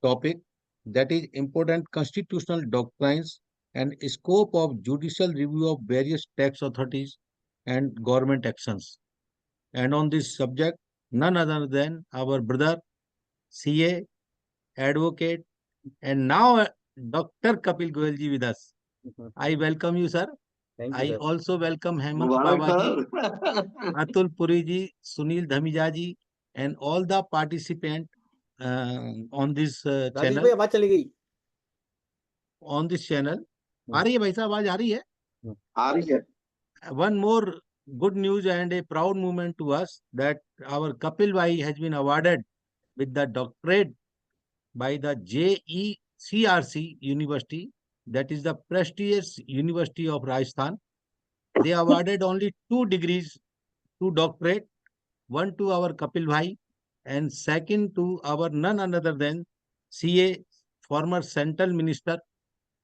topic, that is important constitutional doctrines and scope of judicial review of various tax authorities and government actions. And on this subject, none other than our brother CA, advocate, and now Dr. Kapil Goyal ji with us. I welcome you, sir. Thank you, I sir. also welcome Hemant Mubarak Pava ji, sir. Atul Puri ji, Sunil Dhamija ji, and all the participants on this Rajesh channel. भाई आवाज चली गई। On this channel. आ रही है भाई साहब, आवाज आ रही है? आ रही है। One more good news and a proud moment to us that our Kapil Bhai has been awarded with the doctorate by the JECRC University, that is the prestigious University of Rajasthan. They awarded only 2 degrees, 2 doctorate, one to our Kapil Bhai and second to our none other than CA, former Central Minister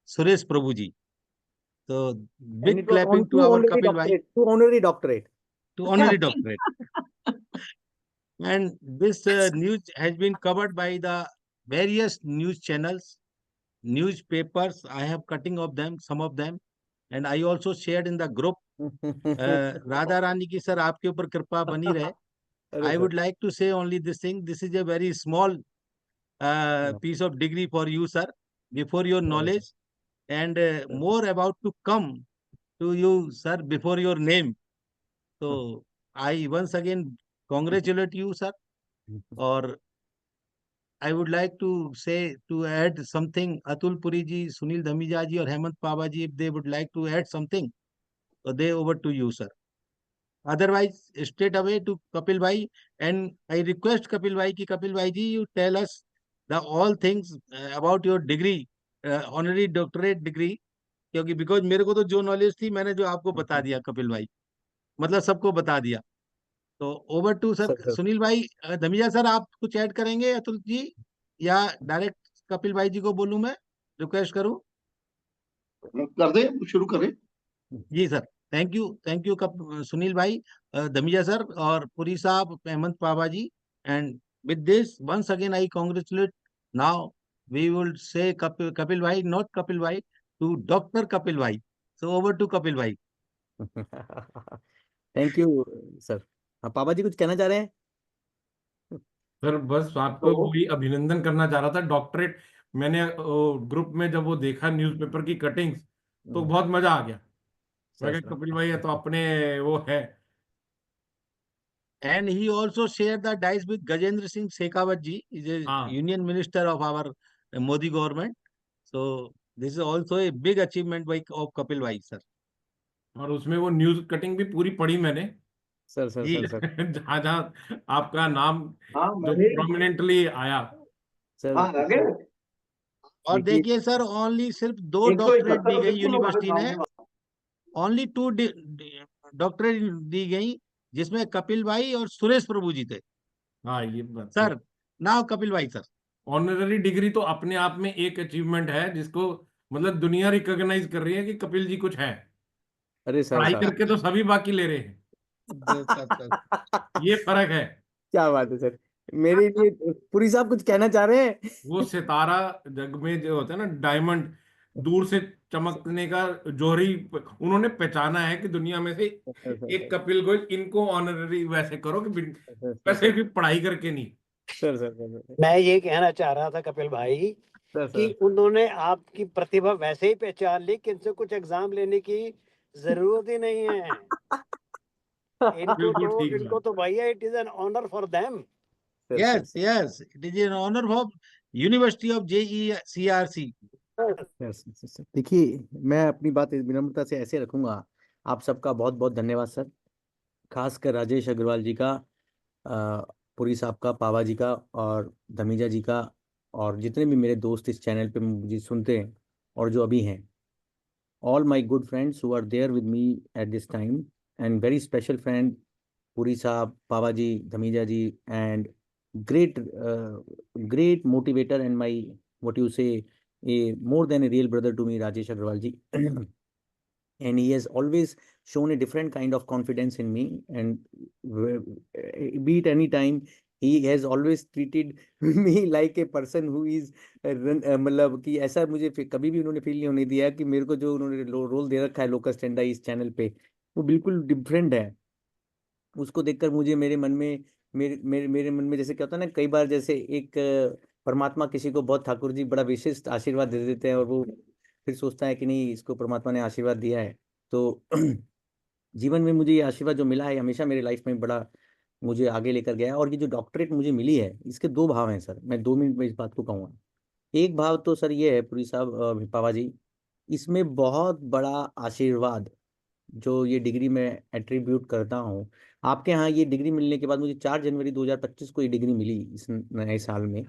Suresh Prabhu ji. So And big it was on clapping to two our honorary Kapil Bhai, doctorate, 2 honorary doctorate. to honorary doctorate. And this news has been covered by the various news channels, newspapers. I have cutting of them, some of them, and I also shared in the group. Radha Rani ki sir, aapke upar kripa bani rahe. अरे I sir, would like to say only this thing. This is a very small piece of degree for you, sir, before your अरे sir, knowledge, and more about to come to you, sir, before your name. So I once again congratulate you, sir. Or I would like to say to add something, Atul Puri ji, Sunil Dhamija ji, or Hemant Pava ji, if they would like to add something, so they over to you, sir. Otherwise, straight away to Kapil Bhai, and I request Kapil Bhai ki Kapil Bhai ji, you tell us the all things about your degree, honorary doctorate degree, क्योंकि because मेरे को तो जो knowledge थी मैंने जो आपको बता दिया कपिल भाई, मतलब सबको बता दिया। तो over to sir sir Sunil भाई, धमीजा सर आप कुछ ऐड करेंगे अतुल जी, या डायरेक्ट कपिल भाई जी को बोलूं, मैं रिक्वेस्ट करूं? कर दे, शुरू करें। जी सर, थैंक यू सुनील भाई, धमीजा सर और पुरी साहब, Hemant Paba ji. And with this once again I congratulate, now we will say Kapil भाई, नॉट कपिल भाई, टू डॉक्टर कपिल भाई। सो ओवर टू कपिल भाई। Thank you sir. हाँ, पापा जी कुछ कहना चाह रहे हैं? सर बस आपको तो वही अभिनंदन करना चाह रहा था, डॉक्टरेट। मैंने ग्रुप में जब वो देखा न्यूज़पेपर की कटिंग्स तो बहुत मजा आ गया। मैं सर कहा कपिल भाई है तो अपने वो है। And he also shared the dice with Gajendra Singh Shekhawat ji, is a हाँ, union minister of our Modi government. So this is also a big achievement by of Kapil Bhai, sir. और उसमें वो news cutting भी पूरी पढ़ी मैंने। Sir sir जी sir sir जहाँ जहाँ आपका नाम हाँ जो मैंने प्रोमिनेंटली आया। सर हाँ आगे और देखिए, देखिए सर, ओनली सिर्फ 2 डॉक्टरेट दी 171 गई बिल्कुल हमारे यूनिवर्सिटी ने, सामने। ओनली 2 डॉक्टरेट दी गई, जिसमें कपिल भाई और सुरेश प्रभु जी थे। हाँ, ये बात तो सर नाउ कपिल भाई सर। ऑनररी डिग्री तो अपने आप में एक अचीवमेंट है, जिसको मतलब दुनिया रिकॉग्नाइज कर रही है कि कपिल जी कुछ है। अरे सर पढ़ाई साहब करके तो सभी बाकी ले रहे हैं, सर ये फर्क है। क्या बात है सर। मेरे लिए पुरी साहब कुछ कहना चाह रहे हैं? वो सितारा जग में जो होता है ना, डायमंड दूर से चमकने का जौहरी, उन्होंने पहचाना है कि दुनिया में से एक कपिल गोयल, इनको ऑनररी वैसे करो कि वैसे भी पढ़ाई करके नहीं। सर सर सर मैं ये कहना चाह रहा था कपिल भाई सर कि उन्होंने आपकी प्रतिभा वैसे ही पहचान ली कि इनसे कुछ एग्जाम लेने की जरूरत ही नहीं है। बिल्कुल ठीक इनको बात। तो भैया it is an honour for them. Yes yes, it is an honour of university of JECRC। देखिए, मैं अपनी बात विनम्रता से ऐसे रखूंगा। आप सबका बहुत बहुत धन्यवाद सर, खासकर राजेश अग्रवाल जी का, पुरी साहब का, पावा जी का और धमीजा जी का, और जितने भी मेरे दोस्त इस चैनल पे मुझे सुनते हैं और जो अभी हैं, all my good friends who are there with me at this time, and very special friend Puri Saab, Pava ji, Dhamija ji, and great great motivator, and my, what you say, a more than a real brother to me, Rajesh Agrawal ji. And he has always shown a different kind of confidence in me, and be it any time he has always treated me like a person who is मतलब कि ऐसा मुझे कभी भी उन्होंने feel नहीं होने दिया कि मेरे को जो उन्होंने रोल दे रखा है लोकस टेंडा इस चैनल पे वो बिल्कुल डिफरेंट है। उसको देखकर मुझे मेरे मन में मेरे मन में जैसे क्या होता है ना, कई बार जैसे एक परमात्मा किसी को बहुत, ठाकुर जी बड़ा विशिष्ट आशीर्वाद दे देते हैं और वो फिर सोचता है कि नहीं इसको परमात्मा ने आशीर्वाद दिया है। तो जीवन में मुझे ये आशीर्वाद जो मिला है हमेशा मेरे लाइफ में बड़ा मुझे आगे लेकर गया है। और ये जो डॉक्टरेट मुझे मिली है इसके दो भाव हैं सर, मैं 2 मिनट में इस बात को कहूँगा। एक भाव तो सर ये है पुरी साहब, पावा जी, इसमें बहुत बड़ा आशीर्वाद जो ये डिग्री मैं एट्रीब्यूट करता हूँ आपके यहाँ। ये डिग्री मिलने के बाद मुझे 4 जनवरी 2025 को ये डिग्री मिली इस नए साल में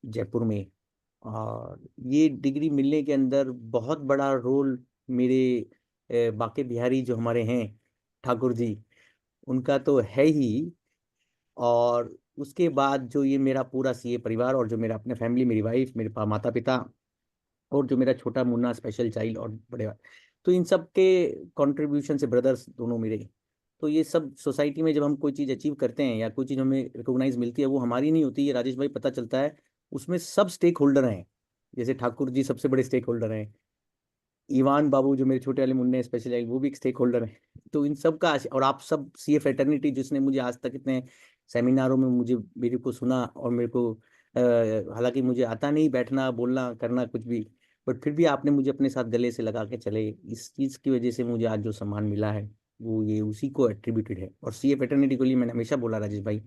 जयपुर में। और ये डिग्री मिलने के अंदर बहुत बड़ा रोल मेरे बाके बिहारी जो हमारे हैं ठाकुर जी उनका तो है ही। और उसके बाद जो ये मेरा पूरा सीए परिवार और जो मेरा अपने फैमिली, मेरी वाइफ, मेरे माता पिता और जो मेरा छोटा मुन्ना स्पेशल चाइल्ड और बड़े, तो इन सब के कंट्रीब्यूशन से, ब्रदर्स दोनों मेरे, तो ये सब सोसाइटी में जब हम कोई चीज़ अचीव करते हैं या कोई चीज़ हमें रिकॉग्नाइज मिलती है वो हमारी नहीं होती, ये राजेश भाई पता चलता है उसमें सब स्टेक होल्डर हैं। जैसे ठाकुर जी सबसे बड़े स्टेक होल्डर हैं, ईवान बाबू जो मेरे छोटे वाले मुन्ने स्पेशल चाइल्ड वो भी एक स्टेक होल्डर हैं। तो इन सब का और आप सब सीए फ्रेटर्निटी जिसने मुझे आज तक इतने सेमिनारों में मुझे मेरे को सुना और मेरे को हालांकि मुझे आता नहीं बैठना बोलना करना कुछ भी, बट फिर भी आपने मुझे अपने साथ गले से लगा के चले, इस चीज़ की वजह से मुझे आज जो सम्मान मिला है वो ये उसी को एट्रीब्यूटेड है। और सीए फ्रेटर्निटी के लिए मैंने हमेशा बोला राजेश भाई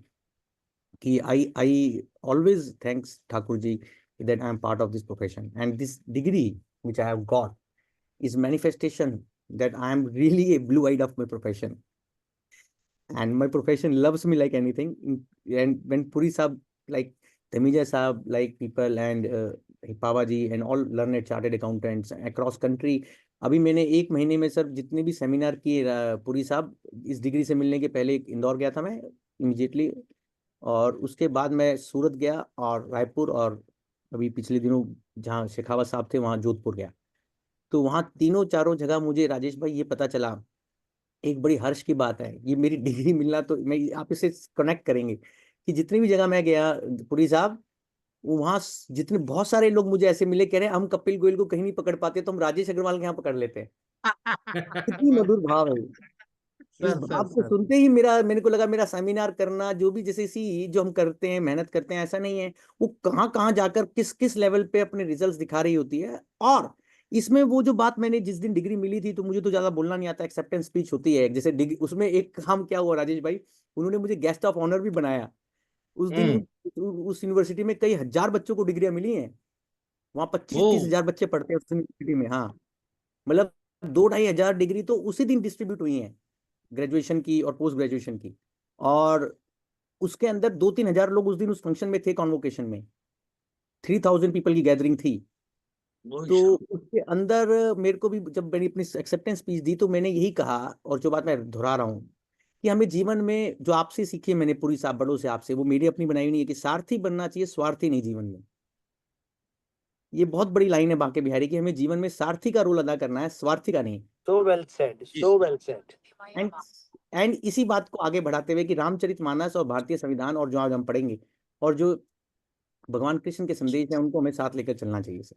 कि I always thanks Thakur ji that I am part of this profession and this degree which I have got is manifestation that I am really a blue-eyed of my profession, and my profession loves me like anything. And when Puri Saab, like Tamija Saab, like people and Pava ji and all learned chartered accountants across country, अभी मैंने 1 महीने में sir जितने भी seminar किए पुरी साहब इस degree से मिलने के पहले इंदौर गया था मैं इमीडिएटली, और उसके बाद मैं सूरत गया और रायपुर, और अभी पिछले दिनों जहाँ शेखावत साहब थे वहाँ जोधपुर गया। तो वहाँ तीनों चारों जगह मुझे राजेश भाई ये पता चला, एक बड़ी हर्ष की बात है ये मेरी डिग्री मिलना, तो मैं आप इसे कनेक्ट करेंगे कि जितनी भी जगह मैं गया पुरी साहब वहाँ जितने बहुत सारे लोग मुझे ऐसे मिले कह रहे हैं हम कपिल गोयल को कहीं नहीं पकड़ पाते तो हम राजेश अग्रवाल के यहाँ पकड़ लेते हैं। कितनी मधुर भाव है इस सर भाव को सुनते ही मेरे को लगा मेरा सेमिनार करना जो भी जैसे इसी जो हम करते हैं मेहनत करते हैं ऐसा नहीं है, वो कहाँ कहाँ जाकर किस किस लेवल पे अपने रिजल्ट्स दिखा रही होती है। और इसमें वो जो बात मैंने जिस दिन डिग्री मिली थी तो मुझे तो ज्यादा बोलना नहीं आता, एक्सेप्टेंस स्पीच होती है जैसे डिग्री, उसमें एक काम क्या हुआ राजेश भाई, उन्होंने मुझे गेस्ट ऑफ ऑनर भी बनाया उस दिन। हम्म। उस यूनिवर्सिटी में कई हजार बच्चों को डिग्रियां मिली हैं, वहाँ ओ 25-30 हजार बच्चे पढ़ते हैं उस यूनिवर्सिटी में। हाँ मतलब 2-2.5 हजार डिग्री तो उसी दिन डिस्ट्रीब्यूट हुई हैं, ग्रेजुएशन की और पोस्ट ग्रेजुएशन की। और उसके अंदर 2-3 हजार लोग उस दिन उस फंक्शन में थे, कॉन्वोकेशन में 3000 पीपल की गैदरिंग थी। तो उसके अंदर मेरे को भी जब मैंने अपनी एक्सेप्टेंस स्पीच दी तो मैंने यही कहा, और जो बात मैं दोहरा रहा हूँ कि हमें जीवन में जो आपसे सीखी है मैंने पूरी साहब बड़ों से आपसे, वो मेरी अपनी बनाई नहीं है कि सारथी बनना चाहिए स्वार्थी नहीं जीवन में। ये बहुत बड़ी लाइन है बांके बिहारी की, हमें जीवन में सारथी का रोल अदा करना है स्वार्थी का नहीं। So well said. So well said. And and इसी बात को आगे बढ़ाते हुए कि रामचरितमानस और भारतीय संविधान और जो आज हम पढ़ेंगे और जो भगवान कृष्ण के संदेश है उनको हमें साथ लेकर चलना चाहिए सर।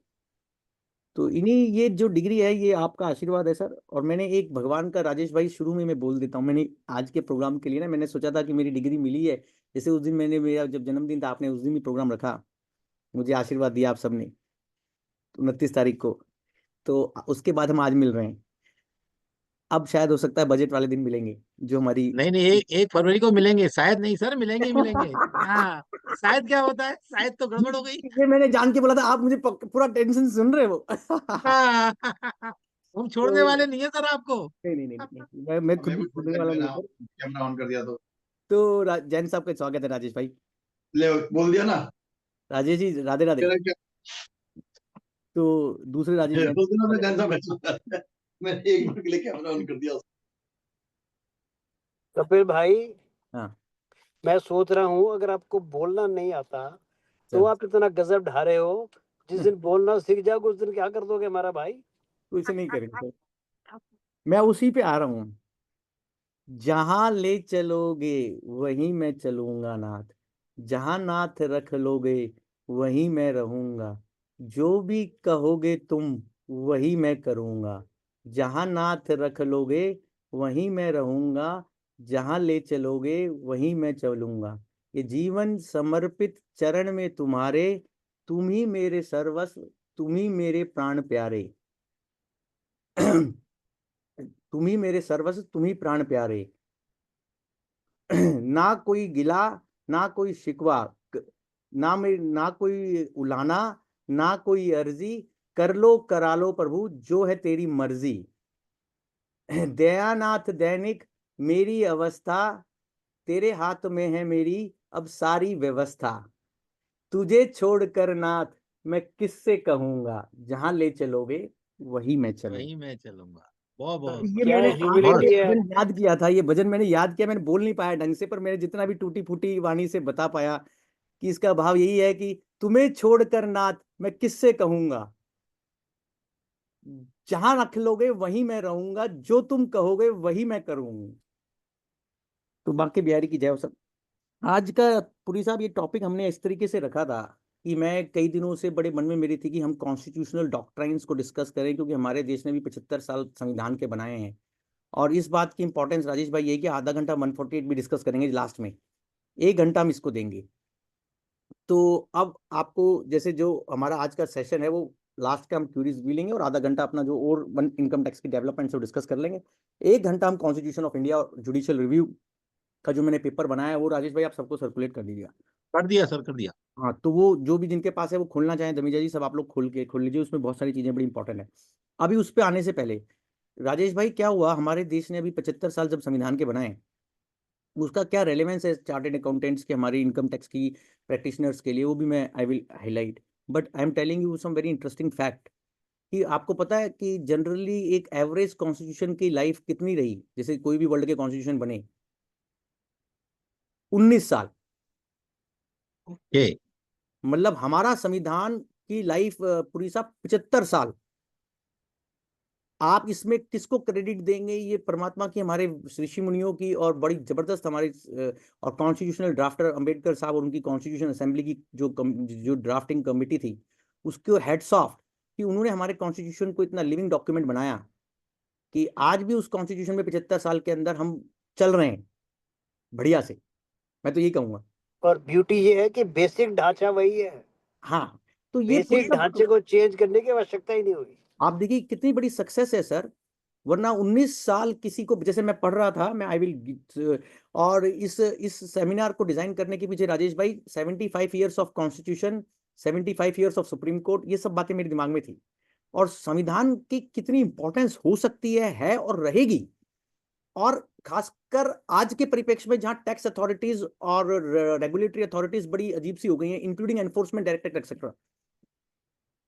तो इन्हीं ये जो डिग्री है ये आपका आशीर्वाद है सर। और मैंने एक भगवान का राजेश भाई शुरू में मैं बोल देता हूँ, मैंने आज के प्रोग्राम के लिए ना मैंने सोचा था कि मेरी डिग्री मिली है, जैसे उस दिन मैंने मेरा जब जन्मदिन था आपने उस दिन भी प्रोग्राम रखा, मुझे आशीर्वाद दिया आप सबने 29 तारीख को, तो उसके बाद हम आज मिल रहे हैं। अब शायद हो सकता है बजट वाले दिन मिलेंगे जो हमारी नहीं नहीं, 1 फरवरी को मिलेंगे, शायद नहीं सर, मिलेंगे ही मिलेंगे। हाँ, शायद क्या होता है, शायद तो गड़बड़ हो गई। ये मैंने जान के बोला था, आप मुझे पूरा टेंशन सुन रहे हो। हाँ, हम छोड़ने तो वाले नहीं है सर आपको। नहीं नहीं नहीं नहीं, मैं खुद हमें भी भी खुद छोड़ने लग वाला में नहीं रहा हूँ हूँ, सर। कैमरा ऑन कर दिया तो जैन साहब का स्वागत है राजेश भाई। ले बोल दिया ना। राजेश जी राधे राधे। मेरा क्या तो दूसरे राजेश जैन उस दिन मैं जानता हूँ, मैंने 1 मिनट के लिए कैमरा ऑन कर दिया। कपिल भाई, हाँ मैं सोच रहा हूँ अगर आपको बोलना नहीं आता तो सर, आप इतना गजब ढा रहे हो, जिस दिन बोलना सीख जाओगे उस दिन क्या कर दोगे हमारा भाई? तो इसे नहीं करेंगे सर, मैं उसी पे आ रहा हूँ, जहां ले चलोगे वहीं मैं चलूंगा नाथ, जहां नाथ रख लोगे वहीं मैं रहूंगा, जो भी कहोगे तुम वही मैं करूंगा। जहां नाथ रख लोगे वहीं मैं रहूंगा, जहां ले चलोगे वहीं मैं चलूंगा। ये जीवन समर्पित चरण में तुम्हारे, तुम ही मेरे सर्वस्व, तुम ही मेरे प्राण प्यारे। तुम ही मेरे सर्वस्व, तुम ही प्राण प्यारे। ना कोई गिला, ना कोई शिकवा, ना कोई उलाना, ना कोई अर्जी, कर लो करा लो प्रभु जो है तेरी मर्जी। दयानाथ दैनिक मेरी अवस्था, तेरे हाथ में है मेरी अब सारी व्यवस्था। तुझे छोड़कर नाथ मैं किससे कहूंगा, जहां ले चलोगे वही मैं चलूंगा। वही मैं चलूंगा। बहुत बहुत ये क्या मैंने आज बहुत ह्यूमिलिटी ये है। भजन याद किया था, ये भजन मैंने याद किया, मैंने बोल नहीं पाया ढंग से, पर मैंने जितना भी टूटी फूटी वाणी से बता पाया कि इसका भाव यही है कि तुम्हें छोड़कर नाथ मैं किससे कहूंगा, जहां रख लोगे वहीं मैं रहूंगा, जो तुम कहोगे वही मैं करूंगा। तो बांके बिहारी की जय हो सब। आज का पुरी साहब ये टॉपिक हमने इस तरीके से रखा था कि मैं कई दिनों से बड़े मन में मेरी थी कि हम कॉन्स्टिट्यूशनल डॉक्ट्राइन्स को डिस्कस करें, क्योंकि हमारे देश ने भी 75 साल संविधान के बनाए हैं। और इस बात की इंपॉर्टेंस राजेश भाई ये है कि आधा घंटा 148 भी डिस्कस करेंगे, लास्ट में 1 घंटा हम इसको देंगे। तो अब आपको जैसे जो हमारा आज का सेशन है वो लास्ट का हम क्यूरीज भी लेंगे, और आधा घंटा अपना जो और इनकम टैक्स की डेवलपमेंट से डिस्कस कर लेंगे। 1 घंटा हम कॉन्स्टिट्यूशन ऑफ इंडिया और जुडिशियल रिव्यू का जो मैंने पेपर बनाया है वो राजेश भाई आप सबको सर्कुलेट कर दीजिएगा। कर दिया सर, कर दिया। हाँ, तो वो जो भी जिनके पास है वो खोलना चाहें, धमीजा जी सब आप लोग खोल लीजिए, उसमें बहुत सारी चीजें बड़ी इंपॉर्टेंट है। अभी उस पर आने से पहले राजेश भाई, क्या हुआ हमारे देश ने अभी 75 साल जब संविधान के बनाए, उसका क्या रेलेवेंस है चार्टेड अकाउंटेंट्स के, हमारी इनकम टैक्स की प्रैक्टिशनर्स के लिए, वो भी मैं I will highlight. But I am telling you some very interesting fact कि आपको पता है कि जनरली एक एवरेज कॉन्स्टिट्यूशन की लाइफ कितनी रही, जैसे कोई भी वर्ल्ड के कॉन्स्टिट्यूशन बने, 19 साल। ओके। मतलब हमारा संविधान की लाइफ पूरी साहब 75 साल। आप इसमें किसको क्रेडिट देंगे, ये परमात्मा की, हमारे ऋषि मुनियों की, और बड़ी जबरदस्त हमारी और कॉन्स्टिट्यूशनल ड्राफ्टर अंबेडकर साहब और उनकी कॉन्स्टिट्यूशन असेंबली की जो ड्राफ्टिंग कमेटी थी, उसके हेड्स ऑफ कि उन्होंने हमारे कॉन्स्टिट्यूशन को इतना लिविंग डॉक्यूमेंट बनाया कि आज भी उस कॉन्स्टिट्यूशन में 75 साल के अंदर हम चल रहे हैं बढ़िया से, मैं तो यही कहूंगा। और ब्यूटी ये है कि बेसिक ढांचा वही है, हाँ, तो ये बेसिक ढांचे को चेंज करने की आवश्यकता ही नहीं हुई। आप देखिए कितनी बड़ी सक्सेस है सर। वरना 19 साल किसी को, जैसे मैं पढ़ रहा था, मैं आई विल, और इस सेमिनार को डिजाइन करने के पीछे राजेश भाई 75 years of constitution, 75 years of supreme court, ये सब बातें मेरे दिमाग में थी। और संविधान की कितनी इंपॉर्टेंस हो सकती है और रहेगी। और खासकर आज के परिप्रेक्ष्य में जहां टैक्स अथॉरिटीज और रेगुलेटरी अथॉरिटीज बड़ी अजीब सी हो गई हैं, इंक्लूडिंग एनफोर्समेंट डायरेक्टरेट एक्सेट्रा,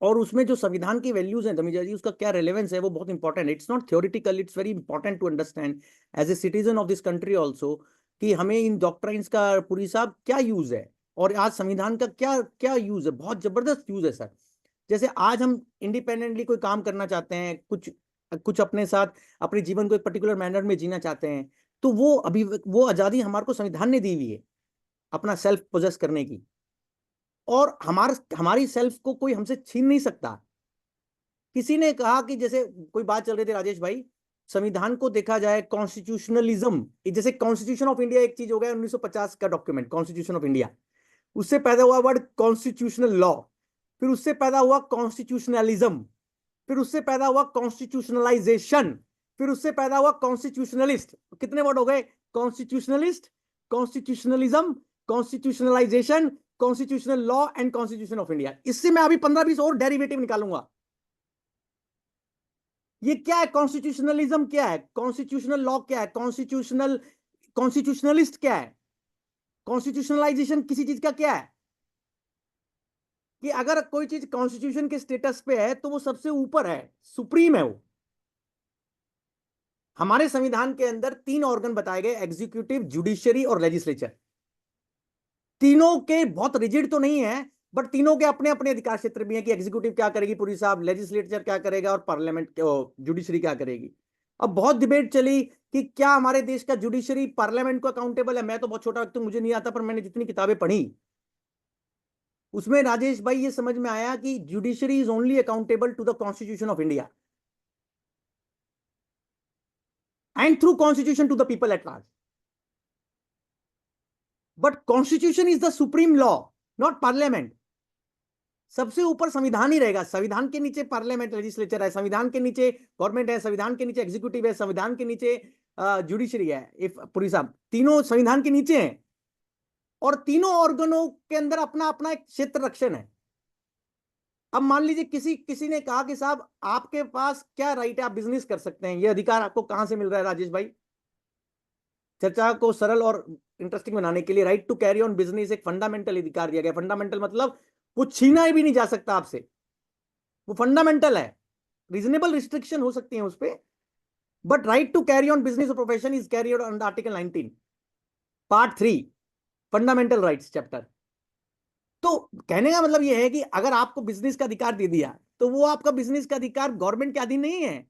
और उसमें जो संविधान की वैल्यूज हैं धमीजा जी, उसका क्या रेलेवेंस है वो बहुत इंपॉर्टेंट है। It's not theoretical, it's very important to understand as a citizen of this country also, कि हमें इन डॉक्ट्राइंस का पूरी साहब क्या यूज है, और आज संविधान का क्या क्या यूज है। बहुत जबरदस्त यूज है सर। जैसे आज हम इंडिपेंडेंटली कोई काम करना चाहते हैं, कुछ कुछ अपने साथ अपने जीवन को एक पर्टिकुलर मैनर में जीना चाहते हैं, तो वो आजादी हमारे को संविधान ने दी हुई है अपना सेल्फ पोजेस करने की, और हमारी सेल्फ को कोई हमसे छीन नहीं सकता। किसी ने कहा कि जैसे कोई बात चल रही थी राजेश भाई, संविधान को देखा जाए कॉन्स्टिट्यूशनलिज्म, जैसे कॉन्स्टिट्यूशन ऑफ इंडिया एक चीज हो गया 1950 का डॉक्यूमेंट कॉन्स्टिट्यूशन ऑफ इंडिया, उससे पैदा हुआ वर्ड कॉन्स्टिट्यूशनल लॉ, फिर उससे पैदा हुआ कॉन्स्टिट्यूशनलिज्म, फिर उससे पैदा हुआ कॉन्स्टिट्यूशनलाइजेशन, फिर उससे पैदा हुआ कॉन्स्टिट्यूशनलिस्ट। कितने वर्ड हो गए? Constitutionalist, constitutionalism, constitutionalisation, constitutional law and constitution of India. इससे मैं अभी 15-20 और डेरिवेटिव निकालूंगा। ये क्या है? कॉन्स्टिट्यूशनलिज्म क्या है? कॉन्स्टिट्यूशनल लॉ क्या है? कॉन्स्टिट्यूशनलिस्ट क्या है? कॉन्स्टिट्यूशनलाइजेशन किसी चीज का क्या है? कि अगर कोई चीज कॉन्स्टिट्यूशन के स्टेटस पे है तो वो सबसे ऊपर है, सुप्रीम है वो। हमारे संविधान के अंदर 3 ऑर्गन बताए गए, एग्जीक्यूटिव, जुडिशरी और लेजिस्लेचर। तीनों के बहुत रिजिड तो नहीं है, बट तीनों के अपने अपने अधिकार क्षेत्र भी है कि एग्जीक्यूटिव क्या करेगी पूरी साहब, लेजिस्लेचर क्या करेगा, और पार्लियामेंट जुडिशरी क्या करेगी। अब बहुत डिबेट चली कि क्या हमारे देश का जुडिशरी पार्लियामेंट को अकाउंटेबल है। मैं तो बहुत छोटा व्यक्ति हूं, मुझे नहीं आता, पर मैंने जितनी किताबें पढ़ी उसमें राजेश भाई ये समझ में आया कि judiciary is only accountable to the constitution of India and through constitution to the people at large. But constitution is the supreme law, not parliament. सबसे ऊपर संविधान ही रहेगा, संविधान के नीचे पार्लियामेंट लेजिस्लेचर है, संविधान के नीचे गवर्नमेंट है, संविधान के नीचे एग्जीक्यूटिव है, संविधान के नीचे जुडिशरी है। इफ पुरी साहब तीनों संविधान के नीचे हैं और तीनों ऑर्गनों के अंदर अपना अपना एक क्षेत्र रक्षण है। अब मान लीजिए किसी ने कहा कि साहब आपके पास क्या राइट है, आप बिजनेस कर सकते हैं, ये अधिकार आपको कहां से मिल रहा है राजेश भाई? चर्चा को सरल और इंटरेस्टिंग बनाने के लिए right to carry on business एक फंडामेंटल अधिकार दिया गया। फंडामेंटल मतलब वो छीना भी नहीं जा सकता आपसे, वो फंडामेंटल है। रीजनेबल रिस्ट्रिक्शन हो सकती है उस पर, but right to carry on business profession is carry on under article 19 part 3 fundamental rights chapter. तो कहने का मतलब यह है कि अगर आपको बिजनेस का अधिकार दे दिया तो वो आपका बिजनेस का अधिकार गवर्नमेंट के अधीन नहीं है।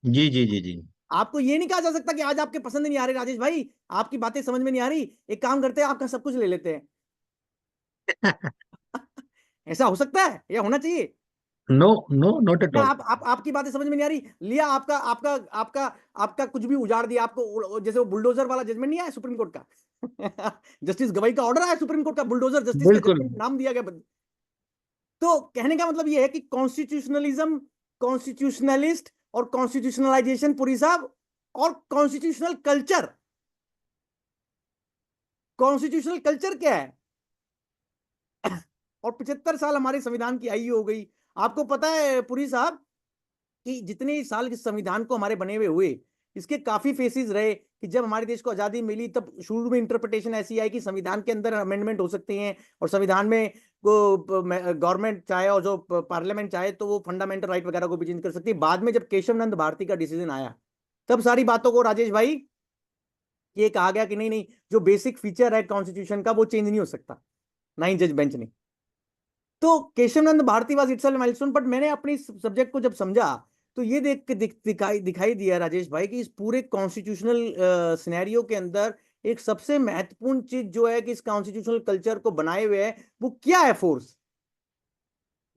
जी जी जी जी। आपको ये नहीं कहा जा सकता कि आज आपके पसंद नहीं आ रही राजेश भाई, आपकी बातें समझ में नहीं आ रही, एक काम करते हैं आपका सब कुछ ले लेते हैं। ऐसा हो सकता है या होना चाहिए? नो नो, नॉट एट या ऑल। आपकी बातें समझ में नहीं आ रही, लिया आपका आपका आपका आपका कुछ भी उजाड़ दिया आपको, जैसे वो बुलडोजर वाला जजमेंट नहीं आया सुप्रीम कोर्ट का। जस्टिस गवाई का ऑर्डर आया सुप्रीम कोर्ट का, बुलडोजर जस्टिस का बिल्कुल। जजमेंट नाम दिया गया। तो कहने का मतलब यह है कि कॉन्स्टिट्यूशनलिज्म, कॉन्स्टिट्यूशनलिस्ट और कॉन्स्टिट्यूशनलाइजेशन पुरी साहब, और कॉन्स्टिट्यूशनल कल्चर। कॉन्स्टिट्यूशनल कल्चर क्या है? और 75 साल हमारे संविधान की आयु हो गई। आपको पता है पुरी साहब कि जितने साल के संविधान को हमारे बने हुए इसके काफी फेसेस रहे कि जब हमारे देश को आजादी मिली तब शुरू में इंटरप्रिटेशन ऐसी आई कि संविधान के अंदर अमेंडमेंट हो सकते हैं और संविधान में गवर्नमेंट चाहे और जो पार्लियामेंट चाहे तो वो फंडामेंटल राइट वगैरह को भी चेंज कर सकती है। बाद में जब केशव नंद भारती का डिसीजन आया तब सारी बातों को राजेश भाई ये कहा गया कि नहीं नहीं, जो बेसिक फीचर है कॉन्स्टिट्यूशन का वो चेंज नहीं हो सकता, 9 जज बेंच ने। तो Keshavananda Bharati was itself milestone. But मैंने अपनी सब्जेक्ट को जब समझा तो ये देख के दिखाई दिया राजेश भाई कि इस पूरे कॉन्स्टिट्यूशनल सिनेरियो के अंदर एक सबसे महत्वपूर्ण चीज जो है कि इस कॉन्स्टिट्यूशनल कल्चर को बनाए हुए है वो क्या है? फोर्स,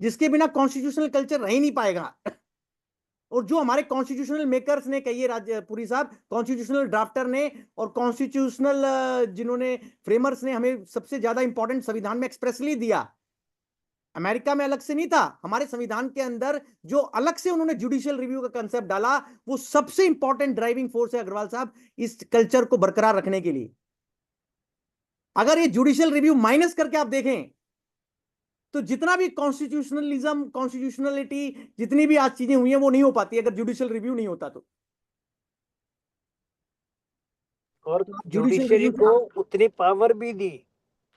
जिसके बिना कॉन्स्टिट्यूशनल कल्चर रह ही नहीं पाएगा। और जो हमारे कॉन्स्टिट्यूशनल मेकर्स ने कही पुरी साहब, कॉन्स्टिट्यूशनल ड्राफ्टर ने और कॉन्स्टिट्यूशनल जिन्होंने फ्रेमर्स ने हमें सबसे ज्यादा इंपॉर्टेंट संविधान में एक्सप्रेसली दिया। अमेरिका में अलग से नहीं था, हमारे संविधान के अंदर जो अलग से उन्होंने जुडिशियल रिव्यू का कंसेप्ट डाला वो सबसे इंपॉर्टेंट ड्राइविंग फोर्स है अग्रवाल साहब इस कल्चर को बरकरार रखने के लिए। अगर ये जुडिशियल रिव्यू माइनस करके आप देखें तो जितना भी कॉन्स्टिट्यूशनलिज्म, कॉन्स्टिट्यूशनलिटी, जितनी भी आज चीजें हुई हैं वो नहीं हो पाती अगर जुडिशियल रिव्यू नहीं होता तो। और जुडिशियल जुडिशरी रिव्यू, को उतनी पावर भी दी,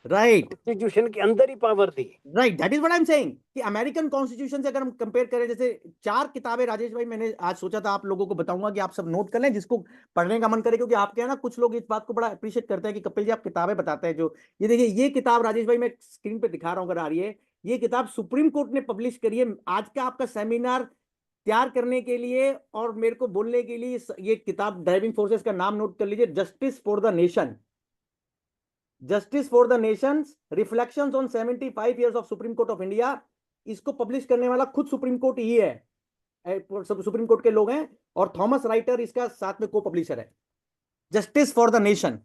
राइट कॉन्स्टिट्यूशन के अंदर ही पावर दी। Right, that is what I am saying कि अमेरिकन कॉन्स्टिट्यूशन से अगर हम कंपेयर करें, जैसे 4 किताबें राजेश भाई मैंने आज सोचा था आप लोगों को बताऊंगा कि आप सब नोट कर लें जिसको पढ़ने का मन करे, क्योंकि आपके यहाँ ना कुछ लोग इस बात को बड़ा अप्रिशिएट करते हैं कि कपिल जी आप किताबें बताते हैं। जो ये देखिए ये किताब राजेश भाई मैं स्क्रीन पे दिखा रहा हूँ अगर आ रही है, ये किताब सुप्रीम कोर्ट ने पब्लिश करी है। आज का आपका सेमिनार तैयार करने के लिए और मेरे को बोलने के लिए ये किताब ड्राइविंग फोर्सेस का नाम नोट कर लीजिए, justice for the nation, justice for the nation, reflections on 75 years of supreme Court of India. इसको पब्लिश करने वाला खुद सुप्रीम कोर्ट ही है, सब सुप्रीम कोर्ट के लोग हैं, और थॉमस राइटर इसका साथ में को पब्लिशर है, जस्टिस फॉर द नेशन।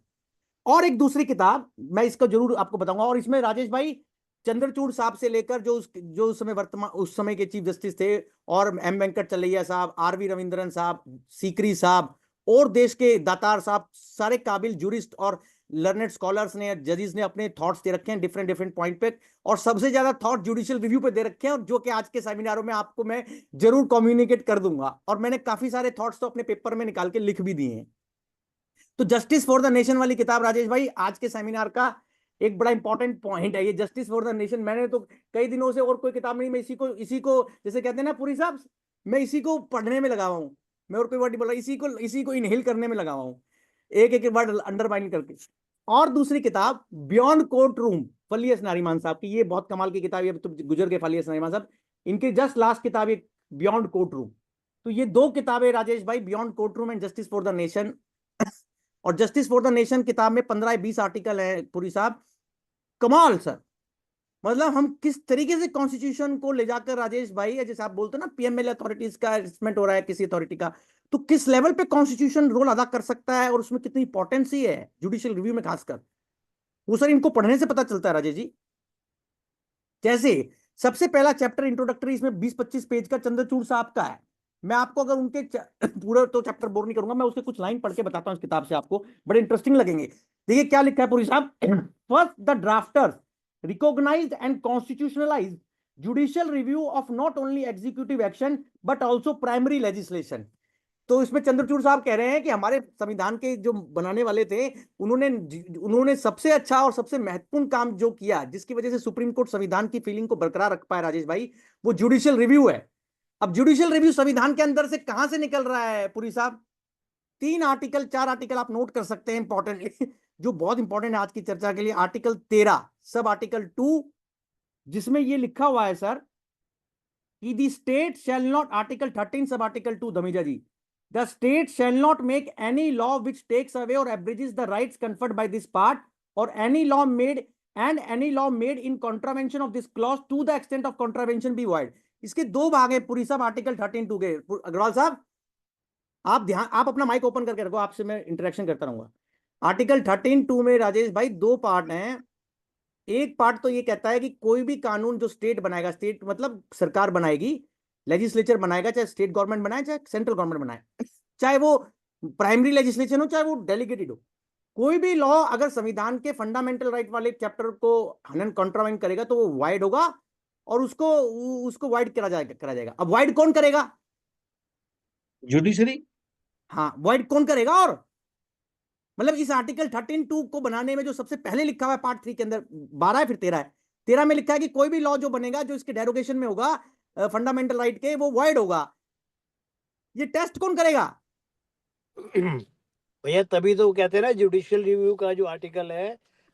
और एक दूसरी किताब मैं इसका जरूर आपको बताऊंगा, और इसमें राजेश भाई चंद्रचूड़ साहब से लेकर जो उस समय वर्तमान उस समय के चीफ जस्टिस थे, और एम वेंकट चलैया साहब, आर.वी. रविंद्रन साहब, सीकरी साहब और देश के दातार साहब, सारे काबिल जूरिस्ट और लर्नेड स्कॉलर्स ने, जजेस ने अपने थॉट्स दे रखे हैं डिफरेंट डिफरेंट पॉइंट पे, और सबसे ज्यादा थॉट जुडिशियल रिव्यू पे दे रखे हैं, और जो कि आज के सेमिनारों में आपको मैं जरूर कम्युनिकेट कर दूंगा। और मैंने काफी सारे थॉट्स तो अपने पेपर में निकाल के लिख भी दिए हैं। तो जस्टिस फॉर द नेशन वाली किताब राजेश भाई आज के सेमिनार का एक बड़ा इंपॉर्टेंट पॉइंट है, ये जस्टिस फॉर द नेशन। मैंने तो कई दिनों से और कोई किताब नहीं, मैं इसी को जैसे कहते हैं ना पुरी साहब, मैं इसी को पढ़ने में लगा हुआ हूं, मैं और कोई वर्ड नहीं बोल रहा, इसी को इनहेल करने में लगा हुआ हूं, एक एक वर्ड अंडरलाइन करके। और दूसरी किताब बियॉन्ड कोर्ट रूम, फलियस नारीमान साहब की, ये बहुत कमाल की किताब है, तो गुजर के फलियस नारीमान साहब, इनकी जस्ट लास्ट किताब बियॉन्ड कोर्ट रूम। तो ये दो किताबें राजेश भाई, beyond court room and justice for the nation, और जस्टिस फॉर द नेशन किताब में 15-20 आर्टिकल है पुरी साहब, कमाल सर। मतलब हम किस तरीके से कॉन्स्टिट्यूशन को ले जाकर राजेश भाई, जैसे आप बोलते हो ना पीएमएल अथॉरिटीज का एडजस्टमेंट हो रहा है किसी अथॉरिटी का, तो किस लेवल पे कॉन्स्टिट्यूशन रोल अदा कर सकता है और उसमें कितनी इंपॉर्टेंसी है जुडिशियल रिव्यू में खासकर, वो सर इनको पढ़ने से पता चलता है राजेश जी। जैसे सबसे पहला चैप्टर इंट्रोडक्टरी इसमें 20-25 पेज का चंद्रचूड़ साहब का है। मैं आपको अगर उनके पूरा तो चैप्टर बोर नहीं करूंगा, मैं उसके कुछ लाइन पढ़ के बताता हूं इस किताब से, आपको बड़े इंटरेस्टिंग लगेंगे। देखिए क्या लिखा है पुरी साहब। First, the drafters recognized and constitutionalized judicial review of not only executive action but also primary legislation. तो इसमें चंद्रचूड़ साहब कह रहे हैं कि हमारे संविधान के जो बनाने वाले थे, उन्होंने सबसे अच्छा और सबसे महत्वपूर्ण काम जो किया, जिसकी वजह से सुप्रीम कोर्ट संविधान की फीलिंग को बरकरार रख पाया राजेश भाई, वो जुडिशियल रिव्यू है। अब जुडिशियल रिव्यू संविधान के अंदर से कहां से निकल रहा है पुरी साहब? 3 आर्टिकल 4 आर्टिकल आप नोट कर सकते हैं इंपॉर्टेंट, जो बहुत इंपॉर्टेंट है आज की चर्चा के लिए। आर्टिकल 13 सब आर्टिकल 2, जिसमें ये लिखा हुआ है सर कि the state shall not, article 13 sub article 2 Dhamija ji, the state shall not make any law which takes away or abridges the rights conferred by this part, or any law made in contravention of this clause to the extent of contravention be void। इसके दो भाग है पूरी साहब article 13(2) के। अग्रवाल साहब आप अपना माइक ओपन करके रखो, आपसे मैं इंटरेक्शन करता रहूंगा। आर्टिकल 13(2) में राजेश भाई दो पार्ट हैं। एक पार्ट तो ये कहता है कि कोई भी कानून जो स्टेट बनाएगा, स्टेट मतलब सरकार बनाएगी, लेजिस्लेचर बनाएगा, चाहे स्टेट गवर्नमेंट बनाए चाहे सेंट्रल गवर्नमेंट बनाए, चाहे वो प्राइमरी लेजिस्लेशन हो चाहे वो डेलीगेटेड हो, कोई भी लॉ अगर संविधान के फंडामेंटल राइट वाले चैप्टर को हनन कॉन्ट्रावेंट करेगा तो वो वाइड होगा और उसको वाइड करा जाएगा। अब वाइड कौन करेगा? जुडिशरी। हाँ, वाइड कौन करेगा? और मतलब इस आर्टिकल 13(2) को बनाने में जो सबसे पहले लिखा हुआ है पार्ट 3 के अंदर, 12 है फिर 13 है, 13 में लिखा है कि कोई भी लॉ जो बनेगा जो इसके डेरोगेशन में होगा फंडामेंटल राइट के, वो वाइड होगा। ये टेस्ट कौन करेगा? भैया तभी तो कहते हैं ना जुडिशियल रिव्यू का जो आर्टिकल है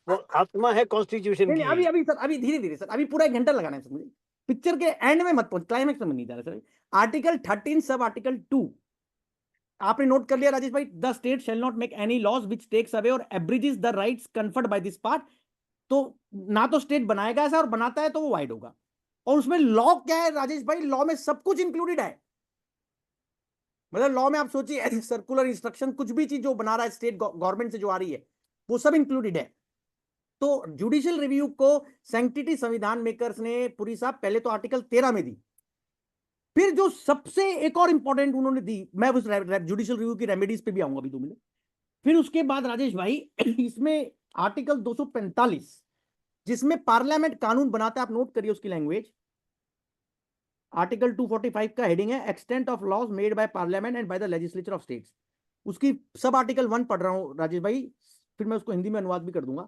वो आत्मा है कॉन्स्टिट्यूशन की। अभी सर, अभी धीरे सर, अभी पूरा 1 घंटा लगाना है सर मुझे, पिक्चर के एंड में मत पहुंच, क्लाइमेक्स में नहीं जा रहा सर। आर्टिकल 13 सब आर्टिकल 2 आपने नोट कर लिया राजेश भाई। The state shall not make any laws which takes away or abridges the rights conferred by this part. तो ना तो स्टेट बनाएगा ऐसा, और बनाता है तो वो वाइड होगा। और उसमें लॉ क्या है राजेश भाई? लॉ में सब कुछ इंक्लूडेड है। मतलब लॉ में आप सोचिए सर्कुलर इंस्ट्रक्शन, कुछ भी चीज जो बना रहा है स्टेट गवर्नमेंट से जो आ रही है, वो सब इंक्लूडेड है। तो जुडिशियल रिव्यू को सैंक्टिटी संविधान मेकर्स ने पूरी साहब पहले तो आर्टिकल 13 में दी, फिर जो सबसे एक और इंपॉर्टेंट उन्होंने दी, मैं उस जुडिशियल रिव्यू की रेमेडीज पे भी आऊंगा अभी 2 मिनट। फिर उसके बाद राजेश भाई इसमें आर्टिकल 245, जिसमें पार्लियामेंट कानून बनाता है, आप नोट करिए उसकी लैंग्वेज। आर्टिकल 245 का हेडिंग है extent of laws made by parliament and by the legislature of states. उसकी सब आर्टिकल 1 पढ़ रहा हूं राजेश भाई, फिर मैं उसको हिंदी में अनुवाद भी कर दूंगा।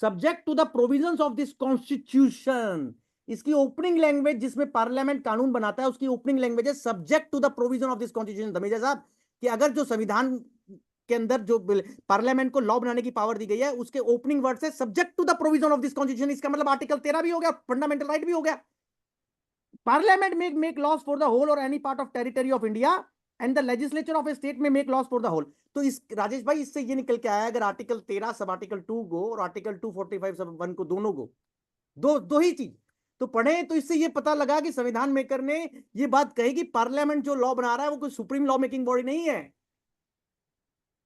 Subject to the provisions of this constitution, इसकी ओपनिंग लैंग्वेज जिसमें पार्लियामेंट कानून बनाता है उसकी ओपनिंग लैंग्वेज है subject to the provision of this constitution. Dhamija साहब कि अगर जो संविधान के अंदर जो पार्लियामेंट को लॉ बनाने की पावर दी गई है, उसके ओपनिंग वर्ड से subject to the provision of this constitution, इसका मतलब आर्टिकल 13 भी हो गया, फंडामेंटल राइट भी हो गया। Parliament may make laws for the whole or any part of territory of India and the legislature of a state may make laws for the whole। तो इस राजेश भाई इससे ये निकल के आया, अगर आर्टिकल 13 सब आर्टिकल 2 को और आर्टिकल 245 सब 1 को, दोनों को दो ही चीज तो पढ़े, तो इससे ये पता लगा कि संविधान मेकर ने ये बात कही कि पार्लियामेंट जो लॉ बना रहा है वो कोई सुप्रीम लॉ मेकिंग बॉडी नहीं है,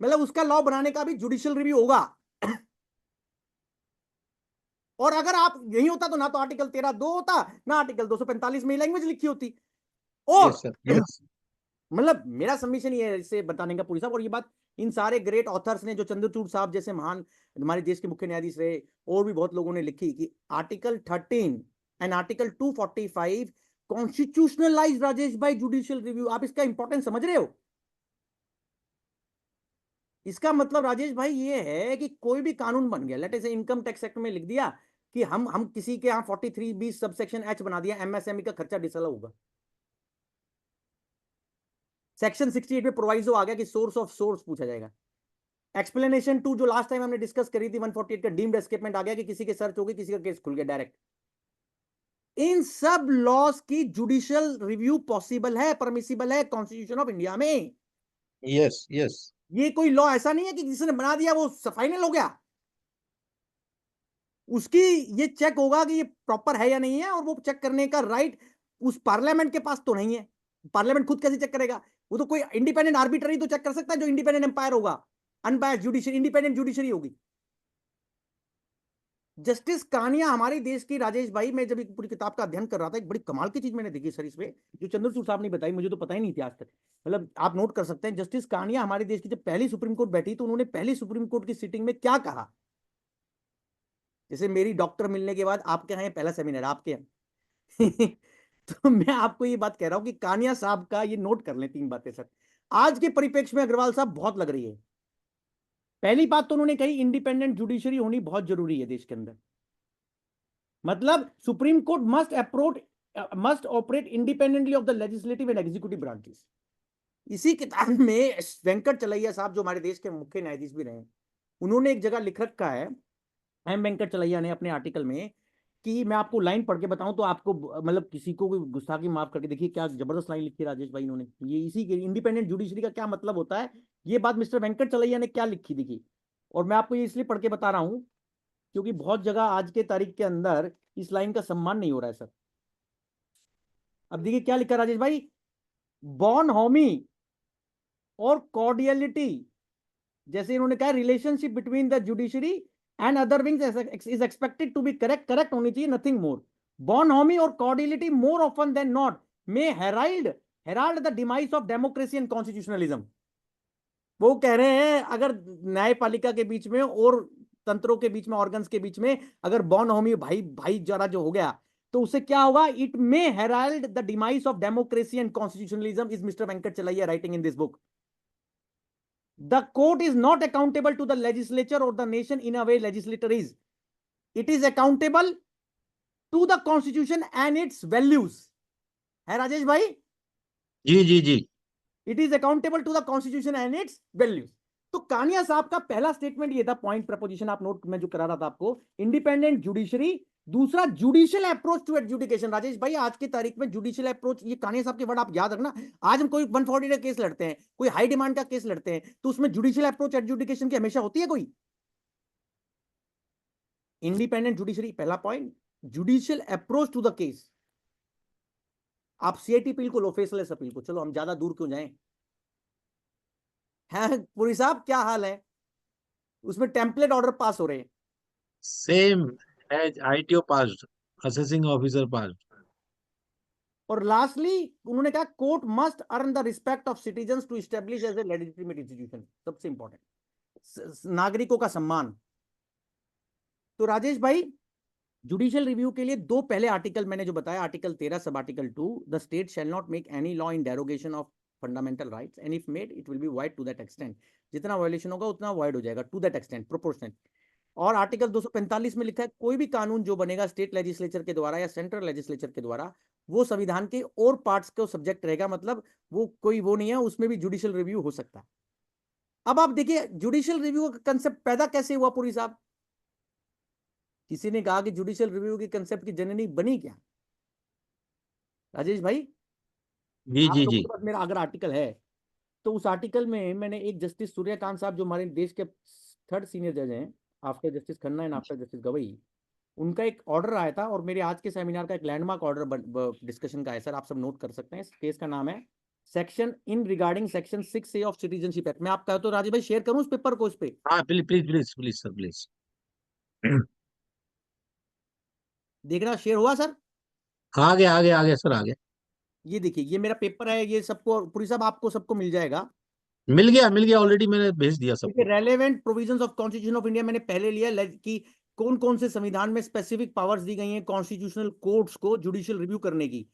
मतलब उसका लॉ बनाने का भी जुडिशियल रिव्यू होगा। और अगर आप यही होता तो ना तो आर्टिकल 13(2) होता, ना आर्टिकल 245 में लैंग्वेज लिखी होती। और मतलब मेरा सबमिशन ये है इससे बताने का पूरी साहब, और ये बात इन सारे ग्रेट ऑथर्स ने, जो चंद्रचूड़ साहब जैसे महान हमारे देश के मुख्य न्यायाधीश रहे, और भी बहुत लोगों ने लिखी कि article 13 and article 245 constitutionalise Rajesh भाई जुडिशियल रिव्यू। आप इसका इंपॉर्टेंस समझ रहे हो? इसका मतलब राजेश भाई ये है कि कोई भी कानून बन गया, लेट अस से इनकम टैक्स एक्ट में लिख दिया कि हम किसी के यहाँ 43(b) सबसेक्शन H बना दिया, एमएसएमई का खर्चा डिसअलाउ होगा। सेक्शन 68 में प्रोवाइजो आ गया कि सोर्स ऑफ सोर्स पूछा जाएगा। एक्सप्लेनेशन 2 जो लास्ट टाइम हमने डिस्कस करी थी 148 का डीम्ड एस्केपमेंट आ गया कि किसी के सर्च होगी, किसी का केस खुल गया डायरेक्ट। इन सब लॉस की जुडिशियल रिव्यू पॉसिबल है, परमिसिबल है कॉन्स्टिट्यूशन ऑफ इंडिया में। Yes yes. ये कोई लॉ ऐसा नहीं है कि जिसने बना दिया वो फाइनल हो गया। उसकी ये चेक होगा कि ये प्रॉपर है या नहीं है, और वो चेक करने का राइट उस पार्लियामेंट के पास तो नहीं है। पार्लियामेंट खुद कैसे चेक करेगा? वो तो कोई इंडिपेंडेंट आर्बिट्री तो चेक कर सकता है, जो इंडिपेंडेंट एम्पायर होगा, अनबायस्ड जुडिशरी, इंडिपेंडेंट जुडिशरी होगी। जस्टिस कानिया हमारे देश की, राजेश भाई, मैं जब एक पूरी किताब का अध्ययन कर रहा था, एक बड़ी कमाल की चीज मैंने देखी सर इसमें, जो चंद्रचूड़ साहब ने बताई, मुझे तो पता ही नहीं थी आज तक। मतलब आप नोट कर सकते हैं, जस्टिस कानिया हमारे देश की जब पहली सुप्रीम कोर्ट बैठी तो उन्होंने पहली सुप्रीम कोर्ट की सिटिंग में क्या कहा। जैसे मेरी डॉक्टर मिलने के बाद आपके यहाँ ये पहला सेमिनार आपके यहाँ तो मैं आपको ये बात कह रहा हूं कि कानिया साहब का ये नोट कर लें 3 बातें सर, आज के परिप्रेक्ष्य में अग्रवाल साहब बहुत लग रही है। पहली बात तो उन्होंने कही इंडिपेंडेंट जुडिशरी होनी बहुत जरूरी है देश के अंदर। मतलब supreme court must operate independently of the legislative and executive branches. इसी किताब में वेंकट चलैया साहब, जो हमारे देश के मुख्य न्यायाधीश भी रहे, उन्होंने एक जगह लिख रखा है, एम वेंकट चलैया ने अपने आर्टिकल में, कि मैं आपको लाइन पढ़ के बताऊं तो आपको मतलब किसी को गुस्ताखी माफ करके देखिए क्या जबरदस्त लाइन लिखी है राजेश भाई इन्होंने। ये इसी के इंडिपेंडेंट जुडिशरी का क्या मतलब होता है, ये बात मिस्टर वेंकट चलैया ने क्या लिखी देखी। और मैं आपको ये इसलिए पढ़ के बता रहा हूं क्योंकि बहुत जगह आज के तारीख के अंदर इस लाइन का सम्मान नहीं हो रहा है सर। अब देखिए क्या लिखा राजेश भाई, बॉन होमी और कॉर्डियलिटी, जैसे इन्होंने कहा relationship between the judiciary and other wings is expected to be correct होनी चाहिए, नथिंग मोर। बॉन होमी और cordiality more often than not may herald the demise of democracy and constitutionalism. वो कह रहे हैं अगर न्यायपालिका के बीच में और तंत्रों के बीच में, ऑर्गन्स के बीच में अगर बॉन होमी भाईचारा जो हो गया तो उससे क्या होगा, it may herald the demise of democracy and constitutionalism, is mister Venkata Chaliah writing in this book. The court is not accountable to the legislature or the nation in a way legislator is. It is accountable to the constitution and its values. है राजेश भाई? जी जी जी। It is accountable to the constitution and its values. तो कानिया साहब का पहला statement ये था, point preposition आप note, मैं जो करा रहा था आपको, इंडिपेंडेंट जुडिशरी, दूसरा judicial approach to adjudication. Rajesh भाई आज की तारीख में जुडिशियल अप्रोच, ये कानिया साहब के वर्ड आप याद रखना। आज हम कोई 140 का केस लड़ते हैं, कोई हाई डिमांड का केस लड़ते हैं, तो उसमें जुडिशियल अप्रोच एडजुडिकेशन की हमेशा होती है कोई। इंडिपेंडेंट जुडिशरी पहला point, judicial approach to the case. आप सीआईटी अपील को लो, फेसलेस अपील को, चलो हम ज्यादा दूर क्यों जाएं। है पुरी साहब क्या हाल है, उसमें टेम्पलेट ऑर्डर पास हो रहे हैं। Same as ITO passed, assessing officer passed. और लास्टली उन्होंने कहा court must earn the respect of citizens to establish as a legitimate institution, सबसे इंपॉर्टेंट, नागरिकों का सम्मान। तो राजेश भाई जुडिशियल रिव्यू के लिए 2 पहले आर्टिकल मैंने जो बताया, article 13 sub article 2, the state shall not make any law in derogation of fundamental rights and if made it will be wide to that extent. जितना वायलेशन होगा उतना वाइड हो जाएगा, टू दैट एक्सटेंट, प्रोपोर्शनल। और article 245 में लिखा है कोई भी कानून जो बनेगा स्टेट लेजिस्लेचर के द्वारा या सेंट्रल लेजिस्लेचर के द्वारा, वो संविधान के और पार्ट्स को सब्जेक्ट रहेगा, मतलब वो कोई वो नहीं है, उसमें भी जुडिशियल रिव्यू हो सकता है। अब आप देखिए जुडिशियल रिव्यू का कंसेप्ट पैदा कैसे हुआ पुरी साहब। किसी ने कहा कि जुडिशियल रिव्यू की कंसेप्ट की जननी बनी क्या, राजेश भाई? जी आप जी लोगों जी। के पास मेरा अगर आर्टिकल है तो उस आर्टिकल में मैंने एक जस्टिस सूर्यकांत साहब, जो हमारे देश के 3rd सीनियर जज हैं after justice Khanna and after justice Gavai, उनका एक ऑर्डर आया था, और मेरे आज के सेमिनार का एक लैंडमार्क ऑर्डर डिस्कशन का है सर, आप सब नोट कर सकते हैं। इस केस का नाम है section in regarding section 6A of citizenship act. मैं आप कहा तो राजेश भाई शेयर करूं उस पेपर को, उस पे हाँ please please please please sir please. देखना शेयर हुआ सर। आ गया सर, आ गया। ये देखिए ये मेरा पेपर है, ये सबको पुरी साहब आपको सबको मिल जाएगा। मिल गया ऑलरेडी, मैंने भेज दिया सबको। Relevant provisions of constitution of India मैंने पहले लिया कि कौन कौन से संविधान में स्पेसिफिक पावर्स दी गई हैं कॉन्स्टिट्यूशनल कोर्ट्स को जुडिशियल रिव्यू करने की,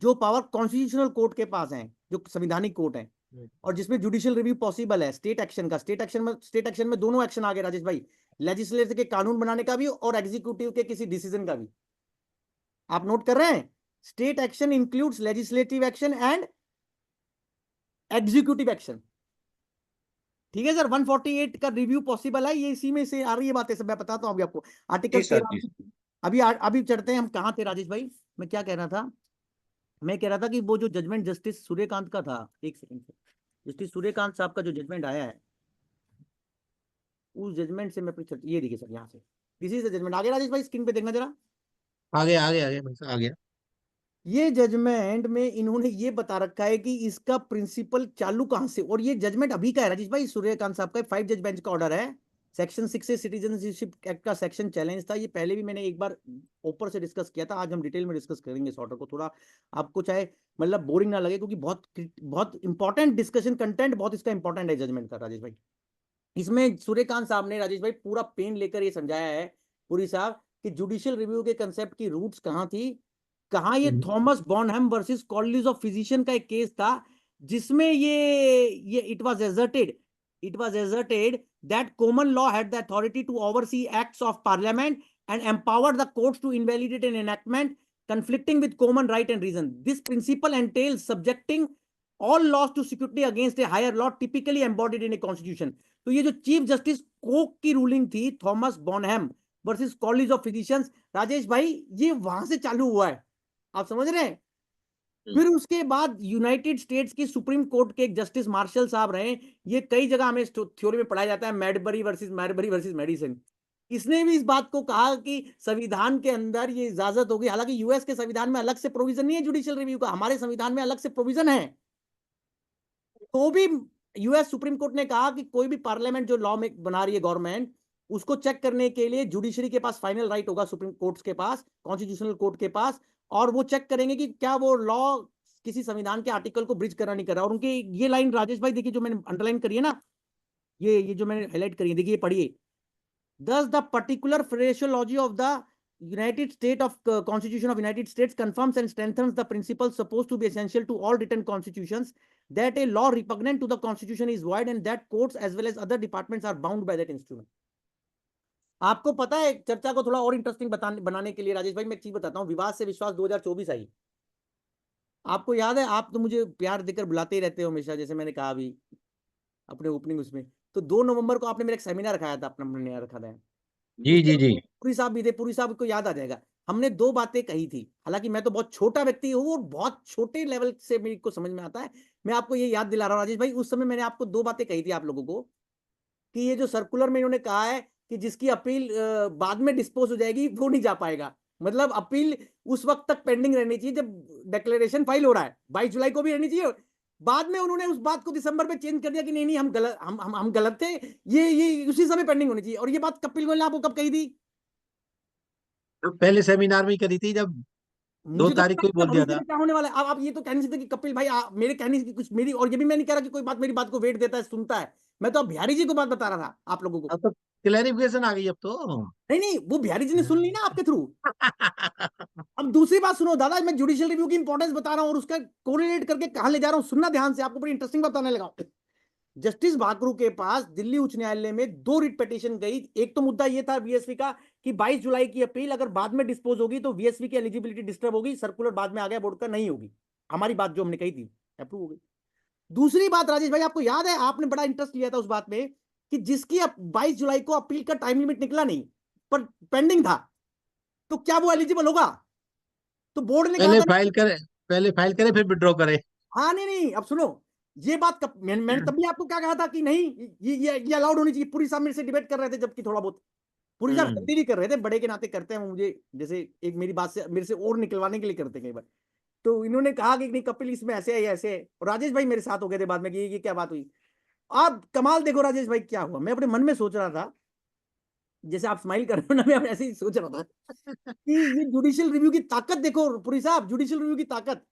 जो पावर कॉन्स्टिट्यूशनल कोर्ट के पास है, जो संवैधानिक कोर्ट है, और जिसमें जुडिशियल रिव्यू पॉसिबल है। स्टेट एक्शन का, स्टेट एक्शन में दोनों एक्शन आ गए राजेश भाई, लेजिस्लेचर के कानून बनाने का भी और एग्जीक्यूटिव के किसी डिसीजन का भी। आप नोट कर रहे हैं, state action includes legislative action and executive action. ठीक है सर, 148 का रिव्यू पॉसिबल है, ये इसी में से आ रही है बातें सब, मैं बताता हूं अभी आपको। आर्टिकल 13 अभी चढ़ते हैं हम, कहाँ थे राजेश भाई, मैं क्या कह रहा था, मैं कह रहा था कि वो जो जजमेंट जस्टिस सूर्यकांत का था, एक सेकंड से, जस्टिस सूर्यकांत साहब का जो जजमेंट आया है, उस जजमेंट से मैं अपनी ये देखिए सर, यहाँ से दिस इज द जजमेंट, आगे राजेश भाई स्क्रीन पे देखना जरा। आगे आगे आगे भाई साहब, आ गया। ये जजमेंट में इन्होंने ये बता रखा है कि इसका प्रिंसिपल चालू कहां से, और ये जजमेंट अभी का है राजेश भाई, सूर्यकांत साहब का 5 जज बेंच का ऑर्डर है। सेक्शन 6 से सिटीजनशिप एक्ट का सेक्शन चैलेंज था, ये पहले भी मैंने एक बार ऊपर से डिस्कस किया था, आज हम डिटेल में डिस्कस करेंगे इस ऑर्डर को, थोड़ा आपको चाहे मतलब बोरिंग ना लगे, क्योंकि बहुत बहुत इंपॉर्टेंट डिस्कशन, कंटेंट बहुत इसका इंपॉर्टेंट है जजमेंट का राजेश भाई। इसमें सूर्यकांत साहब ने राजेश भाई पूरा पेन लेकर ये समझाया है पुरी साहब कि जुडिशियल रिव्यू के कंसेप्ट की रूट्स कहाँ थी, कहाँ ये Thomas Bonham versus College of Physician का एक केस था, जिसमें ये it was asserted that common law had the authority to oversee acts of parliament and empowered the courts to invalidate an enactment conflicting with common right and reason. This principle entails subjecting all laws to scrutiny against a higher law typically embodied in a constitution. तो ये जो chief justice Coke की ruling थी, Thomas Bonham versus College of Physicians, Rajesh भाई ये वहां से चालू हुआ है, आप समझ रहे हैं। फिर उसके बाद यूनाइटेड स्टेट्स की सुप्रीम कोर्ट के एक जस्टिस मार्शल साहब रहे, ये कई जगह हमें थ्योरी में पढ़ाया जाता है, मैडबरी वर्सेस मेडिसिन, इसने भी इस बात को कहा कि संविधान के अंदर ये इजाजत होगी, हालांकि यूएस के संविधान में अलग से प्रोविजन नहीं है जुडिशियल रिव्यू का, हमारे संविधान में अलग से प्रोविजन है, तो भी यूएस सुप्रीम कोर्ट ने कहा कि कोई भी पार्लियामेंट जो लॉ में बना रही है गवर्नमेंट, उसको चेक करने के लिए जुडिशरी के पास फाइनल राइट होगा, सुप्रीम कोर्ट के पास, कॉन्स्टिट्यूशनल कोर्ट के पास, और वो चेक करेंगे कि क्या वो लॉ किसी संविधान के आर्टिकल को ब्रिज करा नहीं कर रहा। और उनकी ये लाइन राजेश भाई देखिए, जो मैंने अंडरलाइन करी है ना, ये जो मैंने हाईलाइट करी है, देखिए पढ़िए, Thus, the particular phraseology of the United States of Constitution of United States confirms and strengthens the principles supposed to be essential to all written constitutions, that a law repugnant to the Constitution is void and that courts as well as other departments are bound by that instrument. आपको पता है, चर्चा को थोड़ा और interesting बनाने के लिए राजेश भाई मैं एक चीज बताता हूँ, विवाद से विश्वास 2024 आई, आपको याद है, आप तो मुझे प्यार देकर बुलाते ही रहते हो हमेशा, जैसे मैंने कहा अभी अपने ओपनिंग उसमें, तो 2 नवंबर को आपने मेरा एक सेमिनार रखाया था, अपना नया रखा था, जी जी जी। पुरी साहब भी थे, पुरी साहब को याद आ जाएगा, हमने 2 बातें कही थी, हालांकि मैं तो बहुत छोटा व्यक्ति हूँ और बहुत छोटे लेवल से मेरे को समझ में आता है, मैं आपको ये याद दिला रहा हूँ राजेश भाई, उस समय मैंने आपको 2 बातें कही थी आप लोगों को, कि ये जो सर्कुलर में इन्होंने कहा है कि जिसकी अपील बाद में डिस्पोज हो जाएगी वो नहीं जा पाएगा, मतलब अपील उस वक्त तक पेंडिंग रहनी चाहिए जब डिक्लेरेशन फाइल हो रहा है, 22 जुलाई को भी रहनी चाहिए, बाद में उन्होंने उस बात को दिसंबर में चेंज कर दिया कि नहीं नहीं हम गलत थे, ये उसी समय पेंडिंग होनी चाहिए, और ये बात कपिल गोयल ने आपको कब कही थी, तो पहले सेमिनार में ही करी थी, जब 2 मुझे तो तारीख को ही बोल दिया था। क्या होने वाला है, अब आप ये तो कह नहीं सकते कि कपिल भाई मेरे कहने की कुछ मेरी, और ये भी मैं नहीं कह रहा कि कोई बात मेरी बात को वेट देता है, सुनता है, मैं तो अब बिहारी जी को बात बता रहा था आप लोगों को, अब तो क्लैरिफिकेशन आ गई अब तो। नहीं वो बिहारी जी ने सुन ली ना आपके थ्रू। अब दूसरी बात सुनो दादा, मैं जुडिशियल रिव्यू की इंपॉर्टेंस बता रहा हूं और उसका कोरिलेट करके कहां ले जा रहा हूं, सुनना ध्यान से, आपको बड़ी इंटरेस्टिंग बताने लगा। जस्टिस भाकरू के पास दिल्ली उच्च न्यायालय में 2 रिट पिटीशन गई, एक तो मुद्दा ये था वीएसवी का कि 22 जुलाई की अपील अगर बाद में डिस्पोज होगी तो वीएसवी की एलिजिबिलिटी डिस्टर्ब होगी, सर्कुलर बाद में आ गया बोर्ड का, नहीं होगी, हमारी बात जो हमने कही थी अप्रूव हो गई। दूसरी बात राजेश भाई, आपको याद है आपने बड़ा इंटरेस्ट लिया था उस बात में कि जिसकी 22 जुलाई को अपील का टाइम लिमिट निकला नहीं पर पेंडिंग था, तो क्या वो एलिजिबल होगा, तो बोर्ड ने पहले कहा था, फाइल करे फिर विड्रॉ करे। हाँ नहीं अब सुनो, ये बात मैंने तभी आपको क्या कहा था कि नहीं ये अलाउड होनी चाहिए, पूरी साहब मेरे से डिबेट कर रहे थे, जबकि थोड़ा बहुत पूरी साहब हेल्दी भी कर रहे थे, बड़े के नाते करते हैं वो, मुझे जैसे एक मेरी बात से मेरे से और निकलवाने के लिए करते कई बार, तो इन्होंने कहा कि नहीं कपिल इसमें ऐसे है ऐसे है, और राजेश भाई मेरे साथ हो गए थे बाद में कि ये क्या बात हुई। आप कमाल देखो राजेश भाई क्या हुआ, मैं अपने मन में सोच रहा था, जैसे आप स्माइल कर रहे हो ना, मैं ऐसे ही सोच रहा था कि ये जुडिशियल रिव्यू की ताकत देखो पुरी साहब, जुडिशियल रिव्यू की ताकत।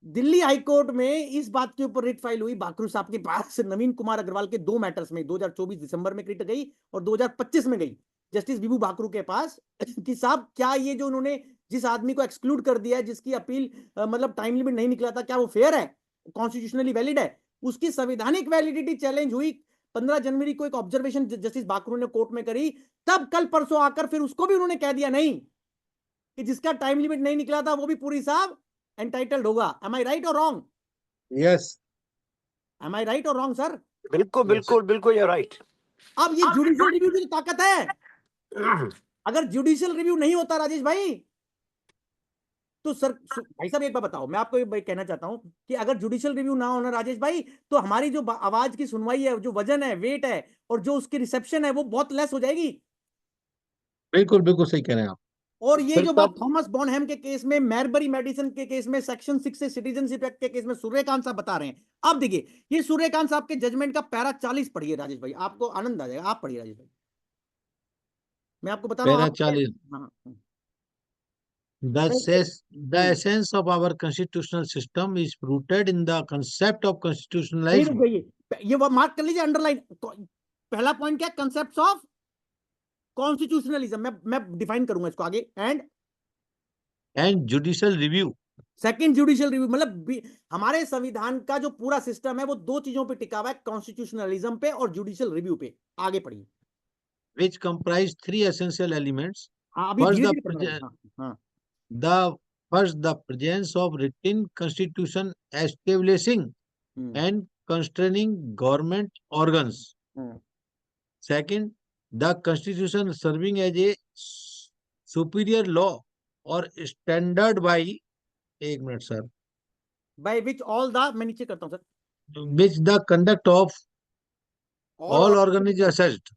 दिल्ली हाईकोर्ट में इस बात के ऊपर रिट फाइल हुई भाकरू साहब के पास नवीन कुमार अग्रवाल के 2 मैटर्स में, 2024 दिसंबर में रिट गई और 2025 में गई जस्टिस बीबू भाकरू के पास कि साहब क्या ये जो उन्होंने जिस आदमी को एक्सक्लूड कर दिया है, जिसकी अपील मतलब टाइम लिमिट नहीं निकला था, क्या वो फेयर है, कॉन्स्टिट्यूशनली वैलिड है, उसकी संवैधानिक वैलिडिटी चैलेंज हुई। 15 जनवरी को एक ऑब्जर्वेशन जस्टिस भाकरू ने कोर्ट में करी, तब कल परसों आकर फिर उसको भी उन्होंने कह दिया नहीं कि जिसका टाइम लिमिट नहीं निकला था वो भी पूरी साहब एंटाइटल्ड होगा। एम आई राइट और रॉन्ग? यस। एम आई राइट और रॉन्ग सर? बिल्कुल बिल्कुल बिल्कुल, यू राइट। अब ये जुडिशियल रिव्यू की ताकत है, अगर जुडिशियल रिव्यू नहीं होता राजेश भाई, तो सर भाई साहब एक बात बताओ, मैं आपको एक भाई कहना चाहता हूं कि अगर जुडिशियल रिव्यू ना होना राजेश भाई, तो हमारी जो आवाज की सुनवाई है, जो वजन है, वेट है, और जो उसकी रिसेप्शन है, वो बहुत लेस हो जाएगी। बिल्कुल बिल्कुल सही कह रहे हैं आप। और ये फिर जो तो बात थॉमस बॉनहेम के केस में, मैरबरी मेडिसन के केस में, सेक्शन 6 से सिटीजनशिप एक्ट के केस में सूर्यकांत साहब बता रहे हैं, अब देखिए ये सूर्यकांत साहब के जजमेंट का पैरा 40 पढ़िए राजेश भाई, आपको आनंद आ जाएगा, आप पढ़िए राजेश भाई, मैं आपको बता रहा हूँ पैरा आप। 40, हाँ, the the essence of our constitutional system is rooted in the concept of नहीं constitutionalism रुक जाइए, ये वो मार्क कर लीजिए, अंडरलाइन। पहला पॉइंट क्या, कंसेप्ट ऑफ कॉन्स्टिट्यूशनलिज्म, मैं डिफाइन करूंगा इसको आगे। And and judicial review, second judicial review, मतलब हमारे संविधान का जो पूरा सिस्टम है वो दो चीजों पे टिका हुआ है, कॉन्स्टिट्यूशनलिज्म पे और जुडिशियल रिव्यू पे। आगे पढ़िए। which comprise three essential elements. हाँ, अभी First, धीरे the धीरे पढ़ना है। हाँ, हाँ, the first the presence of written constitution establishing and constraining government organs. Second, the constitution serving as a superior law or standard by, एक minute sir, by which all the, मैं नीचे करता हूँ sir, which the conduct of all organ is assessed.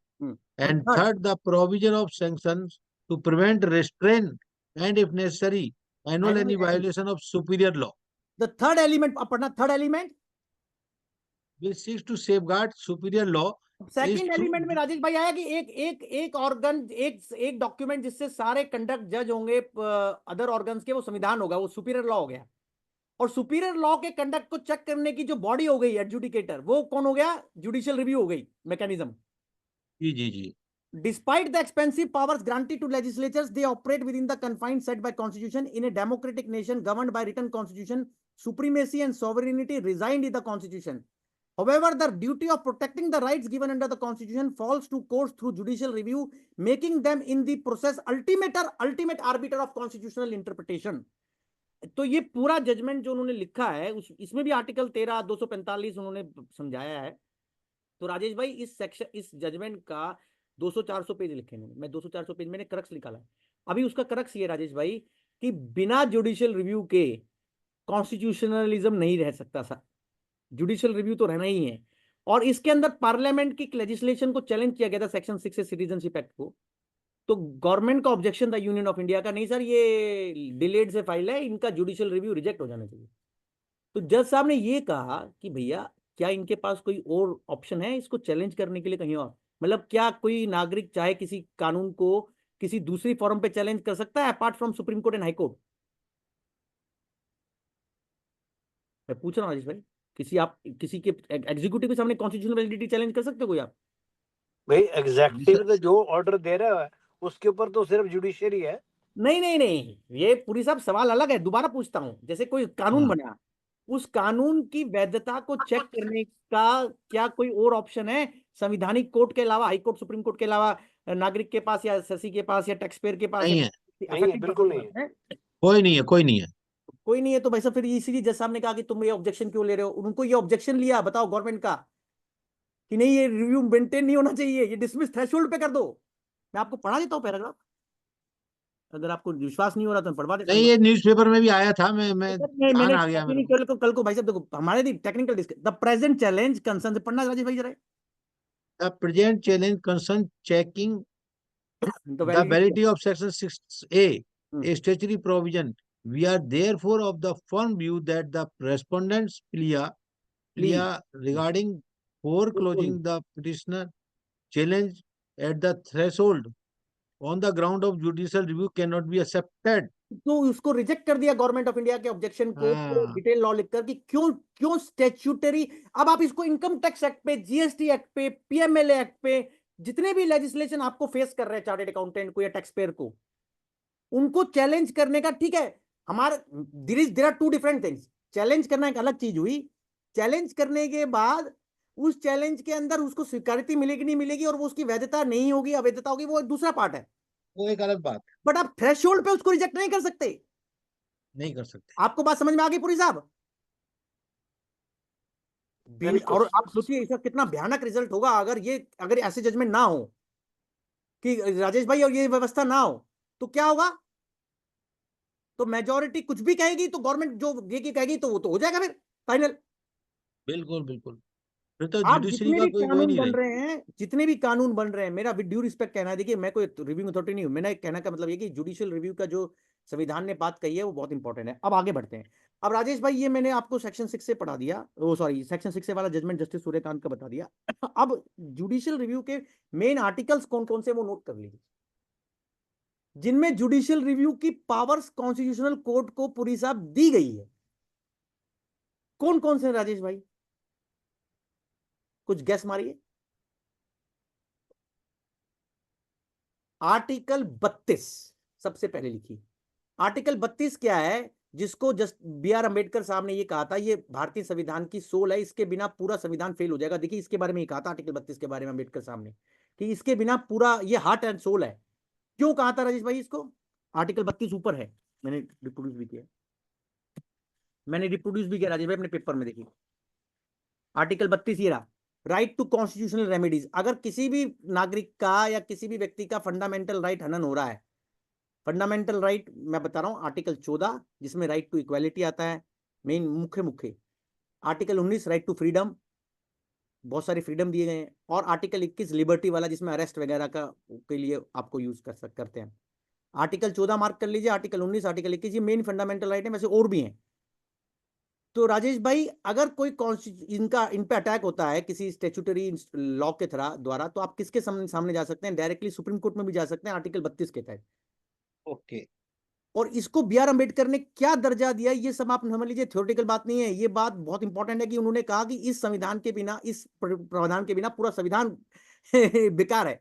And And third, third, the provision of sanctions to prevent, restrain, and if necessary, annul any violation of superior law. the third element, अब पढ़ना third element, Which seeks to safeguard superior law is second through element में राजेश भाई आया कि एक organ, एक document जिससे सारे कंडक्ट जज होंगे अदर ऑर्गन्स के, वो संविधान होगा, वो सुपीरियर लॉ हो गया। और सुपीरियर लॉ के कंडक्ट को चेक करने की जो बॉडी हो गई एडजुडिकेटर, वो कौन हो गया, जुडिशियल रिव्यू हो गई, मैकेनिज्म। जी Despite the expansive powers granted to legislatures, they operate within the confines set by constitution. In a democratic nation governed by written constitution, supremacy and sovereignty reside in the constitution. However, the duty of protecting the rights given under the constitution falls to courts through judicial review, making them in the process ultimate arbiter of constitutional interpretation. तो ये पूरा judgement जो उन्होंने लिखा है, इसमें भी article 13, 245 उन्होंने समझाया है। तो राजेश भाई इस सेक्शन, इस जजमेंट का 200-400 पेज लिखे हैं, मैं 200-400 पेज मैंने क्रक्स निकाला है। अभी उसका क्रक्स ये राजेश भाई कि बिना जुडिशियल रिव्यू के कॉन्स्टिट्यूशनलिज्म नहीं रह सकता था, जुडिशियल रिव्यू तो रहना ही है। और इसके अंदर पार्लियामेंट की लेजिस्लेशन को चैलेंज किया गया था, सेक्शन 6 से सिटीजनशिप एक्ट को। तो गवर्नमेंट का ऑब्जेक्शन था, यूनियन ऑफ इंडिया का, नहीं सर ये डिलेड से फाइल है, इनका जुडिशियल रिव्यू रिजेक्ट हो जाना चाहिए। तो जज साहब ने ये कहा कि भैया क्या इनके पास कोई और ऑप्शन है इसको चैलेंज करने के लिए कहीं और, मतलब क्या कोई नागरिक चाहे किसी कानून को किसी दूसरी फॉर्म पे चैलेंज कर सकता है apart from supreme court and high court? मैं पूछ रहा हूँ राजेश भाई, आप किसी के एग्जीक्यूटिव के सामने कॉन्स्टिट्यूशनल वैलिडिटी चैलेंज कर सकते हो कोई आप? भाई एग्जेक्टिव तो जो ऑर्डर दे रहा है उसके ऊपर तो सिर्फ जुडिशरी है। नहीं, ये पूरी साहब सवाल अलग है, दोबारा पूछता हूं। जैसे कोई कानून बना, उस कानून की वैधता को चेक करने का क्या कोई और ऑप्शन है संविधानिक कोर्ट के अलावा, हाई कोर्ट, सुप्रीम कोर्ट के अलावा, नागरिक के पास या एसएससी के पास या टैक्स पेयर के पास? नहीं है, बिल्कुल नहीं है, कोई नहीं है कोई नहीं है। तो भाई साहब फिर इसीलिए जज साहब ने कहा कि तुम ये ऑब्जेक्शन क्यों ले रहे हो? उनको ये ऑब्जेक्शन लिया, बताओ गवर्नमेंट का, कि नहीं ये रिव्यू मेंटेन नहीं होना चाहिए, ये डिसमिस थ्रेशोल्ड पे कर दो। मैं आपको पढ़ा देता हूँ पैराग्राफ, अगर आपको विश्वास नहीं हो रहा तो मैं पढ़वा देता हूँ। नहीं, ये न्यूज़पेपर में भी आया था, मैं मैंने ध्यान आ गया मेरे को। कल को भाई साहब देखो हमारे technical the present challenge concern, पढ़ना राजेश भाई जरा। The present challenge concern checking the validity of Section 6A, a statutory provision. We are therefore of the firm view that the respondent's plea regarding foreclosing the petitioner challenge at the threshold on the ground of judicial review cannot be accepted. तो उसको reject कर दिया government of India के objection को, detail law लिखकर कि क्यों statutory. अब आप इसको इनकम टैक्स एक्ट पे, जीएसटी एक्ट पे, पीएमएलए एक्ट पे, जितने भी लेजिस्लेशन आपको फेस कर रहे हैं चार्टर्ड अकाउंटेंट को या टैक्स पेयर को, उनको चैलेंज करने का, ठीक है, हमारे there are two different things. Challenge करना एक अलग चीज हुई, चैलेंज करने के बाद उस चैलेंज के अंदर उसको स्वीकृति मिलेगी नहीं मिलेगी, और वो उसकी वैधता नहीं होगी अवैधता होगी, वो एक दूसरा पार्ट है, वो एक अलग बात। बट आप थ्रेशोल्ड पे उसको रिजेक्ट नहीं कर सकते। आपको बात समझ में आ गई पूरी साहब? और आप सोचिए इसका कितना भयानक रिजल्ट होगा अगर ऐसे जजमेंट ना हो। कि राजेश भाई और ये व्यवस्था ना हो तो क्या होगा, तो मेजोरिटी कुछ भी कहेगी तो गवर्नमेंट जो ये की कहेगी तो वो तो हो जाएगा फिर फाइनल। बिल्कुल बिल्कुल, फिर तो आप जुडिशरी जितने का भी कोई वो ही कानून नहीं बन रहेगी। रहे हैं, जितने भी कानून बन रहे हैं, मेरा विद ड्यू रिस्पेक्ट कहना है, देखिए मैं कोई रिव्यू अथॉरिटी नहीं हूं, मेरा कहना का मतलब ये कि जुडिशियल रिव्यू का जो संविधान ने बात कही है वो बहुत इंपॉर्टेंट है। अब आगे बढ़ते हैं। अब राजेश भाई ये मैंने आपको सेक्शन 6 से पढ़ा दिया, ओ सॉरी सेक्शन 6 से वाला जजमेंट जस्टिस सूर्यकांत का बता दिया। अब जुडिशियल रिव्यू के मेन आर्टिकल्स कौन कौन से वो नोट कर लीजिए, जिनमें जुडिशियल रिव्यू की पावर्स कॉन्स्टिट्यूशनल कोर्ट को पूरी साहब दी गई है। कौन कौन से राजेश भाई, कुछ गैस मारिए। आर्टिकल 32 सबसे पहले लिखिए। आर्टिकल 32 क्या है, जिसको जस्ट बी आर अम्बेडकर साहब ने ये कहा था, ये भारतीय संविधान की सोल है, इसके बिना पूरा संविधान फेल हो जाएगा। देखिए इसके बारे में ये कहा था आर्टिकल 32 के बारे में अम्बेडकर साहब ने, कि इसके बिना पूरा ये हार्ट एंड सोल है। क्यों कहा था राजेश भाई इसको? आर्टिकल 32 ऊपर है, मैंने रिप्रोड्यूस भी किया, राजेश भाई अपने पेपर में देखिए। आर्टिकल 32 ये रहा, राइट टू कॉन्स्टिट्यूशनल रेमेडीज। अगर किसी भी नागरिक का या किसी भी व्यक्ति का फंडामेंटल राइट हनन हो रहा है, फंडामेंटल राइट मैं बता रहा हूं, आर्टिकल 14 जिसमें राइट टू इक्वालिटी आता है, मेन मुख्य आर्टिकल 19 राइट टू फ्रीडम, बहुत सारे फ्रीडम दिए गए हैं, और आर्टिकल 21 लिबर्टी वाला जिसमें अरेस्ट वगैरह का के लिए आपको यूज करते हैं। आर्टिकल 14 मार्क कर लीजिए, आर्टिकल 19, आर्टिकल 21 ये मेन फंडामेंटल राइट है, वैसे और भी हैं। तो राजेश भाई अगर कोई इन पे अटैक होता है किसी स्टेचुटरी लॉ के द्वारा, तो आप किसके सामने जा सकते हैं? डायरेक्टली सुप्रीम कोर्ट में भी जा सकते हैं आर्टिकल 32 के तहत। ओके। और इसको बी आर अम्बेडकर ने क्या दर्जा दिया, ये सब आप समझ लीजिए, थ्योरेटिकल बात नहीं है, ये बात बहुत इंपॉर्टेंट है कि उन्होंने कहा कि इस संविधान के बिना, इस प्रावधान के बिना पूरा संविधान बेकार है।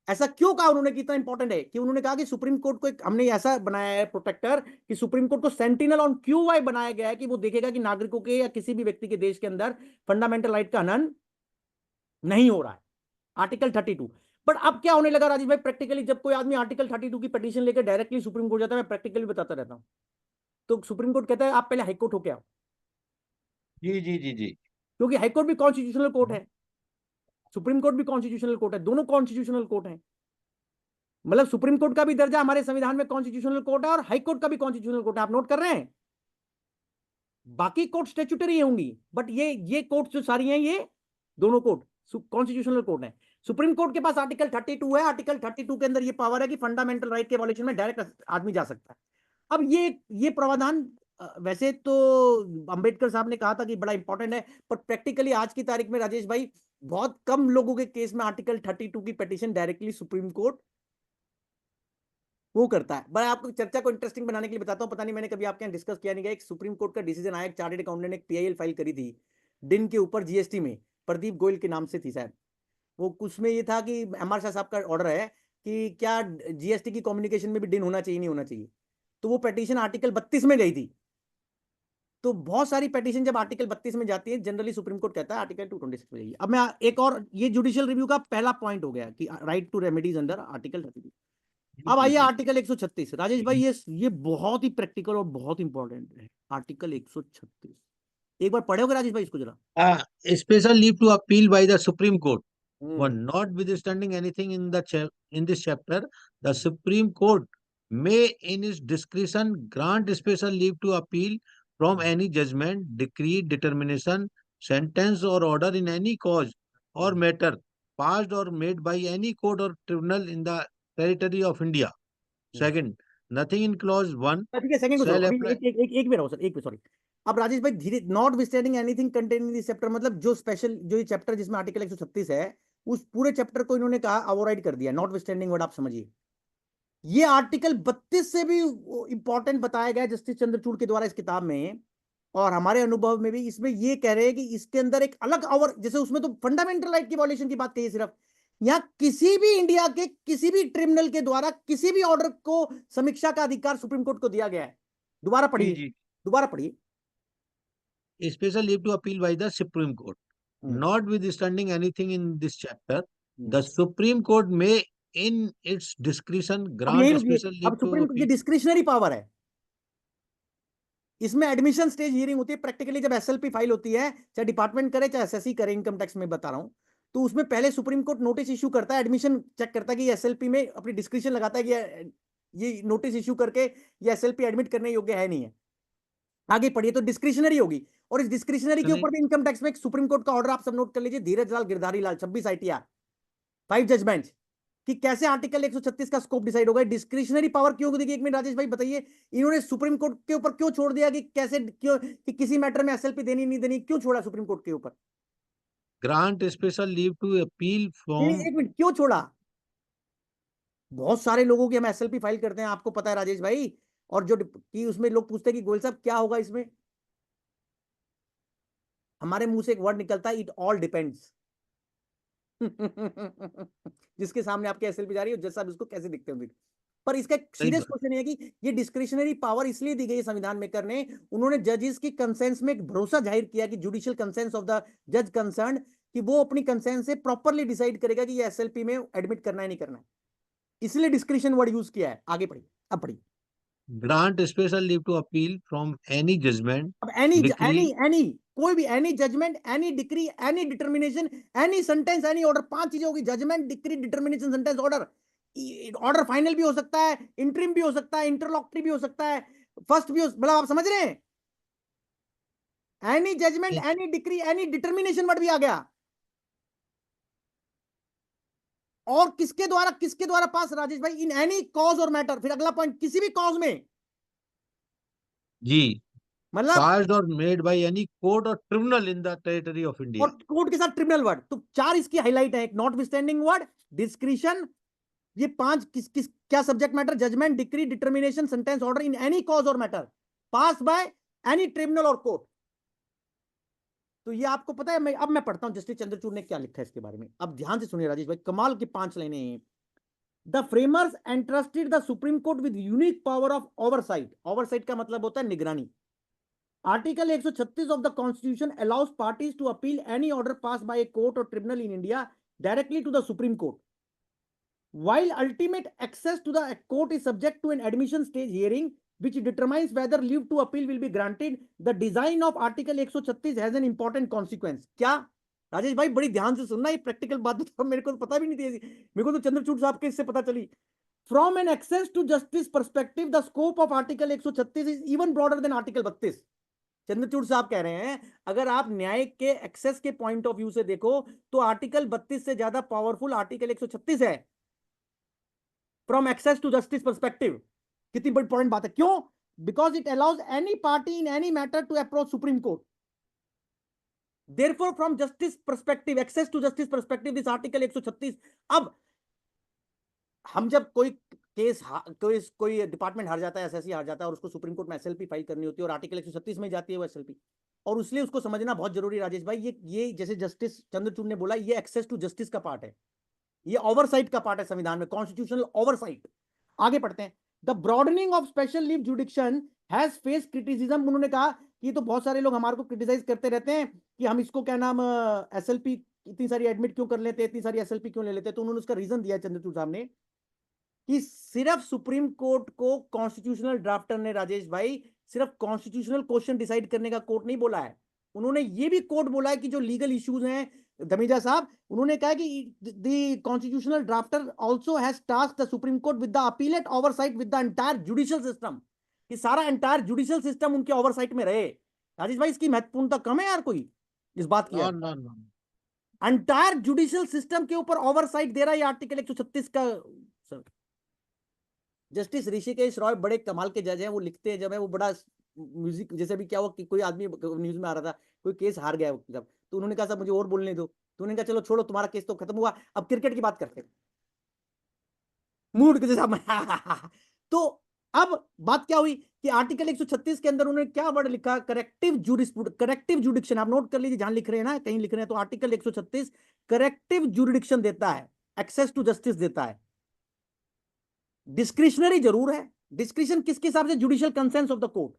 ऐसा क्यों कहा उन्होंने, कितना इंपॉर्टेंट है कि उन्होंने कहा कि सुप्रीम कोर्ट को एक हमने ऐसा बनाया है प्रोटेक्टर, कि सुप्रीम कोर्ट को सेंटिनल ऑन क्यू वाई बनाया गया है, कि वो देखेगा कि नागरिकों के या किसी भी व्यक्ति के देश के अंदर फंडामेंटल राइट का हनन नहीं हो रहा है। आर्टिकल 32। बट अब क्या होने लगा राजीव भाई, प्रैक्टिकली जब कोई आदमी आर्टिकल 32 की पिटीशन लेकर डायरेक्टली सुप्रीम कोर्ट जाता है, मैं प्रैक्टिकली बताता रहता हूं, तो सुप्रीम कोर्ट कहता है आप पहले हाईकोर्ट होके आओ, जी जी जी जी। क्योंकि हाईकोर्ट भी कॉन्स्टिट्यूशनल कोर्ट है, सुप्रीम कोर्ट भी कॉन्स्टिट्यूशनल कोर्ट है, दोनों कॉन्स्टिट्यूशनल कोर्ट है। मतलब सुप्रीम कोर्ट का भी दर्जा हमारे संविधान में कॉन्स्टिट्यूशनल कोर्ट है, और हाई कोर्ट का भी कॉन्स्टिट्यूशनल कोर्ट है। आप नोट कर रहे हैं? बाकी कोर्ट स्टैट्यूटरी होंगी, बट ये कोर्ट जो सारी हैं, ये दोनों कोर्ट कॉन्स्टिट्यूशनल कोर्ट है। सुप्रीम कोर्ट के पास आर्टिकल 32 है, आर्टिकल 32 के अंदर ये पावर है कि फंडामेंटल राइट के वॉल्यूशन में डायरेक्ट आदमी जा सकता है। अब ये प्रावधान वैसे तो अंबेडकर साहब ने कहा था कि बड़ा इंपॉर्टेंट है, पर प्रैक्टिकली आज की तारीख में राजेश भाई बहुत कम लोगों के केस में आर्टिकल 32 की पिटीशन डायरेक्टली सुप्रीम कोर्ट वो करता है। मैं आपको चर्चा को इंटरेस्टिंग बनाने के लिए बताता हूं, पता नहीं मैंने कभी आपके यहाँ डिस्कस किया नहीं गया, एक सुप्रीम कोर्ट का डिसीजन आया, एक चार्टर्ड अकाउंटेंट ने एक पीआईएल फाइल करी थी डिन के ऊपर, जीएसटी में, प्रदीप गोयल के नाम से थी शायद वो। उसमें ये था कि एमआर शाह साहब का ऑर्डर है कि क्या जीएसटी की कम्युनिकेशन में भी डिन होना चाहिए, नहीं होना चाहिए। तो वो पिटीशन आर्टिकल 32 में गई थी। तो बहुत सारी पिटीशन जब आर्टिकल 32 में जाती है, जनरली सुप्रीम कोर्ट कहता है आर्टिकल 226 में जाइए। अब मैं एक और, ये जुडिशियल रिव्यू का पहला पॉइंट हो गया कि right to remedies under article 32। अब आइए आर्टिकल 136 राजेश भाई, ये बहुत ही प्रैक्टिकल और बहुत इंपॉर्टेंट है। आर्टिकल 136 एक बार पढ़ोगे राजेश भाई इसको जरा? Special leave to appeal by the Supreme Court. Hmm One, notwithstanding anything in this chapter, the Supreme Court may, in its discretion, grant special leave to appeal from any judgment, decree, determination, sentence, or order in any cause or matter passed or made by any court or tribunal in the territory of India. Second, nothing in clause 1 ठीक है, second को छोड़ो, shall अभी apply. एक में रहो sir, एक में सॉरी। अब राजेश भाई धीरे, not withstanding anything contain in this chapter, मतलब जो स्पेशल जो ये चैप्टर जिसमें आर्टिकल 136 है, उस पूरे चैप्टर को इन्होंने कहा ओवरराइड कर दिया। नॉट विस्टैंडिंग वर्ड आप समझिए, ये आर्टिकल 32 से भी इंपॉर्टेंट बताया गया जस्टिस चंद्रचूड़ के द्वारा इस किताब में, और हमारे अनुभव में भी। इसमें ये कह रहे हैं कि इसके अंदर एक अलग ओवर, जैसे उसमें तो फंडामेंटल राइट की वॉल्यूशन की बात कही है सिर्फ, यहां किसी भी इंडिया के किसी भी ट्रिब्यूनल के द्वारा किसी भी ऑर्डर को समीक्षा का अधिकार सुप्रीम कोर्ट को दिया गया है। दोबारा पढ़िए, दोबारा पढ़िए। Special leave to appeal by the Supreme Court. Notwithstanding anything in this chapter, the Supreme Court may, in its discretion, अब grant यही special रुकिए, leave अब to सुप्रीम कोर्ट की appeal. डिस्क्रिशनरी पावर है, इसमें एडमिशन स्टेज हियरिंग होती है। Practically जब एसएलपी फाइल होती है, चाहे डिपार्टमेंट करे चाहे एसएससी करे, इनकम टैक्स में बता रहा हूं, तो उसमें पहले सुप्रीम कोर्ट नोटिस इश्यू करता है, एडमिशन चेक करता है कि ये एसएलपी में अपनी डिस्क्रिप्शन लगाता है कि ये नोटिस इश्यू करके ये एसएलपी एडमिट करने योग्य है नहीं है। आगे पढ़िए, तो डिस्क्रिशनरी होगी, और इस डिस्क्रिशनरी के ऊपर भी इनकम टैक्स में एक सुप्रीम कोर्ट का ऑर्डर आप सब नोट कर लीजिए, धीरज लाल गिरधारी लाल 26 ITR 5 जजमेंट, कि कैसे आर्टिकल 136 का स्कोप डिसाइड होगा। डिस्क्रिशनरी पावर क्यों दी गई? एक मिनट राजेश भाई बताइए, इन्होंने सुप्रीम कोर्ट के ऊपर क्यों छोड़ दिया कि कैसे, क्यों कि किसी मैटर में एसएलपी देनी नहीं देनी, क्यों छोड़ा सुप्रीम कोर्ट के ऊपर? Grant special leave to appeal from, एक मिनट, क्यों छोड़ा? बहुत सारे लोगों की हम एसएलपी फाइल करते हैं, आपको पता है राजेश भाई, और जो कि उसमें लोग पूछते हैं कि गोयल साहब क्या होगा इसमें, हमारे मुंह से एक वर्ड निकलता है, इट ऑल डिपेंड्स। जिसके सामने आपके एसएलपी जा रही है, जज साहब इसको कैसे देखते होंगे? पर इसका एक सही सीरियस बात। क्वेश्चन है कि ये डिस्क्रिशनरी पावर इसलिए दी गई है संविधान मेकर ने, उन्होंने जजेस की कंसेंस में एक भरोसा जाहिर किया कि जुडिशियल कंसेंस ऑफ द जज कंसर्न, कि वो अपनी कंसेंस से प्रॉपरली डिसाइड करेगा कि ये एसएलपी में एडमिट करना है नहीं करना है, इसलिए डिस्क्रिशन वर्ड यूज किया है। आगे पढ़िए, अब पढ़िए। Grant special leave to appeal from any judgment, अब एनी डिक्री, एनी कोई भी, any judgment, any decree, any determination, any sentence, any order, 5 चीजें होगी, judgment, decree, determination, sentence, order. Order final भी हो सकता है, इंटरिम भी हो सकता है, इंटरलॉक्टरी भी हो सकता है, फर्स्ट भी हो, मतलब आप समझ रहे हैं? Any judgment, any decree, any determination word भी आ गया। और किसके द्वारा पास राजेश भाई? इन एनी कॉज और मैटर। फिर अगला पॉइंट, किसी भी कॉज में, जी, मतलब, passed or made by any court or tribunal in the territory of और India. कोर्ट के साथ ट्रिब्यूनल वर्ड, तो 4 इसकी हाईलाइट है। एक नॉट विथस्टैंडिंग वर्ड, डिस्क्रिशन, ये 5 किस क्या subject matter? Judgment, decree, determination, sentence, order in any cause और matter passed by any tribunal or court. तो ये आपको पता है। अब मैं पढ़ता हूं जस्टिस चंद्रचूड़ ने क्या लिखा है इसके बारे में। अब ध्यान से सुनिए राजेश भाई, कमाल की 5 लाइनें हैं। The framers entrusted the Supreme Court with unique power of oversight. Oversight का मतलब होता है निगरानी। Article 136 of the Constitution allows parties to appeal any order passed by a court or tribunal in India directly to the Supreme Court. While ultimate access to the court is subject to an admission stage hearing, which determines whether leave to appeal will be granted, the design of Article 136 has an important consequence. क्या राजेश भाई, बड़ी ध्यान से सुनना, ये practical बात बताओ, मेरे को तो पता भी नहीं थी, मेरे को तो चंद्रचूड़ साहब के इससे पता चली। From an access to justice perspective, the scope of Article 136 is even broader than Article 32. Chandrachud साहब कह रहे हैं, अगर आप न्याय के एक्सेस के पॉइंट ऑफ व्यू से देखो तो आर्टिकल 32 से ज्यादा पावरफुल आर्टिकल 136 है। From access to justice perspective, कितनी बड़ी इंपॉर्टेंट बात है। क्यों? Because it allows any party in any matter to approach Supreme Court. Therefore from justice perspective, access to justice perspective, this article 136। अब हम जब कोई केस, कोई डिपार्टमेंट हार जाता है, एसएससी हार जाता है, और उसको सुप्रीम कोर्ट में एसएलपी फाइल करनी होती है, और आर्टिकल 136 में जाती है वो एसएलपी, और इसलिए उसको समझना बहुत जरूरी है राजेश भाई। ये जैसे जस्टिस चंद्रचूड़ ने बोला, ये एक्सेस टू जस्टिस का पार्ट है, ये ओवरसाइट का पार्ट है संविधान में, कॉन्स्टिट्यूशनल ओवरसाइट। आगे पढ़ते हैं। The broadening of special leave जुडिक्शन has face criticism. उन्होंने कहा कि तो बहुत सारे लोग हमारे को क्रिटिसाइज करते रहते हैं कि हम इसको क्या नाम, एसएलपी इतनी सारी एडमिट क्यों कर लेते हैं, इतनी सारी एसएलपी क्यों ले लेते हैं। तो उन्होंने उसका रीजन दिया चंद्रचूड़ साहब ने कि सिर्फ सुप्रीम कोर्ट को कॉन्स्टिट्यूशनल ड्राफ्टर ने राजेश भाई सिर्फ कॉन्स्टिट्यूशनल क्वेश्चन डिसाइड करने का कोर्ट नहीं बोला है, उन्होंने ये भी कोर्ट बोला है कि जो लीगल इश्यूज हैं, धमीजा साहब, उन्होंने कहा कि the constitutional drafter also has tasked the Supreme Court with the appellate oversight with the entire judicial system, कि सारा एंटायर जुडिशियल सिस्टम उनके ओवरसाइट में रहे। राजेश भाई, इसकी महत्वपूर्णता कम है यार कोई इस बात की? एंटायर जुडिशियल सिस्टम के ऊपर ओवरसाइट दे रहा है आर्टिकल 136 का। जस्टिस ऋषिकेश रॉय बड़े कमाल के जज हैं, वो लिखते हैं, जब है वो बड़ा म्यूजिक, जैसे भी क्या हुआ कि कोई आदमी न्यूज में आ रहा था, कोई केस हार गया जब, तो उन्होंने कहा साहब मुझे और बोलने दो, तो उन्होंने कहा चलो छोड़ो, तुम्हारा केस तो खत्म हुआ, अब क्रिकेट की बात करते हैं, मूड के जैसा। तो अब बात क्या हुई कि आर्टिकल 136 के अंदर उन्होंने क्या वर्ड लिखा? करेक्टिव जुडिक्शन। आप नोट कर लीजिए, जहां लिख रहे हैं ना, कहीं लिख रहे हैं तो आर्टिकल 136 करेक्टिव जुडिक्शन देता है, एक्सेस टू जस्टिस देता है। डिस्क्रिशनरी जरूर है, डिस्क्रिशन किसके हिसाब से? Judicial conscience of the court.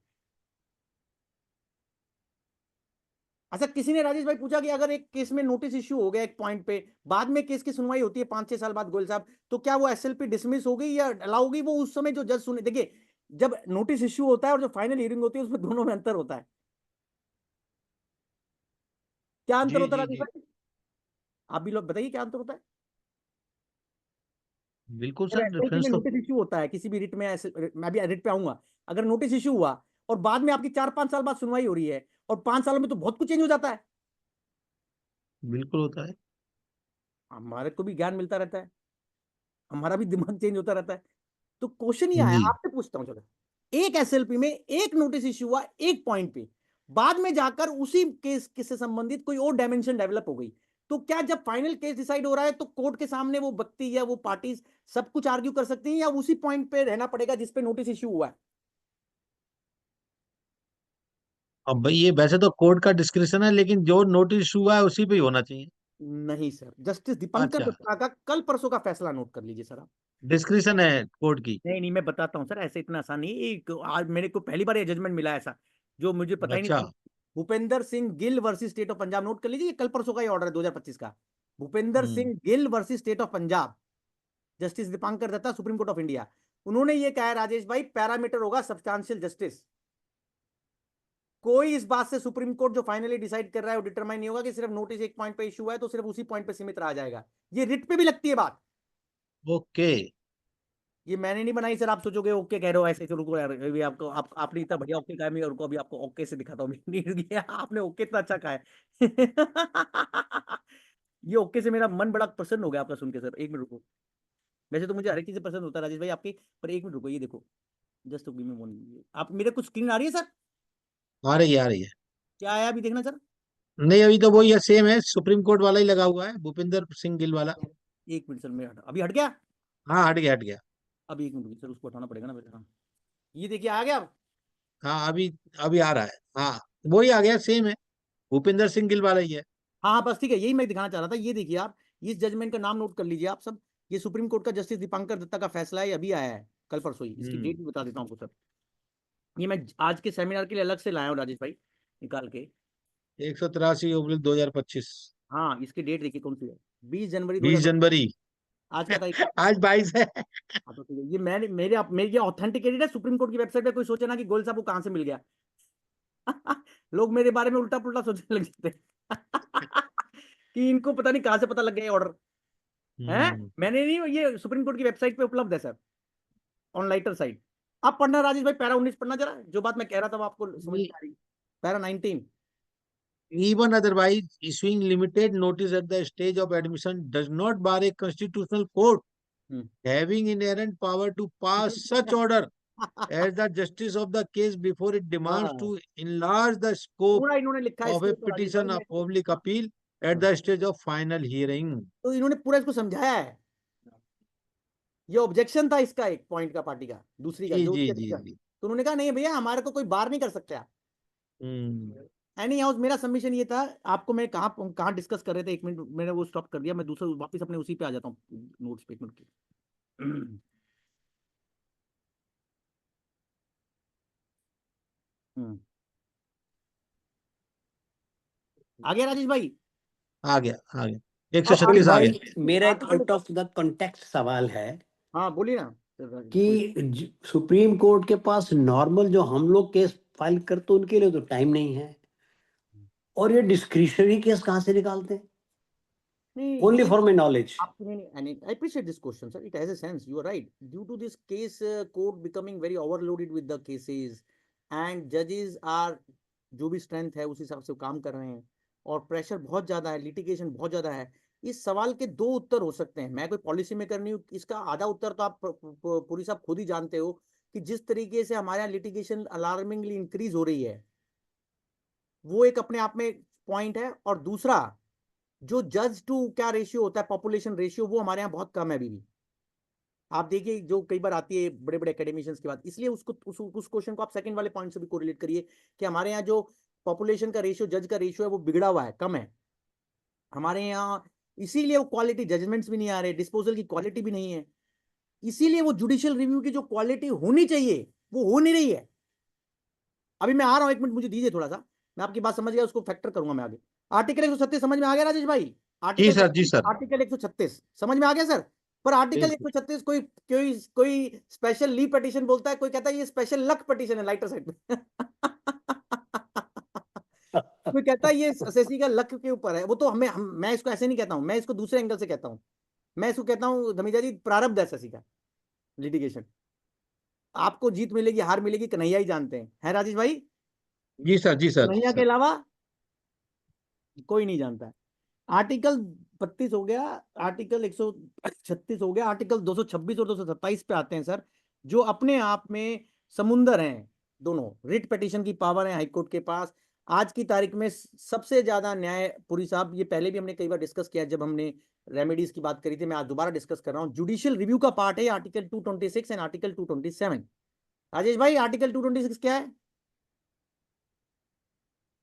अच्छा, किसी ने राजेश भाई पूछा कि अगर एक केस में नोटिस इश्यू हो गया एक पॉइंट पे, बाद में केस की सुनवाई होती है 5-6 साल बाद गोयल साहब, तो क्या वो एसएलपी डिसमिस हो गई या अलाउ होगी? वो उस समय जो जज सुने, देखिए जब नोटिस इश्यू होता है और जो फाइनल हियरिंग होती है उसमें दोनों में अंतर होता है। क्या अंतर होता है राजेश भाई? आप भी लोग बताइए क्या अंतर होता है? बिल्कुल अगर सर, एसएलपी में डिफरेंस तो नोटिस इशू होता है किसी भी रिट में, ऐसे मैं भी रिट पे आऊंगा, अगर नोटिस इशू हुआ और बाद में आपकी 4-5 साल बाद सुनवाई हो रही है, और 5 सालों में तो बहुत कुछ चेंज हो जाता है। बिल्कुल होता है। हमारे को भी ज्ञान मिलता रहता है, हमारा भी दिमाग चेंज होता रहता है। तो क्वेश्चन ये आया, जी। आपसे पूछता हूँ, चलो एक एसएलपी में एक नोटिस इशू हुआ एक पॉइंट पे, बाद में जाकर उसी केस से संबंधित कोई और डायमेंशन डेवलप हो गई, तो क्या जब फाइनल केस डिसाइड हो रहा है तो कोर्ट के सामने वो व्यक्ति या वो पार्टी सब कुछ आर्ग्यू कर सकती हैं, या उसी पॉइंट पे रहना पड़ेगा जिस पे नोटिस इशू हुआ है? अब भाई ये वैसे तो कोर्ट का डिस्क्रिप्शन है, लेकिन जो नोटिस हुआ है उसी पे ही होना चाहिए। नहीं सर, जस्टिस दीपंकर अच्छा, दत्ता का कल परसों का फैसला नोट कर लीजिए सर आप। डिस्क्रिप्शन है कोर्ट की। नहीं नहीं, मैं बताता हूँ सर, ऐसे इतना आसान नहीं, आज मेरे को पहली बार ये जजमेंट मिला है ऐसा, जो मुझे पता ही नहीं अच्छा। था। Bhupendra Singh Gill versus State of Punjab, note कर लीजिए, ये कल परसों का ही ऑर्डर है 2025 का। Bhupendra Singh Gill versus State of Punjab, Justice Dipankar Datta, Supreme Court of India. उन्होंने ये कहा है राजेश भाई, पैरामीटर होगा सब्सटैंशियल जस्टिस। कोई इस बात से सुप्रीम कोर्ट जो फाइनली डिसाइड कर रहा है वो डिटरमाइन नहीं होगा कि सिर्फ नोटिस एक पॉइंट पे इशू है तो सिर्फ उसी पॉइंट पे सीमित रहा जाएगा। ये रिट पे भी लगती है बात, ओके। ये मैंने नहीं बनाई सर, आप सोचोगे ओके कह रहे हो ऐसे, चलो रुको यार, अभी आपको आपने इतना बढ़िया ओके कहा, मैं रुको अभी आपको ओके से दिखाता हूँ। नहीं, आपने ओके इतना अच्छा कहा है। ये ओके से मेरा मन बड़ा प्रसन्न हो गया आपका सुन के सर। एक मिनट रुको, वैसे तो मुझे हर एक चीज से पसंद होता है राजेश भाई आपकी, पर एक मिनट रुको, ये देखो जस्ट आप मेरे कुछ स्क्रीन आ रही है सर? आ रही है, आ रही है। क्या आया अभी देखना सर। नहीं, अभी तो वही है, सेम है, सुप्रीम कोर्ट वाला ही लगा हुआ है, भूपिंदर सिंह गिल वाला। एक मिनट सर, मैं अभी हट गया। हाँ, हट गया, हट गया। अभी एक मिनट सर, उसको हटाना पड़ेगा ना पहले। हाँ, ये देखिए आ गया अब। हाँ, अभी अभी आ रहा है। हाँ, वही आ गया, सेम है, भूपिंदर सिंह गिल वाला ही है। हाँ हाँ, बस ठीक है, यही मैं दिखाना चाह रहा था। ये देखिए आप, इस जजमेंट का नाम नोट कर लीजिए आप सब। ये सुप्रीम कोर्ट का जस्टिस दीपांकर दत्ता का फैसला है, ये अभी आया है कल परसों ही। इसकी डेट भी बता देता हूँ आपको सर, ये मैं आज के सेमिनार के लिए अलग से लाया हूँ राजेश भाई, निकाल के। 183/2025। हाँ, इसकी डेट देखिए कौन सी है, 20 जनवरी 20 2025। जनवरी आज क्या तारीख है? आज 22 है। हाँ तो ठीक है, ये मैंने मेरे ऑथेंटिकेटेड है सुप्रीम कोर्ट की वेबसाइट पे, कोई सोचे ना कि गोयल साहब को कहाँ से मिल गया। लोग मेरे बारे में उल्टा पुल्टा सोचने लग जाते हैं कि इनको पता नहीं कहाँ से पता लग गया ऑर्डर है। हम्म। मैंने नहीं, ये सुप्रीम कोर्ट की वेबसाइट पे उपलब्ध है सर, ऑन लाइटर साइड। आप पढ़ना राजेश भाई, पैरा 19 पढ़ना जरा, जो बात मैं कह रहा था वो आपको समझ में आ रही। Para 19। Even otherwise, issuing limited notice at the stage of admission does not bar a constitutional court having inherent power to pass such order as the justice of the case before it demands हाँ, to enlarge the scope पूरा इन्होंने लिखा है of इसके a ऊपर राजेश भाई, petition of मैं public appeal at हाँ, the stage of final hearing. तो इन्होंने पूरा इसको समझाया है। ये ऑब्जेक्शन था इसका, एक पॉइंट का पार्टी का, दूसरी का जी, जो जी, उसके जी, था। जी। तो उन्होंने कहा नहीं भैया, हमारे को कोई बार नहीं कर सकता। हम्म। एनी हाउस, मेरा सबमिशन ये था। आपको मैं कहाँ कहाँ डिस्कस कर रहे थे, एक मिनट मैंने वो स्टॉप कर दिया, मैं दूसरा वापस अपने उसी पे आ जाता हूँ नोट्स पे, एक मिनट की। हम्म, आ गया राजेश भाई। आ गया, आ गया, अब 136 आ भाई गया। मेरा एक आउट ऑफ द कॉन्टेक्स्ट सवाल है हाँ बोलिए ना सर, बोलिए। कि सुप्रीम कोर्ट के पास नॉर्मल जो हम लोग केस फाइल करते उनके लिए तो टाइम नहीं है, और ये डिस्क्रिशनरी केस कहाँ से निकालते हैं? नहीं ओनली ये for my knowledge. and I appreciate this question, sir. It has a sense. You are right. Due to this case court becoming very overloaded with the cases, and judges are जो भी strength है उस हिसाब से वो काम कर रहे हैं, और प्रेशर बहुत ज्यादा है, लिटिगेशन बहुत ज्यादा है। इस सवाल के दो उत्तर हो सकते हैं, मैं कोई पॉलिसी मेकर नहीं हूँ। इसका आधा उत्तर तो आप पूरी साहब खुद ही जानते हो कि जिस तरीके से हमारे यहाँ लिटिगेशन अलार्मिंगली इंक्रीज हो रही है, वो एक अपने आप में पॉइंट है। और दूसरा, जो जज टू क्या रेशियो होता है, पॉपुलेशन रेशियो, वो हमारे यहाँ बहुत कम है अभी भी। आप देखिए जो कई बार आती है बड़े बड़े एकेडमिशियंस की बात, इसलिए उसको उस क्वेश्चन को आप सेकंड वाले पॉइंट से भी कोरिलेट करिए कि हमारे यहाँ जो पॉपुलेशन का रेशियो, जज का रेशियो है, वो बिगड़ा हुआ है, कम है हमारे यहाँ। इसीलिए वो क्वालिटी जजमेंट्स भी नहीं आ रहे, डिस्पोजल की क्वालिटी भी नहीं है। इसीलिए वो जुडिशियल रिव्यू की जो क्वालिटी होनी चाहिए वो हो नहीं रही है। अभी मैं आ रहा हूं, एक मिनट मुझे दीजिए थोड़ा सा, मैं आपकी बात समझ गया, उसको फैक्टर करूंगा मैं आगे। आर्टिकल 136 समझ में आ गया राजेश भाई? जी आर्टिकल सर, जी सर। आर्टिकल 136 समझ में आ गया सर? पर आर्टिकल बिल्कुल। 136 कोई कोई कोई स्पेशल ली पिटीशन बोलता है, कोई कहता है ये स्पेशल लक पिटीशन है, लाइटर साइड पे। कोई कहता है ये एसएससी का लक के ऊपर है, वो तो मैं इसको ऐसे नहीं कहता हूं, मैं इसको दूसरे एंगल से कहता हूं। मैं इसको कहता हूं धमीजा जी, प्रारब्ध है एसएससी का, लिटिगेशन। आपको जीत मिलेगी हार मिलेगी कन्हैया ही जानते हैं, है राजेश भाई? जी सर, जी सर, जी कन्हैया के सर। अलावा कोई नहीं जानता है। आर्टिकल 32 हो गया, आर्टिकल 136 हो गया, आर्टिकल 226 और 227 पे आते हैं सर, जो अपने आप में समुंदर हैं दोनों। रिट पिटीशन की पावर है हाईकोर्ट के पास। आज की तारीख में सबसे ज्यादा न्यायपुरी साहब, ये पहले भी हमने कई बार डिस्कस किया जब हमने रेमेडीज की बात करी थी, मैं आज दोबारा डिस्कस कर रहा हूं। जुडिशियल रिव्यू का पार्ट है आर्टिकल 226 एंड आर्टिकल 227। राजेश भाई आर्टिकल 226 क्या है?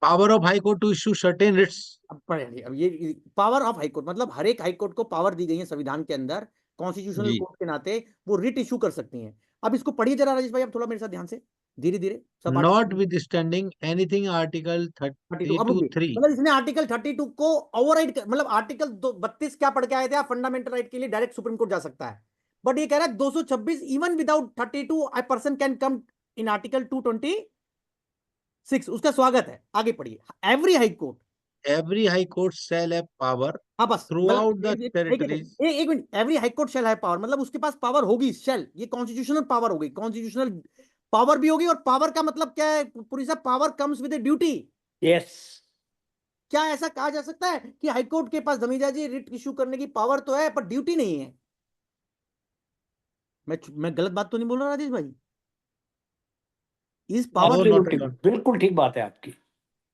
Power of high court to issue certain writs. अब पढ़िए, अब ये पावर ऑफ हाईकोर्ट मतलब हर एक हाईकोर्ट को पावर दी गई है संविधान के अंदर, कॉन्स्टिट्यूशनल जी। कोर्ट के नाते वो रिट इशू कर सकती हैं। अब इसको पढ़िए जरा राजेश भाई, अब थोड़ा मेरे साथ ध्यान से, धीरे धीरे सब। Not with standing anything article 32 अब 32(3). मतलब इसने आर्टिकल 32 को ओवरराइड मतलब आर्टिकल 32 क्या पढ़ के आए थे आप? फंडामेंटल राइट के लिए डायरेक्ट सुप्रीम कोर्ट जा सकता है, बट ये कह रहा है 226 even without 32 a person can come in article 226। उसका स्वागत है, आगे पढ़िए। Every high court, Every high court shall have power हाँ बस throughout the एक territories. Minute, every high court shell have power मतलब उसके पास पावर होगी, शैल ये कॉन्स्टिट्यूशनल पावर होगी, कॉन्स्टिट्यूशनल पावर भी होगी। और पावर का मतलब क्या है पुरी साहब? Power comes with duty. Yes, क्या ऐसा कहा जा सकता है कि हाईकोर्ट के पास धमीजा जी रिट इशू करने की पावर तो है पर ड्यूटी नहीं है? मैं गलत बात तो नहीं बोल रहा राजेश भाई? इस पावर No, not बिल्कुल at all. बिल्कुल ठीक बात है आपकी।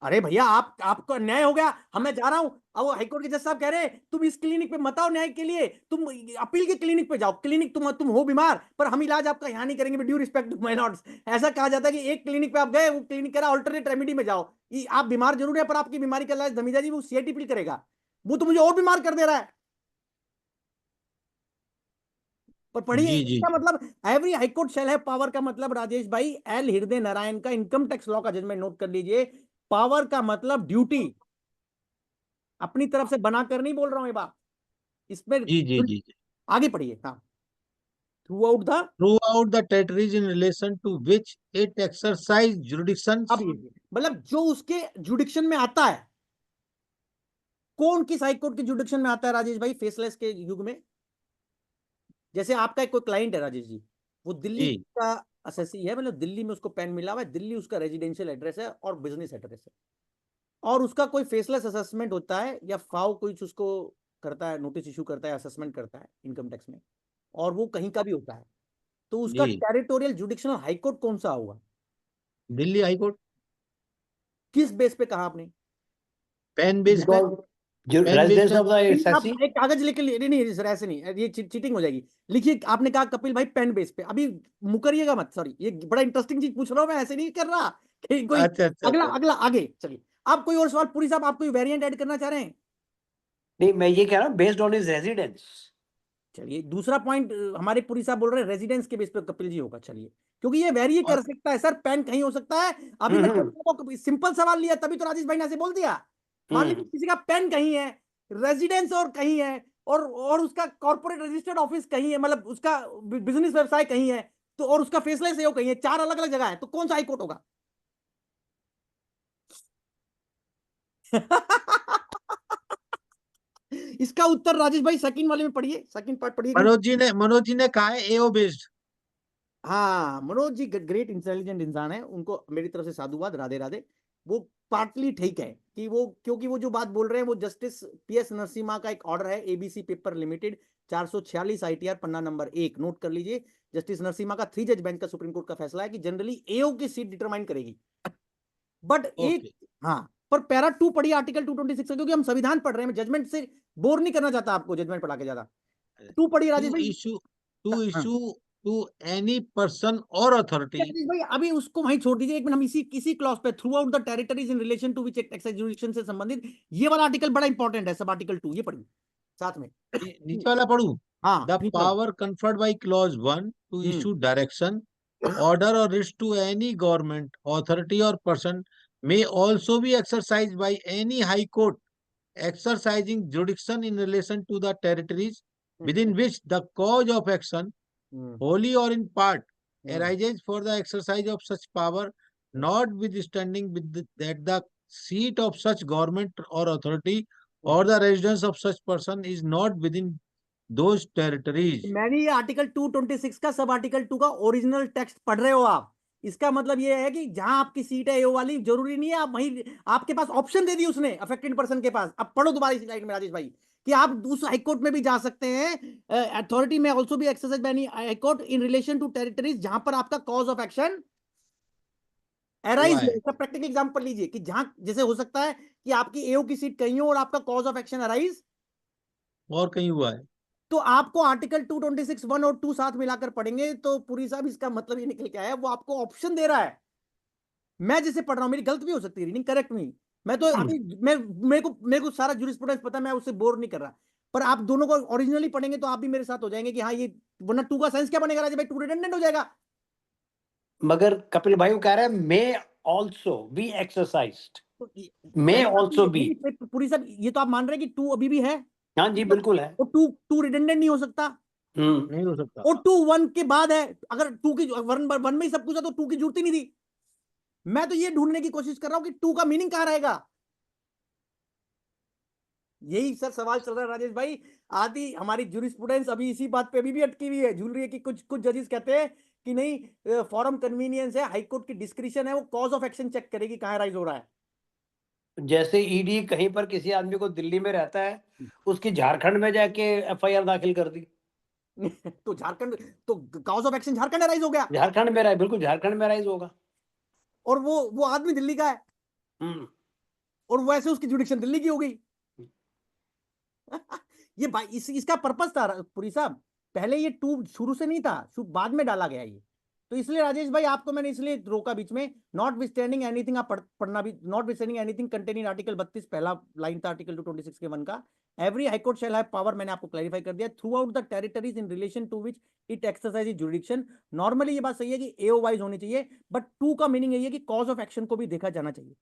अरे भैया आपका अन्याय हो गया, अब मैं जा रहा हूं, अब वो हाईकोर्ट के जज साहब कह रहे हैं तुम इस क्लिनिक पे मत आओ न्याय के लिए, तुम अपील के क्लिनिक पे जाओ। क्लिनिक तुम हो बीमार पर हम इलाज आपका यहाँ नहीं करेंगे, due respect to my lords. ऐसा कहा जाता है कि एक क्लिनिक पे आप गए, वो क्लिनिक कह रहा अल्टरनेट रेमेडी में जाओ, आप बीमार जरूर है पर आपकी बीमारी का इलाज धमीजा जी वो सीआईटी अपील करेगा, वो तो मुझे और बीमार कर दे रहा है। पर पढ़िए जी, इसका मतलब every high court shall have power का मतलब राजेश भाई एल हृदय नारायण का इनकम टैक्स लॉ का जजमेंट नोट कर लीजिए। पावर का मतलब ड्यूटी, अपनी तरफ से बनाकर नहीं बोल रहा हूं ये बात, इसमें जी, जी, जी, जी. आगे पढ़िए। हाँ, through out the, Throughout the territories in relation to which it exercise jurisdictions. अब ये मतलब जो उसके जुडिक्शन में आता है, कौन किस हाईकोर्ट के जुडिक्शन में आता है राजेश भाई फेसलेस के युग में? जैसे आपका एक कोई क्लाइंट है राजेश जी, वो दिल्ली जी, का एसएससी है, मतलब दिल्ली में उसको पैन मिला हुआ है, दिल्ली उसका रेजिडेंशियल एड्रेस है और बिजनेस एड्रेस है, और उसका कोई फेसलेस असेसमेंट होता है या फाओ कोई उसको करता है, नोटिस इशू करता है, असेसमेंट करता है इनकम टैक्स में, और वो कहीं का भी होता है, तो उसका जी. टेरिटोरियल जुडिक्शनल हाईकोर्ट कौन सा होगा? दिल्ली हाई कोर्ट किस बेस पे कहा आपने? पेन बेस पे. जो पेन बेस रेजिडेंस पे. ऑफ द आप एसएससी, एक कागज लेके नहीं नहीं सर ऐसे नहीं, ये चीटिंग हो जाएगी। लिखिए, आपने कहा कपिल भाई पेन बेस पे, अभी मुकरिएगा मत, सॉरी ये बड़ा इंटरेस्टिंग चीज पूछ रहा हूं मैं, ऐसे नहीं कर रहा कि कोई अच्छा, अच्छा, अगला अच्छा. अगला आगे चलिए। आप कोई और सवाल पुरी साहब, आप कोई वेरिएंट ऐड करना चाह रहे हैं? नहीं मैं ये कह रहा हूँ बेस्ड ऑन हिज रेजिडेंस। चलिए दूसरा पॉइंट, हमारे पुरी साहब बोल रहे हैं रेजिडेंस के बेस पे कपिल जी होगा, चलिए क्योंकि ये वेरी कर सकता है सर, पेन कहीं हो सकता है। अभी मैं सिंपल सवाल लिया तभी तो राजेश भाई ने ऐसे बोल दिया। मान लीजिए किसी का पेन कहीं है, रेजिडेंस और कहीं है, और उसका कॉर्पोरेट रजिस्टर्ड ऑफिस कहीं है, मतलब उसका बिजनेस व्यवसाय कहीं है, तो और उसका फेसलेस है वो कहीं है, चार अलग अलग जगह है, तो कौन सा हाईकोर्ट होगा? इसका उत्तर राजेश भाई सेकंड वाले में पढ़िए, सेकंड पार्ट पढ़िए। मनोज जी ने कहा है एओ बेस्ड. हाँ मनोज जी ग्रेट इंटेलिजेंट इंसान है, उनको मेरी तरफ से साधुवाद, राधे राधे। वो पार्टली ठीक है कि वो, क्योंकि वो जो बात बोल रहे हैं वो जस्टिस पीएस नरसिम्हा का एक ऑर्डर है, एबीसी पेपर लिमिटेड 446 आईटीआर पन्ना नंबर 1 नोट कर लीजिए। जस्टिस नरसिम्हा का 3 जज बेंच का सुप्रीम कोर्ट का फैसला है कि जनरली एओ की सीट डिटरमाइन करेगी, बट एक, हाँ पर पैरा 2 पढ़िए आर्टिकल 226 क्योंकि हम संविधान पढ़ रहे हैं, जजमेंट से बोर नहीं करना चाहता आपको जजमेंट पढ़ा के ज्यादा। 2 पढ़िए राजेश भाई। टू हाँ। इशू टू एनी पर्सन और अथॉरिटी. राजेश भाई अभी उसको वहीं छोड़ दीजिए, एक मिनट हम इसी क्लॉज पे, throughout the territories in relation to which excise jurisdiction से संबंधित, ये वाला आर्टिकल बड़ा इंपॉर्टेंट है, सब आर्टिकल 2 ये पढ़िए साथ में। नीचे वाला पढ़ू. हाँ the power conferred by clause 1 to issue direction, order or writs to any government authority or person may also be exercised by any high court exercising jurisdiction in relation to the territories within which the cause of action wholly or in part arises for the exercise of such power notwithstanding that the seat of such government or authority or the residence of such person is not within those territories. मैंने ये article 226 का सब article 2 का original text पढ़ रहे हो आप। इसका मतलब ये है कि जहां आपकी सीट है ए वाली, जरूरी नहीं है आप वहीं, आपके पास ऑप्शन दे दी उसने अफेक्टेड पर्सन के पास। अब पढ़ो दोबारा इस लाइन में राजेश भाई कि आप उस हाईकोर्ट में भी जा सकते हैं। अथॉरिटी में ऑल्सो भी exercise by any high court in relation to territories जहां पर आपका कॉज ऑफ एक्शन अराइज हो। इसका प्रैक्टिकल एग्जांपल लीजिए कि जहां जैसे हो सकता है कि आपकी एओ की सीट कहीं हो और आपका कॉज ऑफ एक्शन अराइज और कहीं हुआ है, तो आपको आर्टिकल 226 1 और 2 साथ मिलाकर पढ़ेंगे तो पूरी साहब इसका मतलब ये निकल के आया, वो आपको ऑप्शन दे रहा है। मैं जिसे पढ़ रहा हूं, मेरी गलत भी हो सकती है रीडिंग, करेक्ट नहीं, मैं तो अभी मेरे को सारा जूरिस्प्रूडेंस पता है, मैं उससे बोर नहीं कर रहा। पर आप दोनों को ओरिजिनली पढ़ेंगे तो आप भी मेरे साथ हो जाएंगे कि हाँ ये, वरना 2 का सेंस क्या बनेगा राजा भाई, 2 रिडंडेंट हो जाएगा। मगर कपिल भाई वो कह रहे हैं may also be exercised, may also be. पूरी साहब ये तो आप मान रहे हैं कि 2 अभी भी है? हाँ जी बिल्कुल है। और 2 रिडंडेंट नहीं हो सकता, नहीं हो सकता। और 2 1 के बाद है। अगर 2 की 1 में ही सब कुछ है तो 2 की जरूरत ही नहीं थी। मैं तो ये ढूंढने की कोशिश कर रहा हूं कि 2 का मीनिंग कहां रहेगा। यही सर सवाल चल रहा है राजेश भाई। आदि हमारी जूरिस्प्रूडेंस अभी इसी बात पे अभी भी अटकी हुई है, झूल रही है कि कुछ जजेस कहते हैं कि नहीं फॉरम कन्वीनियंस है, हाईकोर्ट की डिस्क्रिशन है, वो कॉज ऑफ एक्शन चेक करेगी कहां राइज हो रहा है। जैसे ईडी कहीं पर किसी आदमी को दिल्ली में रहता है, उसकी झारखंड में जाके एफआईआर दाखिल कर दी तो झारखंड, तो cause of action Jharkhand rise हो गया, झारखंड में रहा है, बिल्कुल झारखंड में राइज होगा। और वो आदमी दिल्ली का है और वैसे उसकी जुडिक्शन दिल्ली की हो गई। ये भाई इसका पर्पस था पुरी साहब, पहले ये 2 शुरू से नहीं था, बाद में डाला गया ये। तो इसलिए राजेश भाई आपको मैंने इसलिए रोका बीच में। नॉट विथस्टैंडिंग एनीथिंग, आप पढ़ना भी, notwithstanding anything contain in article 32 पहला लाइन था आर्टिकल 226 के 1 का। Every high court shall have power, मैंने आपको क्लैरिफाई कर दिया, throughout the territories in relation to which it exercise jurisdiction. Normally ये बात सही है कि एओ वाइज होनी चाहिए, बट 2 का मीनिंग यही है कि कॉज ऑफ एक्शन को भी देखा जाना चाहिए।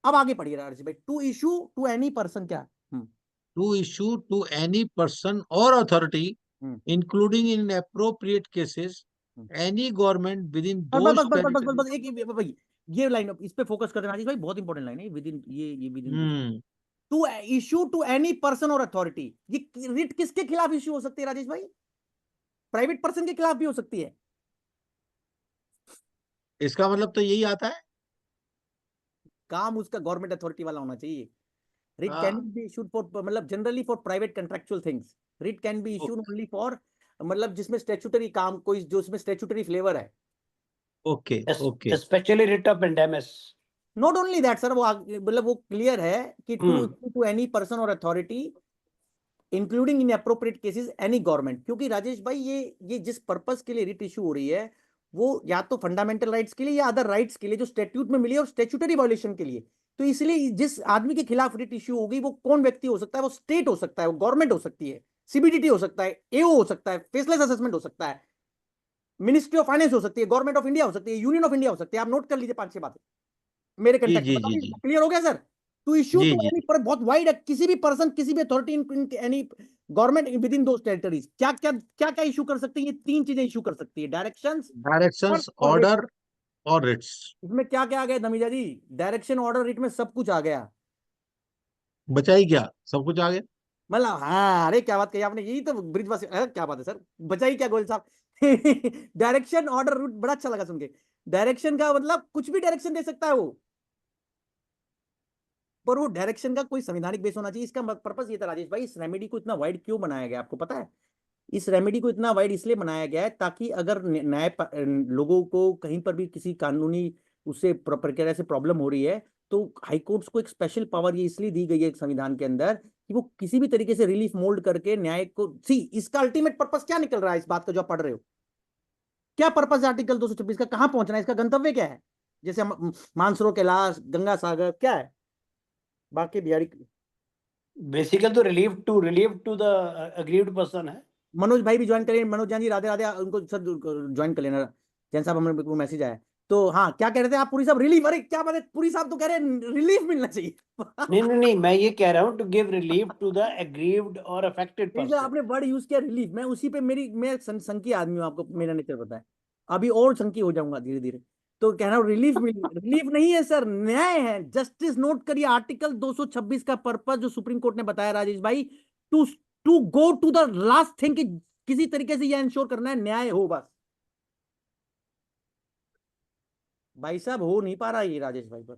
अब आगे पढ़िए राजेश भाई, to issue to any person, क्या To issue to any person or authority, including in appropriate cases, any government within those बस एक भाई ये लाइन इस पे फोकस करते हैं राजेश भाई, बहुत इंपॉर्टेंट लाइन है विदिन, ये within to issue to any person और अथॉरिटी। ये रिट किसके खिलाफ इशू हो सकती है राजेश भाई? प्राइवेट पर्सन के खिलाफ भी हो सकती है। इसका मतलब तो यही आता है, काम उसका गवर्नमेंट अथॉरिटी वाला होना चाहिए। रिट हाँ। कैन बी इशूड फॉर, मतलब generally for private contractual things. Writ can be issued only for, मतलब जिसमें स्टैट्यूटरी काम, कोई जो उसमें स्टैट्यूटरी फ्लेवर है। Okay okay. Specially writ of mandamus. Not only that sir, वो मतलब वो क्लियर है कि टू एनी पर्सन और authority including in appropriate cases any government. क्योंकि राजेश भाई ये जिस पर्पस के लिए रिट इशू हो रही है वो या तो फंडामेंटल राइट्स के लिए या अदर राइट्स के लिए जो स्टैट्यूट में मिली है और स्टैट्यूटरी वायलेशन के लिए। तो इसलिए जिस आदमी के खिलाफ रिट इशू होगी वो कौन व्यक्ति हो सकता है? वो स्टेट हो सकता है, वो गवर्नमेंट हो सकती है, सीबीडीटी हो सकता है, एओ हो सकता है, फेसलेस असेसमेंट हो सकता है, मिनिस्ट्री ऑफ फाइनेंस हो सकती है, गवर्नमेंट ऑफ इंडिया हो सकती है, यूनियन ऑफ इंडिया हो सकती है। आप नोट कर लीजिए 5-6 बातें मेरे जी कंटेक्ट जी में। जी क्लियर हो गया सर? टू इशू जी टू जी एनी, पर बहुत वाइड है, किसी भी पर्सन, किसी भी authority in any government within those territories क्या क्या क्या क्या इशू कर सकती है? ये 3 चीजें इशू कर सकती है, डायरेक्शंस, डायरेक्शंस, ऑर्डर और रिट्स। इसमें क्या क्या आ गया धमीजा जी? डायरेक्शन, ऑर्डर, रिट में सब कुछ आ गया। बचा ही क्या, सब कुछ आ गया। मतलब हाँ, अरे क्या बात कही आपने, यही तो ब्रिजवासी, क्या बात है सर, बचा ही क्या गोयल साहब। डायरेक्शन, ऑर्डर, रूट, बड़ा अच्छा लगा सुन के। डायरेक्शन का मतलब कुछ भी डायरेक्शन दे सकता है वो, पर वो डायरेक्शन का कोई संवैधानिक बेस होना चाहिए। इसका पर्पस ये था राजेश भाई, इस रेमेडी को इतना वाइड क्यों बनाया गया आपको पता है? इस रेमेडी को इतना वाइड इसलिए बनाया गया है ताकि अगर न्याय लोगों को कहीं पर भी किसी कानूनी उससे प्रक्रिया से प्रॉब्लम हो रही है तो हाईकोर्ट्स को एक स्पेशल पावर ये इसलिए दी गई है संविधान के अंदर कि वो किसी भी तरीके से रिलीफ मोल्ड करके न्याय को सी। इसका अल्टीमेट पर्पस क्या निकल रहा है इस बात का जो आप पढ़ रहे हो? क्या पर्पस है आर्टिकल 226 का? कहां पहुंचना है? इसका गंतव्य क्या है? जैसे मानसरोवर, कैलाश, गंगा सागर, क्या है बाकी बिहारी? बेसिकल तो relieve to the aggrieved person है। मनोज भाई भी ज्वाइन करें, मनोज जान जी, राधे राधे, उनको सर ज्वाइन कर लेना। जैन साहब हमें को मैसेज आया। तो हाँ, क्या कह रहे थे आप पूरी साहब? रिलीफ, अरे क्या बात है, पूरी साहब तो कह रहे हैं रिलीफ मिलना चाहिए। नहीं, मैं ये कह रहा हूँ to give relief to the aggrieved और अफेक्टेड पर्सन। आपने वर्ड यूज किया रिलीफ, मैं उसी पे मैं संकी आदमी हूँ, आपको मेरा नेचर पता है। अभी और संकी हो जाऊंगा धीरे धीरे। तो कहना रिलीफ रिलीफ नहीं है सर, न्याय है, जस्टिस। नोट करिए आर्टिकल 226 का पर्पस जो सुप्रीम कोर्ट ने बताया राजेश भाई, to to go to the last thing, कि किसी तरीके से यह इंश्योर करना है न्याय हो बस। भाई साहब हो नहीं पा रहा ये राजेश भाई पर।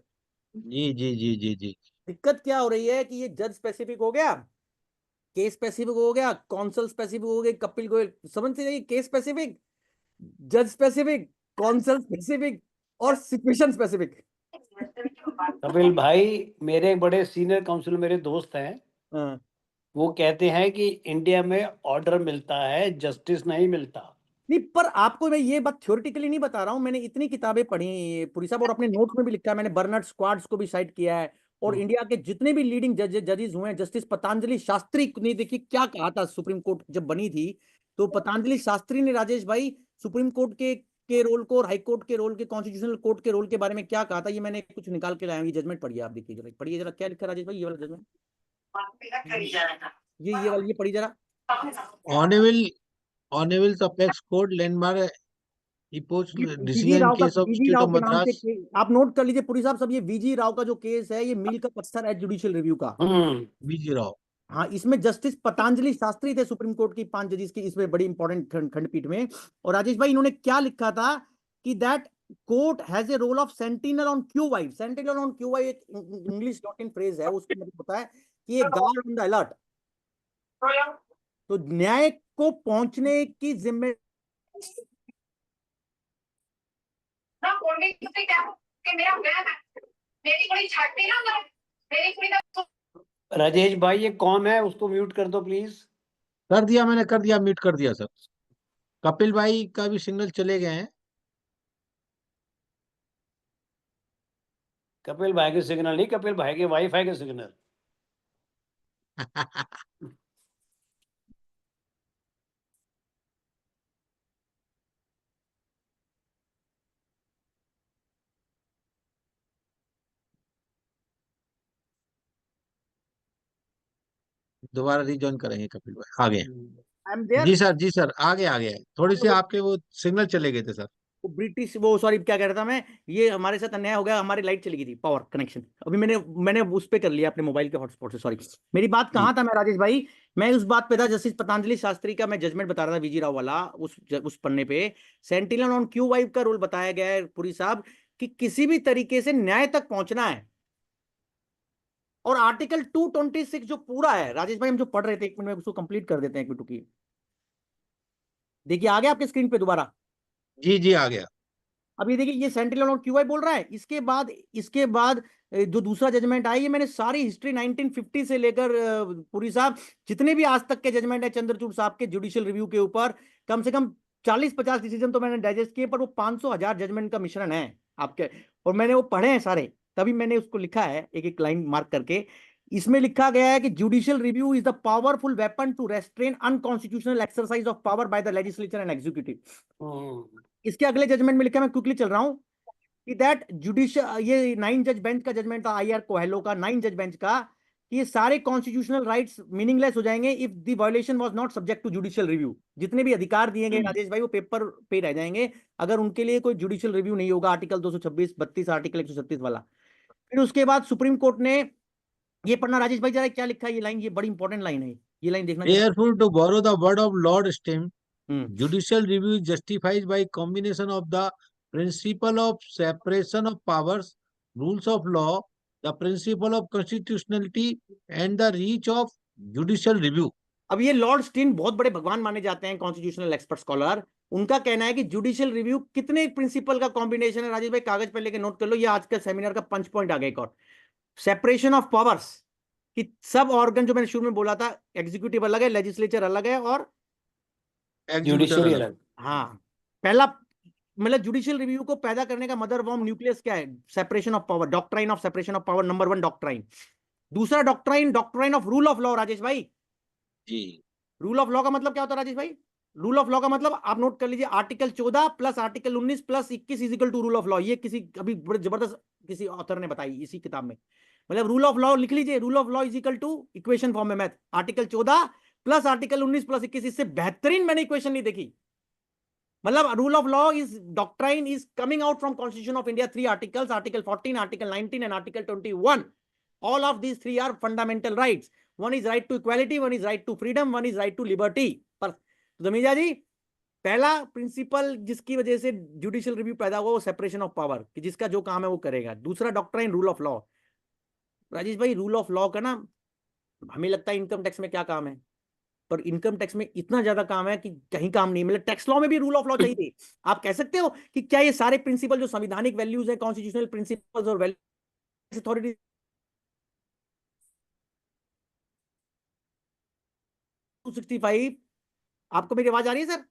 जी जी जी जी जी। दिक्कत क्या हो रही है कि ये जज स्पेसिफिक हो गया, केस स्पेसिफिक हो गया, कौंसल स्पेसिफिक हो गया, कपिल गोयल समझ से जाइए, केस स्पेसिफिक, जज स्पेसिफिक, कौंसल स्पेसिफिक और सिचुएशन स्पेसिफिक। कपिल भाई मेरे एक बड़े सीनियर काउंसिल मेरे दोस्त हैं, हाँ। वो कहते हैं कि इंडिया में ऑर्डर मिलता है, जस्टिस नहीं मिलता। नहीं, पर आपको मैं ये बात थ्योरेटिकली नहीं बता रहा हूँ, मैंने इतनी किताबें पढ़ी पुरी साहब, और अपने नोट्स में भी लिखा है मैंने, बर्नर्ड स्क्वाड्स को भी साइट किया है, और इंडिया के जितने भी लीडिंग जजेस हुए हैं, जस्टिस पतंजलि शास्त्री ने देखिए क्या कहा था सुप्रीम कोर्ट जब बनी थी, तो पतंजलि शास्त्री ने राजेश भाई सुप्रीम कोर्ट के रोल को और हाई कोर्ट के रोल के, कॉन्स्टिट्यूशनल कोर्ट के रोल के बारे में क्या कहा था, ये मैंने कुछ निकाल के लाया हूँ। ये जजमेंट पढ़िए आप, देखिए जरा, पढ़िए जरा क्या लिखा राजेश भाई, ये वाला जजमेंट, ये वाला, ये पढ़िए जरा। Honorable Apex Court landmark imposed VG decision in Rao का, case of VG State Rao of के नाम से Madras. आप नोट कर लीजिए पुरी साहब सब, ये वीजी राव का जो केस है, ये मील का पत्थर है जुडिशियल रिव्यू का। B.G. Rao. हाँ, इसमें जस्टिस पतंजलि शास्त्री थे सुप्रीम कोर्ट की 5 जजेस की, इसमें बड़ी इंपॉर्टेंट खंडपीठ में। और राजेश भाई इन्होंने क्या लिखा था कि that court has a role of sentinel on qui vive. Sentinel on qui vive एक इंग्लिश लैटिन फ्रेज है, उसका मतलब होता है कि ये गार्ड ऑन द अलर्ट। तो न्याय को पहुंचने की जिम्मेदारी राजेश भाई ये कौन है, उसको म्यूट कर दो प्लीज। कर दिया मैंने, कर दिया, म्यूट कर दिया सर। कपिल भाई का भी सिग्नल चले गए हैं। कपिल भाई के सिग्नल नहीं, कपिल भाई के वाईफाई के सिग्नल। दोबारा रिजॉइन करेंगे कपिल भाई, आ गए। I am there. जी सर, आ गए। थोड़ी सी आपके वो सिग्नल चले गए थे सर। वो ब्रिटिश, वो सॉरी क्या कह रहा था मैं, ये हमारे साथ अन्याय हो गया, हमारी लाइट चली गई थी, पावर कनेक्शन। अभी मैंने उस पे कर लिया अपने मोबाइल के हॉटस्पॉट से, सॉरी। मेरी बात कहाँ था मैं राजेश भाई, मैं उस बात पे था, जस्टिस पतंजलि शास्त्री का मैं जजमेंट बता रहा था, वीजी राव वाला, उस पन्ने पे सेंटिनल ऑन क्यू वाइव का रोल बताया गया है पुरी साहब, कि किसी भी तरीके से न्याय तक पहुंचना है। और आर्टिकल 226 जो पूरा है राजेश भाई, हम जो पढ़ रहे थे, एक मिनट में उसको कंप्लीट कर देते हैं, एक मिनट की देखिए, आ गया आपके स्क्रीन पे दोबारा। जी आ गया। अब ये देखिए, ये सेंट्रल और क्यूआई बोल रहा है। इसके बाद जो दूसरा जजमेंट आई है, मैंने सारी हिस्ट्री 1950 से लेकर पुरी साहब जितने भी आज तक के जजमेंट है चंद्रचूड़ साहब के जुडिशियल रिव्यू के ऊपर, कम से कम 40-50 डिसीजन तो मैंने डाइजेस्ट किए, पर वो 500,000 जजमेंट का मिश्रण है आपके, और मैंने वो पढ़े हैं सारे, तभी मैंने उसको लिखा है एक एक लाइन मार्क करके। इसमें लिखा गया है कि judicial review is the powerful weapon to restrain unconstitutional exercise of power by the legislature and executive. इसके अगले जजमेंट में लिखा, मैं क्विकली चल रहा हूं, कि दैट जुडिशियल, ये 9 जज बेंच का जजमेंट था, आईआर कोहेलो का 9 जज बेंच का, कि ये सारे कॉन्स्टिट्यूशनल राइट्स मीनिंगलेस हो जाएंगे if the violation was not subject to judicial review. जितने भी अधिकार दिए गए राजेश भाई, वो पेपर पे रह जाएंगे अगर उनके लिए कोई जुडिशियल रिव्यू नहीं होगा, आर्टिकल 226, 32, आर्टिकल 136 वाला। फिर उसके बाद सुप्रीम कोर्ट ने ये पढ़ना राजेश भाई जरा, क्या लिखा है ये लाइन, ये बड़ी इंपॉर्टेंट लाइन है, ये लाइन देखना। Therefore, to borrow the word of Lord Stem, hmm judicial review is justified by combination of the principle of separation of powers, rules of law, the principle of constitutionality, and the reach of judicial review. अब ये Lord Stein बहुत बड़े भगवान माने जाते हैं, constitutional expert scholar. उनका कहना है कि जुडिशियल रिव्यू कितने प्रिंसिपल का कॉम्बिनेशन है राजेश भाई, कागज पे लेके नोट कर लो, ये आज का सेमिनार का पंच पॉइंट आ गया एक और। सेपरेशन ऑफ पावर्स, कि सब ऑर्गन जो मैंने शुरू में बोला था, एग्जीक्यूटिव अलग है, लेजिस्लेचर अलग है, और जुडिशरी अलग। हाँ, पहला मतलब जुडिशियल रिव्यू को पैदा करने का मदर वॉर्म न्यूक्लियस क्या है, separation of power, doctrine of separation of power, number 1 doctrine. दूसरा doctrine of rule of law Rajesh भाई। जी, रूल ऑफ लॉ का मतलब क्या होता है राजेश भाई? रूल ऑफ लॉ का मतलब आप नोट कर लीजिए, article 14 plus article 19 plus 21 equal to rule of law. ये किसी अभी बड़े जबरदस्त किसी ऑथर ने बताई इसी किताब में, मतलब रूल ऑफ लॉ लिख लीजिए, rule of law equal to equation form में math, article 14 plus article 19 plus 21। इससे बेहतरीन मैंने इक्वेशन नहीं देखी, मतलब rule of law is doctrine is coming out from constitution of India, 3 articles, article 14, article 19 and article 21. All of these 3 are fundamental rights. One is right to equality, one is right to freedom, one is right to liberty. पर धमीजा जी, पहला principal जिसकी वजह से judicial review पैदा हुआ वो separation of power, कि जिसका जो काम है वो करेगा. दूसरा doctrine rule of law. Rajesh भाई, रूल ऑफ लॉ का ना हमें लगता है इनकम टैक्स में क्या काम है, पर इनकम टैक्स में इतना ज्यादा काम है कि कहीं काम नहीं. मतलब टैक्स लॉ में भी रूल ऑफ लॉ चाहिए. आप कह सकते हो कि क्या ये सारे प्रिंसिपल जो संवैधानिक वैल्यूज है, कॉन्स्टिट्यूशनल प्रिंसिपल्स और वैल्यूज अथॉरिटी 265, आपको मेरी आवाज आ रही है सर?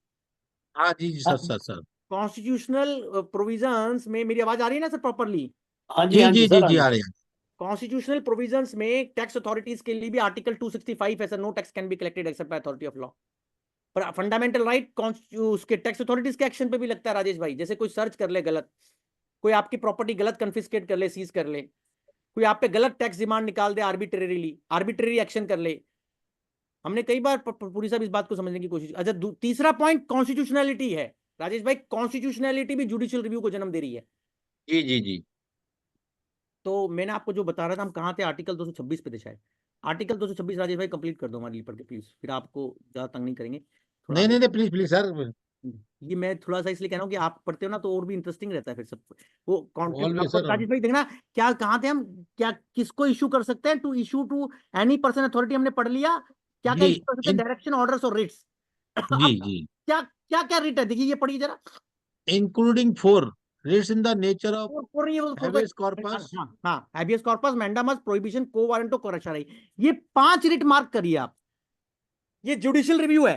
हाँ जी जी sir sir sir. Constitutional provisions में मेरी आवाज आ रही है ना सर प्रॉपरली? हाँ जी, जी हाँ जी जी जी सर, जी हाँ आ जी. रहे हैं. कॉन्स्टिट्यूशनल प्रोविजंस में टैक्स अथॉरिटीज के लिए भी आर्टिकल 265 ऐसा no tax can be collected except by authority of law. पर फंडामेंटल राइट उसके टैक्स अथॉरिटीज के एक्शन पे भी लगता है राजेश भाई. जैसे कोई सर्च कर ले गलत, कोई आपकी प्रॉपर्टी गलत कन्फिस्केट कर ले, सीज कर ले, कोई आप पे गलत टैक्स डिमांड निकाल दे आर्बिट्रेरीली, आर्बिट्रेरी एक्शन कर ले. हमने कई बार पूरी साहब इस बात को समझने की कोशिश. अच्छा, तीसरा पॉइंट कॉन्स्टिट्यूशनैलिटी है राजेश भाई. कॉन्स्टिट्यूशनैलिटी भी जुडिशियल रिव्यू को जन्म दे रही है. जी जी जी. तो मैंने आपको जो बता रहा था, हम कहाँ थे, आर्टिकल 226 पे थे शायद. आर्टिकल 226 राजेश भाई कंप्लीट कर दो हमारे लिए पढ़ के प्लीज, फिर आपको ज्यादा तंग नहीं करेंगे. थोड़ा नहीं आगे. नहीं नहीं, प्लीज प्लीज सर. ये मैं थोड़ा सा इसलिए कह रहा हूँ कि आप पढ़ते हो ना तो और भी इंटरेस्टिंग रहता है फिर सब. वो ऑलवेज सर. राजेश भाई देखना, क्या कहाँ थे हम, क्या किसको इशू कर सकते हैं, to issue to any person authority हमने पढ़ लिया. क्या क्या जी इशू कर सकते हैं, डायरेक्शन, ऑर्डर्स और रिट्स. जी जी. क्या क्या क्या रिट है, देखिए ये पढ़िए जरा. Including 4 writs in the nature of और ये habeas corpus. हाँ, habeas corpus, mandamus, prohibition, quo warranto, certiorari. ये 5 रिट मार्क करिए आप. ये जुडिशियल रिव्यू है.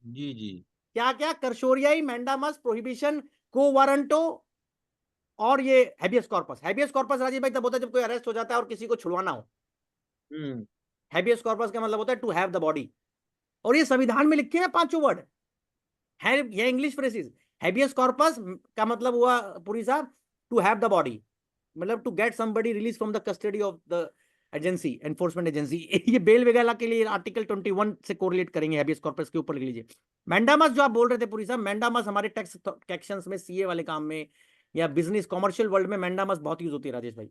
जी जी. क्या क्या, certiorari, mandamus, prohibition, quo warranto और ये habeas corpus. Habeas corpus Rajiv भाई तब होता है जब कोई अरेस्ट हो जाता है और किसी को छुड़वाना हो. हैबियस कॉर्पस का मतलब होता है टू हैव द बॉडी. और ये संविधान में लिखे हैं 5 वर्ड है. ये इंग्लिश फ्रेजेस. हैबियस कॉर्पस का मतलब हुआ पुरी साहब टू हैव द बॉडी, मतलब to get somebody release from the custody of the agency, enforcement agency. ये बेल वगैरह के लिए आर्टिकल 21 से कोरिलेट करेंगे. हैबियस कॉर्पस के ऊपर लिख लीजिए. मैंडामस जो आप बोल रहे थे पुरी साहब, मैंडामस हमारे टैक्स एक्शंस में, सीए वाले काम में या बिजनेस कॉमर्शियल वर्ल्ड में मैंडामस बहुत यूज होती है राजेश भाई.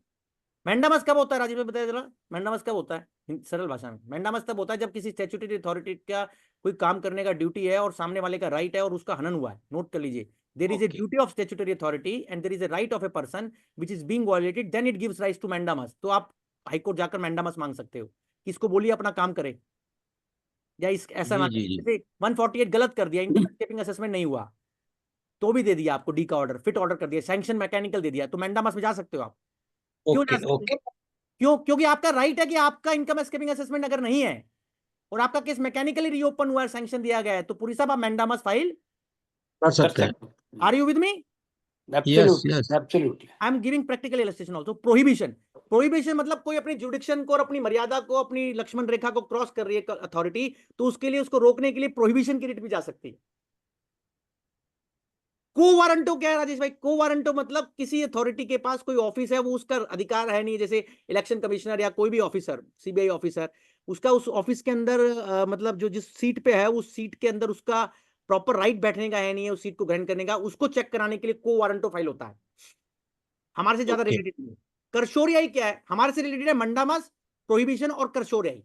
मैंडामस कब होता है राजीव भाई, बताया जरा. मैंडामस कब होता है सरल भाषा में? मैंडामस तब होता है जब किसी स्टैट्यूटरी अथॉरिटी का कोई काम करने का ड्यूटी है और सामने वाले का राइट है और उसका हनन हुआ है. नोट कर लीजिए, there is a duty of statutory authority and there is a right of a person which is being violated, then it gives rise to mandamus. तो आप हाईकोर्ट जाकर मैंडामस मांग सकते हो कि इसको बोलिए अपना काम करे, या इस ऐसा जी ना जी करे. जी. जैसे 148 गलत कर दिया, इनकम एस्केपिंग असेसमेंट नहीं हुआ तो भी दे दिया आपको डी का ऑर्डर, फिट ऑर्डर कर दिया, सैंक्शन मैकेनिकल दे दिया, तो मैंडामस में जा सकते हो आप. क्यों जा ओके सकते ओके. हो? क्यों? क्योंकि आपका राइट है कि आपका इनकम एस्केपिंग असेसमेंट अगर नहीं है और आपका केस मैकेनिकली रीओपन हुआ है, सैंक्शन दिया गया है, तो पुरी साहब आप मैंडामस फाइल कर सकते हैं. Are you with me? Yes yes. Absolutely. I am giving practical illustration also. Prohibition, prohibition मतलब कोई अपनी जुडिक्शन को और अपनी मर्यादा को, अपनी लक्ष्मण रेखा को क्रॉस कर रही है अथॉरिटी, तो उसके लिए, उसको रोकने के लिए प्रोहिबिशन की रिट भी जा सकती है. को वारंटो क्या है राजेश भाई? को वारंटो मतलब किसी अथॉरिटी के पास कोई ऑफिस है, वो उसका अधिकार है नहीं, जैसे इलेक्शन कमिश्नर या कोई भी ऑफिसर, सीबीआई ऑफिसर, उसका उस ऑफिस के अंदर मतलब जो जिस सीट पे है उस सीट के अंदर उसका प्रॉपर राइट बैठने का है नहीं है, उस सीट को ग्रहण करने का, उसको चेक कराने के लिए को वारंटो फाइल होता है. हमारे से ज्यादा Okay. रिलेटेड नहीं है. कर्शोरियाई क्या है? हमारे से रिलेटेड है मंडामस, प्रोहिबिशन और कर्शोरियाई.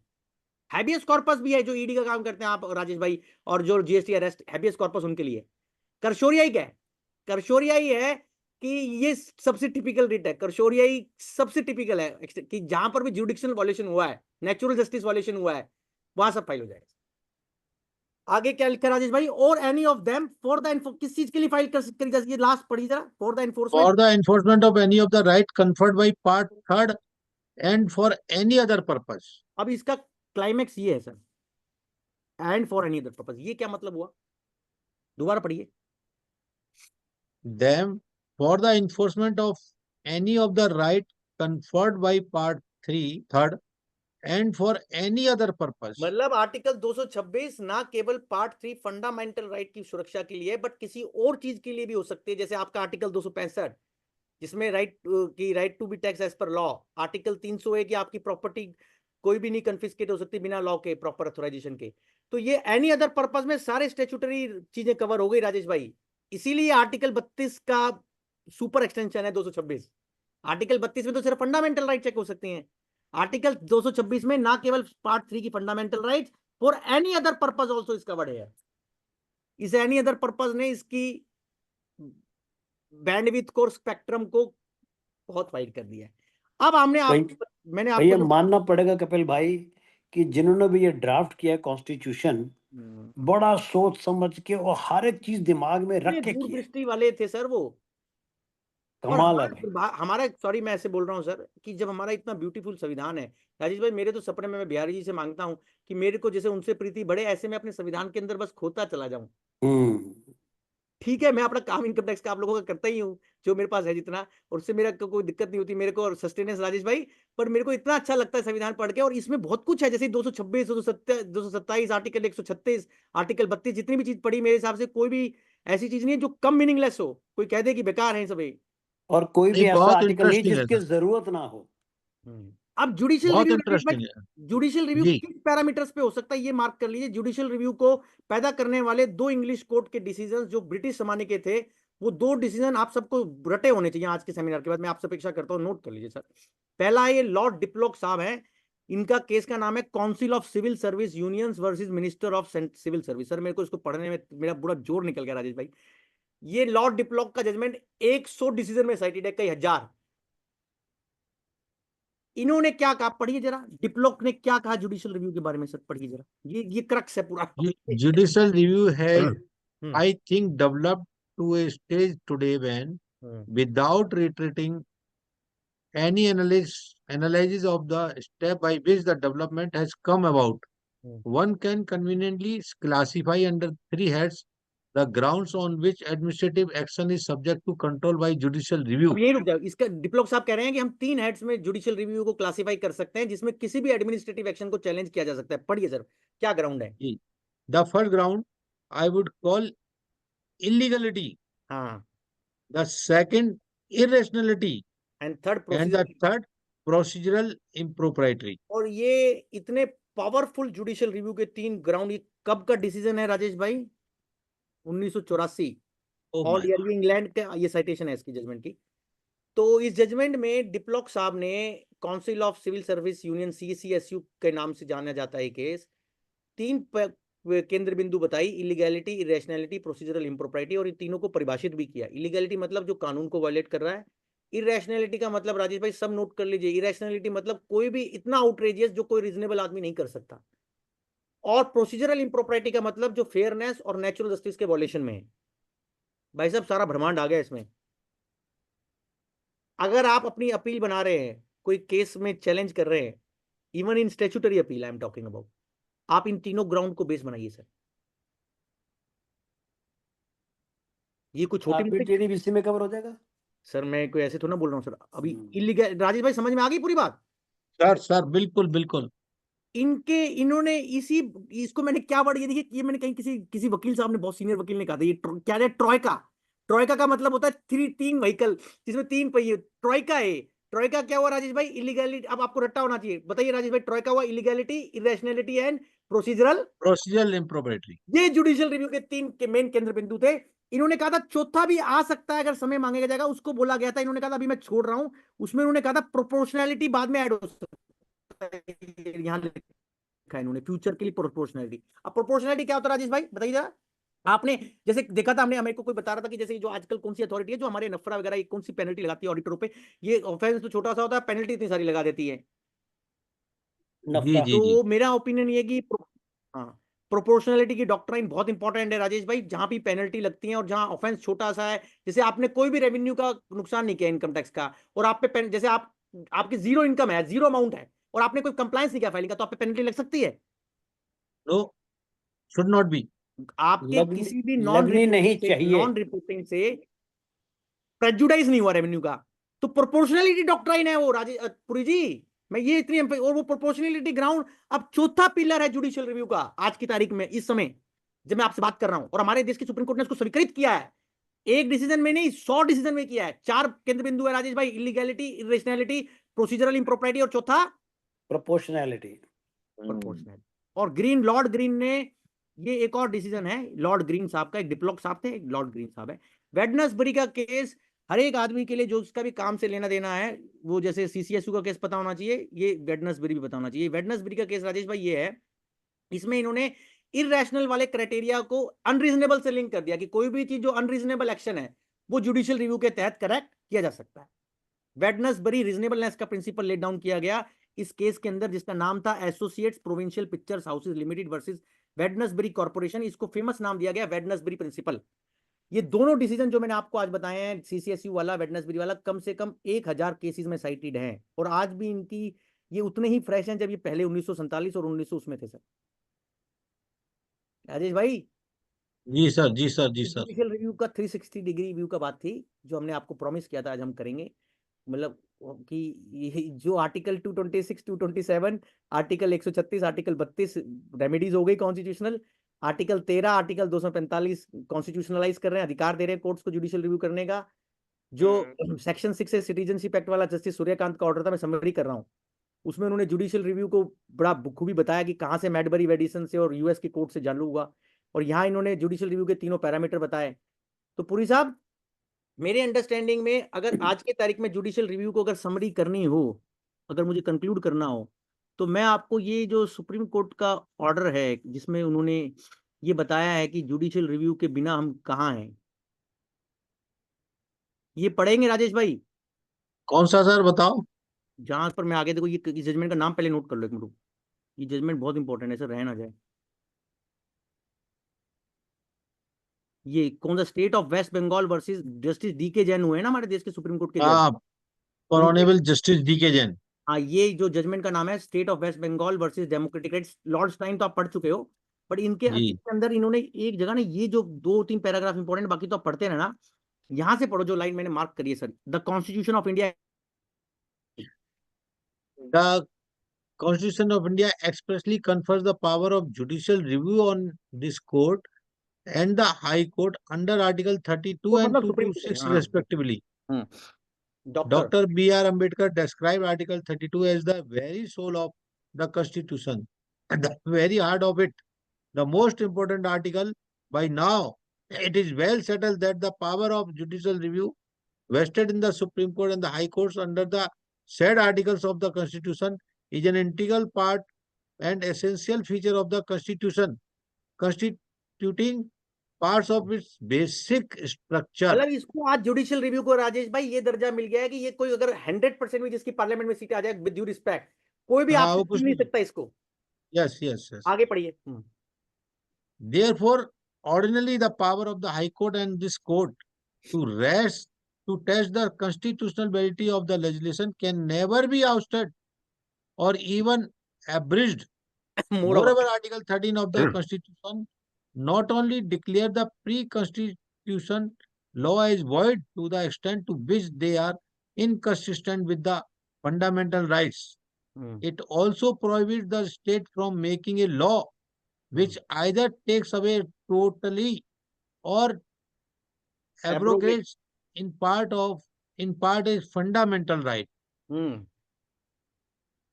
हैबियस कॉर्पस भी है जो ईडी का काम करते हैं आप राजेश भाई, और जो जीएसटी अरेस्ट, हैबियस कॉर्पस उनके लिए. कर्शोरियाई क्या है? कर्शोरियाई है कि ये सबसे टिपिकल रिट है. कर्शोरियाई सबसे टिपिकल है कि जहां पर भी जुडिक्शनल वायलेशन हुआ है, नेचुरल जस्टिस वायलेशन हुआ है, वहां सब फाइल हो जाएगा. आगे क्या लिखा राजेश भाई? और any of them for the, किस चीज के लिए फाइल करी जा सकती है? लास्ट पढ़िए जरा. For the enforcement, For the enforcement of any of the right conferred by part 3rd and for any other purpose. अब इसका क्लाइमेक्स ये है sir, and for any other purpose. ये क्या मतलब हुआ? दोबारा पढ़िए. Them for the enforcement of any of the right conferred by part 3rd and for any other purpose. मतलब आर्टिकल 226 ना केवल पार्ट 3 फंडामेंटल राइट की सुरक्षा के लिए, बट किसी और चीज के लिए भी हो सकती है. जैसे आपका आर्टिकल 265 जिसमें right to be tax as per law, article 300 है कि आपकी प्रॉपर्टी कोई भी नहीं कन्फिस्केट हो सकती बिना लॉ के प्रॉपर अथोराइजेशन के। तो ये एनी अदर पर्पस में सारे स्टेचुटरी चीजें कवर हो गई राजेश भाई। इसीलिए आर्टिकल 32 का सुपर एक्सटेंशन है 226। आर्टिकल 32 में तो सिर्फ फंडामेंटल राइट चेक हो सकती हैं, आर्टिकल 226 में ना केवल पार्ट 3 की fundamental right, for any other purpose also is covered है। इस एनी अदर पर्पस ने इसकी बैंडविड्थ को, स्पेक्ट्रम को बहुत वाइड कर दिया है। अब हमने मैंने भैया आपको मानना पड़ेगा कपिल भाई कि जिन्होंने भी ये ड्राफ्ट किया कॉन्स्टिट्यूशन, बड़ा सोच समझ के और हर एक चीज दिमाग में रख के किया, दूरदृष्टि वाले थे सर वो। और कमाल है भाई। हमारा सॉरी मैं ऐसे बोल रहा हूँ सर कि जब हमारा इतना ब्यूटीफुल संविधान है राजेश भाई, मेरे तो सपने में मैं बिहारी जी से मांगता हूँ कि मेरे को जैसे उनसे प्रीति बढ़े, ऐसे मैं अपने संविधान के अंदर बस खोता चला जाऊं। ठीक है, मैं अपना काम इनकम टैक्स का आप लोगों का करता ही हूँ जो मेरे पास है जितना, और उससे मेरा कोई दिक्कत नहीं होती मेरे को और सस्टेनेंस राजेश भाई। पर मेरे को इतना अच्छा लगता है संविधान पढ़ के, और इसमें बहुत कुछ है जैसे 226, 227, आर्टिकल 136, आर्टिकल 32, जितनी भी चीज पढ़ी मेरे हिसाब से कोई भी ऐसी चीज नहीं है जो कम मीनिंगलेस हो, कोई कह दे कि बेकार है सभी। और कोई भी नहीं, ऐसा बहुत आर्टिकल नहीं इंटरेस्टिंग है जिसकी सर, जरूरत ना हो। अब जुडिशियल बहुत रिव्यू इंटरेस्टिंग है जुडिशियल रिव्यू जी। किस पैरामीटर्स पे हो सकता है ये मार्क कर लीजिए। जुडिशियल रिव्यू को पैदा करने वाले 2 इंग्लिश कोर्ट के डिसीजन जो ब्रिटिश जमाने के थे, वो 2 डिसीजन आप सबको रटे होने चाहिए आज के सेमिनार के बाद, मैं आपसे अपेक्षा करता हूं नोट कर लीजिए सर। पहला ये लॉर्ड डिप्लॉक साहब है, इनका केस का नाम है Council of Civil Service Unions versus Minister of Civil Service. Sir मेरे को इसको पढ़ने में मेरा पूरा जोर निकल गया राजेश भाई। ये लॉर्ड डिप्लॉक का जजमेंट 100 डिसीजन में साइटेड है, कई हजार। इन्होंने क्या कहा पढ़िए जरा, डिप्लॉक ने क्या कहा जुडिशियल रिव्यू के बारे में सर, पढ़िए जरा, ये क्रक्स है पूरा। Judicial review has, I think, developed to a stage today when, without retreating any analysis of the step by which the development has come about, one can conveniently classify under 3 heads the grounds on which administrative action is subject to control by judicial review. अब यही रुक जाओ, इसका डिप्लॉक साहब कह रहे हैं कि हम 3 हेड्स में जुडिशियल रिव्यू को क्लासिफाई कर सकते हैं जिसमें किसी भी एडमिनिस्ट्रेटिव एक्शन को चैलेंज किया जा सकता है। पढ़िए सर क्या ग्राउंड है। The first ground I would call illegality. हाँ। The second, irrationality. And third And the third, procedural impropriety. और ये इतने पावरफुल जुडिशियल रिव्यू के 3 ग्राउंड, ये कब का डिसीजन है राजेश भाई? 1984। ऑल ईयर इंग्लैंड का ये साइटेशन है इसकी जजमेंट की। तो इस जजमेंट में डिप्लॉक साहब ने Council of Civil Service Union CCSU के नाम से जाना जाता है केस, 3 केंद्र बिंदु बताई, इलीगैलिटी, इरेशनैलिटी, प्रोसीजरल इम्प्रोप्राइटी, और इन तीनों को परिभाषित भी किया। इलीगैलिटी मतलब जो कानून को वायलेट कर रहा है, इरेशनैलिटी का मतलब राजेश भाई सब नोट कर लीजिए, इरेशनैलिटी मतलब कोई भी इतना आउटरेजियस जो कोई रीजनेबल आदमी नहीं कर सकता, और प्रोसीजरल इम्प्रोप्राइटी का मतलब जो फेयरनेस और नेचुरल जस्टिस के वॉलेशन में है। भाई साहब सारा ब्रह्मांड आ गया इसमें। अगर आप अपनी अपील बना रहे हैं, कोई केस में चैलेंज कर रहे हैं, even in statutory appeal I am talking about, आप इन तीनों ग्राउंड को बेस बनाइए सर। ये कुछ छोटी आरपीटीडीबीसी में कवर हो जाएगा सर, मैं कोई ऐसे थोड़ा ना बोल रहा हूँ सर। अभी इलीगल राजेश भाई समझ में आ गई पूरी बात? सर बिल्कुल बिल्कुल। इन्होंने इसको मैंने क्या वर्ड, ये देखिए, ये मैंने कहीं किसी वकील साहब ने, बहुत सीनियर वकील ने कहा था, ये क्या है ट्रॉयका। ट्रॉयका का मतलब होता है 3 व्हीकल जिसमें 3 पहिए, ट्रॉयका है। ट्रॉयका क्या हुआ राजेश भाई? इलीगैलिटी। अब आपको रट्टा होना चाहिए, बताइए राजेश भाई, ट्रॉयका हुआ इलीगैलिटी, इरेशनैलिटी एंड प्रोसीजरल इम्प्रोप्रिटी। ये जुडिशियल रिव्यू के 3 के मेन केंद्र बिंदु थे। इन्होंने कहा था चौथा भी आ सकता है अगर समय मांगेगा जाएगा, उसको बोला गया था। इन्होंने कहा था अभी मैं छोड़ रहा हूं, उसमें उन्होंने कहा था प्रोपोर्शनैलिटी बाद में ऐड हो सकता है, यहां लिखा है इन्होंने फ्यूचर के लिए प्रोपोर्शनैलिटी। अब प्रोपोर्शनैलिटी क्या होता है राजेश भाई बताइए जरा। आपने जैसे देखा था, हमने मेरे को कोई बता रहा था कि जैसे जो आजकल कौन सी अथॉरिटी है जो हमारे नफरा वगैरह ये कौन सी पेनल्टी लगाती है ऑडिटरों पे, ये ऑफेंस तो छोटा सा होता है, पेनल्टी इतनी सारी लगा देती है। तो मेरा ओपिनियन ये कि हाँ, प्रोपोर्शनलिटी की डॉक्ट्राइन बहुत इंपॉर्टेंट है राजेश भाई। जहां भी पेनल्टी लगती है और जहां ऑफेंस छोटा सा है, जैसे आपने कोई भी रेवेन्यू का नुकसान नहीं किया इनकम टैक्स का, और आप पे जैसे आपकी 0 इनकम है, 0 अमाउंट है, और आपने कोई कंप्लायंस नहीं किया फाइलिंग का, तो आप पे पेनल्टी लग सकती है। No, should not be. आपके किसी भी नॉन रिपोर्टिंग से प्रेजुडाइज नहीं हुआ रेवेन्यू का, तो प्रोपोर्शनलिटी डॉक्ट्राइन है वो राजेश पुरी जी। मैं ये इतनी और वो प्रोपोर्शनलिटी ग्राउंड अब चौथा पिलर है जुडिशियल रिव्यू का आज की तारीख में, इस समय जब मैं आपसे बात कर रहा हूं, और हमारे देश की सुप्रीम कोर्ट ने उसको स्वीकृत किया है। एक डिसीजन में नहीं, 100 डिसीजन में किया है। 4 केंद्र बिंदु है राजेश भाई, इलीगैलिटी, इरेशनैलिटी, प्रोसीजरल इम्प्रोप्राइटी, और चौथा प्रोपोर्शनैलिटी। प्रोपोर्शनल। और ग्रीन, लॉर्ड ग्रीन ने, ये एक और डिसीजन है लॉर्ड ग्रीन साहब का, एक डिप्लॉक साहब थे, एक लॉर्ड ग्रीन साहब है। वेडनसबरी का केस हर एक आदमी के लिए जो उसका भी काम से लेना देना है, वो जैसे सीसीएसयू का केस पता होना चाहिए, ये वेडनसबरी भी पता होना चाहिए। वेडनसबरी का केस राजेश भाई ये है, इसमें इन्होंने इररेशनल वाले क्राइटेरिया को अनरीजनेबल से लिंक कर दिया कि कोई भी चीज जो अनरीजनेबल एक्शन है वो जुडिशियल रिव्यू के तहत करेक्ट किया जा सकता है। वेडनसबरी रीजनेबलनेस का प्रिंसिपल लेट डाउन किया गया इस केस के अंदर, जिसका नाम था Associates Provincial Picture Houses Limited versus Wednesbury Corporation. इसको फेमस नाम दिया गया वेडनसबरी प्रिंसिपल। ये दोनों डिसीजन जो मैंने आपको आज बताए हैं, सीसीएसयू वाला, वेडनसबरी वाला, कम से कम 1000 केसेस में साइटेड हैं और आज भी इनकी ये उतने ही फ्रेश हैं जब ये पहले 1947 और 1900 उसमें थे। सर राजेश भाई, जी सर, जी सर, जी सर। जुडिशियल रिव्यू का 360 डिग्री व्यू का बात थी जो हमने आपको प्रॉमिस किया था, आज हम करेंगे। मतलब कि ये जो आर्टिकल 226, 227, आर्टिकल 136, आर्टिकल 32 रेमेडीज हो गई कॉन्स्टिट्यूशनल, आर्टिकल 13, आर्टिकल 245 कॉन्स्टिट्यूशनलाइज कर रहे हैं, अधिकार दे रहे हैं कोर्ट्स को जुडिशियल रिव्यू करने का। जो सेक्शन 6 है सिटीजनशिप एक्ट वाला, जस्टिस सूर्यकांत का ऑर्डर था, मैं समरी कर रहा हूँ, उसमें उन्होंने जुडिशियल रिव्यू को बड़ा खूबी बताया कि कहाँ से मैडबरी वेडिसन से और यूएस के कोर्ट से चालू हुआ, और यहाँ इन्होंने जुडिशियल रिव्यू के तीनों पैरामीटर बताए। तो पुरी साहब, मेरे अंडरस्टैंडिंग में अगर आज के तारीख में जुडिशियल रिव्यू को अगर समरी करनी हो, अगर मुझे कंक्लूड करना हो, तो मैं आपको ये जो सुप्रीम कोर्ट का ऑर्डर है जिसमें उन्होंने ये बताया है कि जुडिशियल रिव्यू के बिना हम कहाँ हैं, ये पढ़ेंगे राजेश भाई? कौन सा सर, बताओ। जहां पर मैं आगे देखो, ये जजमेंट का नाम पहले नोट कर लो एक मिनट, ये जजमेंट बहुत इंपॉर्टेंट है सर, रह ना जाए। ये कौन सा, State of West Bengal versus Justice DK Jain हुए हैं ना हमारे देश के सुप्रीम कोर्ट के जज, हाँ, उनके, ऑनरेबल जस्टिस डीके जैन। हाँ, ये जो जजमेंट का नाम है State of West Bengal versus Democratic Rights, lords time तो आप पढ़ चुके हो, बट इनके जी। इसके अंदर इन्होंने एक जगह ना, ये जो 2-3 पैराग्राफ इंपॉर्टेंट, बाकी तो आप पढ़ते रहना, यहां से पढ़ो जो लाइन मैंने मार्क करी है sir. The constitution of India, The Constitution of India expressly confers the power of judicial review on this court and the High Court under Article 32 and मतलब सुप्रीम 226 कोर्ट, respectively. हाँ, doctor Dr. B.R. Ambedkar described Article 32 as the very soul of the Constitution, the very heart of it, the most important article. By now, it is well settled that the power of judicial review vested in the Supreme Court and the High Courts under the said articles of the Constitution is an integral part and essential feature of the Constitution, constituting parts of its basic structure. मतलब इसको आज judicial review को राजेश भाई ये दर्जा मिल गया है कि ये कोई अगर 100% भी जिसकी पार्लियामेंट में सीट आ जाए, विद ड्यू रिस्पेक्ट, कोई भी हाँ, आपसे वो कुछ छीन नहीं नहीं। सकता इसको। Yes, yes, yes. आगे पढ़िए। Therefore, ordinarily the power of the High Court and this court to test the constitutional validity of the legislation can never be ousted or even abridged. Moreover, Article 13 of the Constitution not only declare the pre-constitution law as void to the extent to which they are inconsistent with the fundamental rights, it also prohibits the state from making a law which either takes away totally or abrogates in part a fundamental right.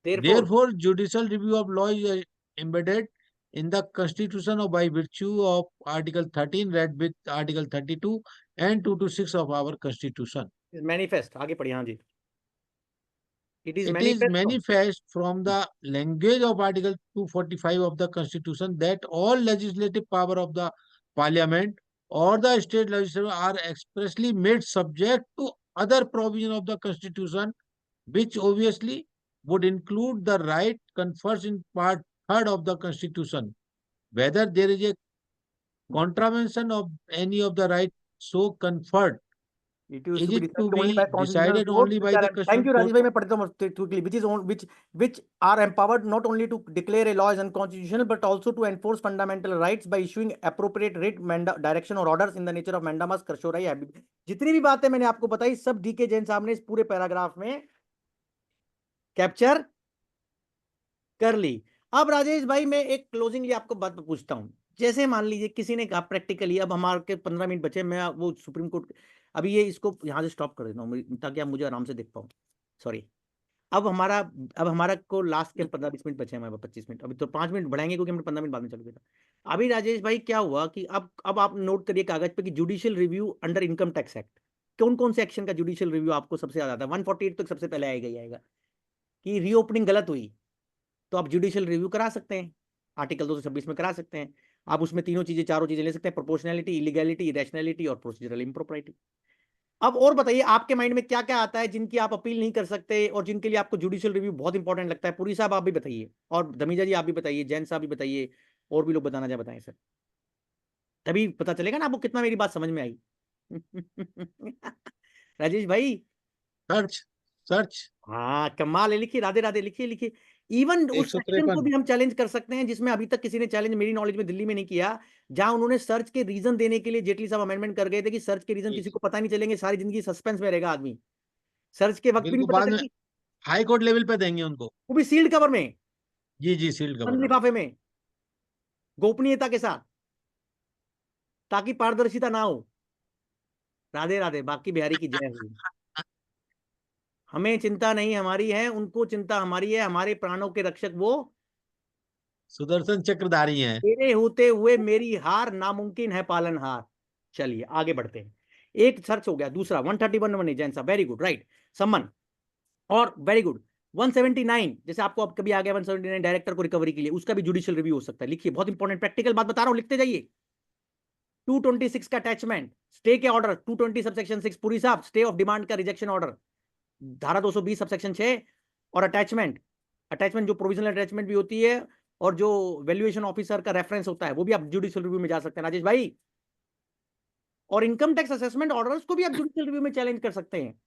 Therefore, judicial review of law is embedded in the Constitution by virtue of Article 13 read with Article 32 and 226 of our Constitution. Manifest, आगे पढ़िए। हाँ जी, It is manifest from the language of Article 245 of the Constitution that all legislative power of the Parliament or the state legislature are expressly made subject to other provision of the Constitution, which obviously would include the right conferred in Part 3rd of the Constitution, whether there is a contravention of any of the rights so conferred. It Is used to be it to decided only be by constitutional decided court, only by the Thank Constitutional you, Rajesh Court? bhai, मैं पढ़ता हूँ quickly, which are empowered not only to declare a law as unconstitutional but also to enforce fundamental rights by issuing appropriate writ, direction or orders in the nature of mandamus, cursory, जितनी भी बातें मैंने आपको बताई सब DK Jain साहब ने इस पूरे पैराग्राफ में कैप्चर कर ली। अब राजेश भाई मैं एक क्लोजिंगली आपको बात पूछता हूं, जैसे मान लीजिए किसी ने कहा प्रैक्टिकली, अब हमारे 15 मिनट बचे, मैं वो सुप्रीम कोर्ट, अभी ये इसको यहां से स्टॉप कर देता हूं ताकि आप मुझे आराम से देख पाओ, सॉरी। अब हमारा को लास्ट के 15-20 मिनट बचे हैं हमारे पास, 25 मिनट, अभी तो 5 मिनट बढ़ाएंगे क्योंकि हमने 15 मिनट बाद में चालू किया था। अभी राजेश भाई क्या हुआ कि अब आप नोट करिए कागज पे कि judicial review under income tax act, कौन कौन से एक्शन का जुडिशियल रिव्यू आपको सबसे ज्यादा आता है? 148 तक सबसे पहले आएगा ही आएगा कि रीओपनिंग गलत हुई तो आप जुडिशियल रिव्यू करा सकते हैं, आर्टिकल 226 में करा सकते हैं। आप उसमें चारों चीजें ले सकते हैं, प्रोपोर्शनैलिटी, इलीगैलिटी, इरेशनैलिटी और प्रोसीजरल इम्प्रोप्राइटी। अब और बताइए आपके माइंड में क्या क्या आता है जिनकी आप अपील नहीं कर सकते और जिनके लिए आपको जुडिशियल रिव्यू बहुत इंपॉर्टेंट लगता है? पुरी साहब आप भी बताइए, और धमीजा जी आप भी बताइए, जैन साहब भी बताइए, और भी लोग बताना चाहे बताएं सर, तभी पता चलेगा ना आपको कितना मेरी बात समझ में आई। राजेश भाई, सर्च सर्च हाँ कमाल है, लिखिए, राधे राधे, लिखिए लिखिए। इवन उस सेक्शन को 153। भी हम चैलेंज कर सकते हैं जिसमें अभी तक किसी ने चैलेंज मेरी नॉलेज में दिल्ली में नहीं किया, जहां उन्होंने सर्च के रीजन देने के लिए जेटली साहब अमेंडमेंट कर गए थे कि सर्च के रीजन किसी को पता नहीं चलेंगे, सारी जिंदगी सस्पेंस में रहेगा आदमी, सर्च के वक्त भी बिल्कुल, नहीं पता बाद में चलेगी, हाई कोर्ट लेवल पे देंगे उनको। वो भी सील्ड कवर में, जी जी, सील्ड कवर बंद में। लिफाफे में, गोपनीयता के साथ, ताकि पारदर्शिता ना हो। राधे राधे, बाकी बिहारी की जय हो। हमें चिंता नहीं हमारी है, उनको चिंता हमारी है, हमारे प्राणों के रक्षक वो, सुदर्शन चक्रधारी हैं। तेरे होते हुए मेरी हार, नामुमकिन है पालनहार। चलिए आगे बढ़ते हैं, एक सर्च हो गया, दूसरा 131 नंबर नहीं जैन साहब, वेरी गुड, राइट, सम्मन, और वेरी गुड 179, जैसे आपको अब कभी आ गया 179 डायरेक्टर को रिकवरी के लिए, उसका भी जुडिशियल रिव्यू हो सकता है। लिखिए, बहुत इंपॉर्टेंट प्रैक्टिकल बात बता रहा हूं, लिखते जाइए। 226 का अटैचमेंट, स्टे के ऑर्डर 220 सबसेक्शन 6, पुरी साहब स्टे ऑफ डिमांड का रिजेक्शन ऑर्डर, धारा 220 सबसेक्शन 6, और अटैचमेंट, अटैचमेंट जो प्रोविजनल अटैचमेंट भी होती है और जो वैल्यूएशन ऑफिसर का रेफरेंस होता है वो भी आप जुडिशियल रिव्यू में जा सकते हैं राजेश भाई। और इनकम टैक्स असेसमेंट ऑर्डर्स को भी आप जुडिशियल रिव्यू में चैलेंज कर सकते हैं।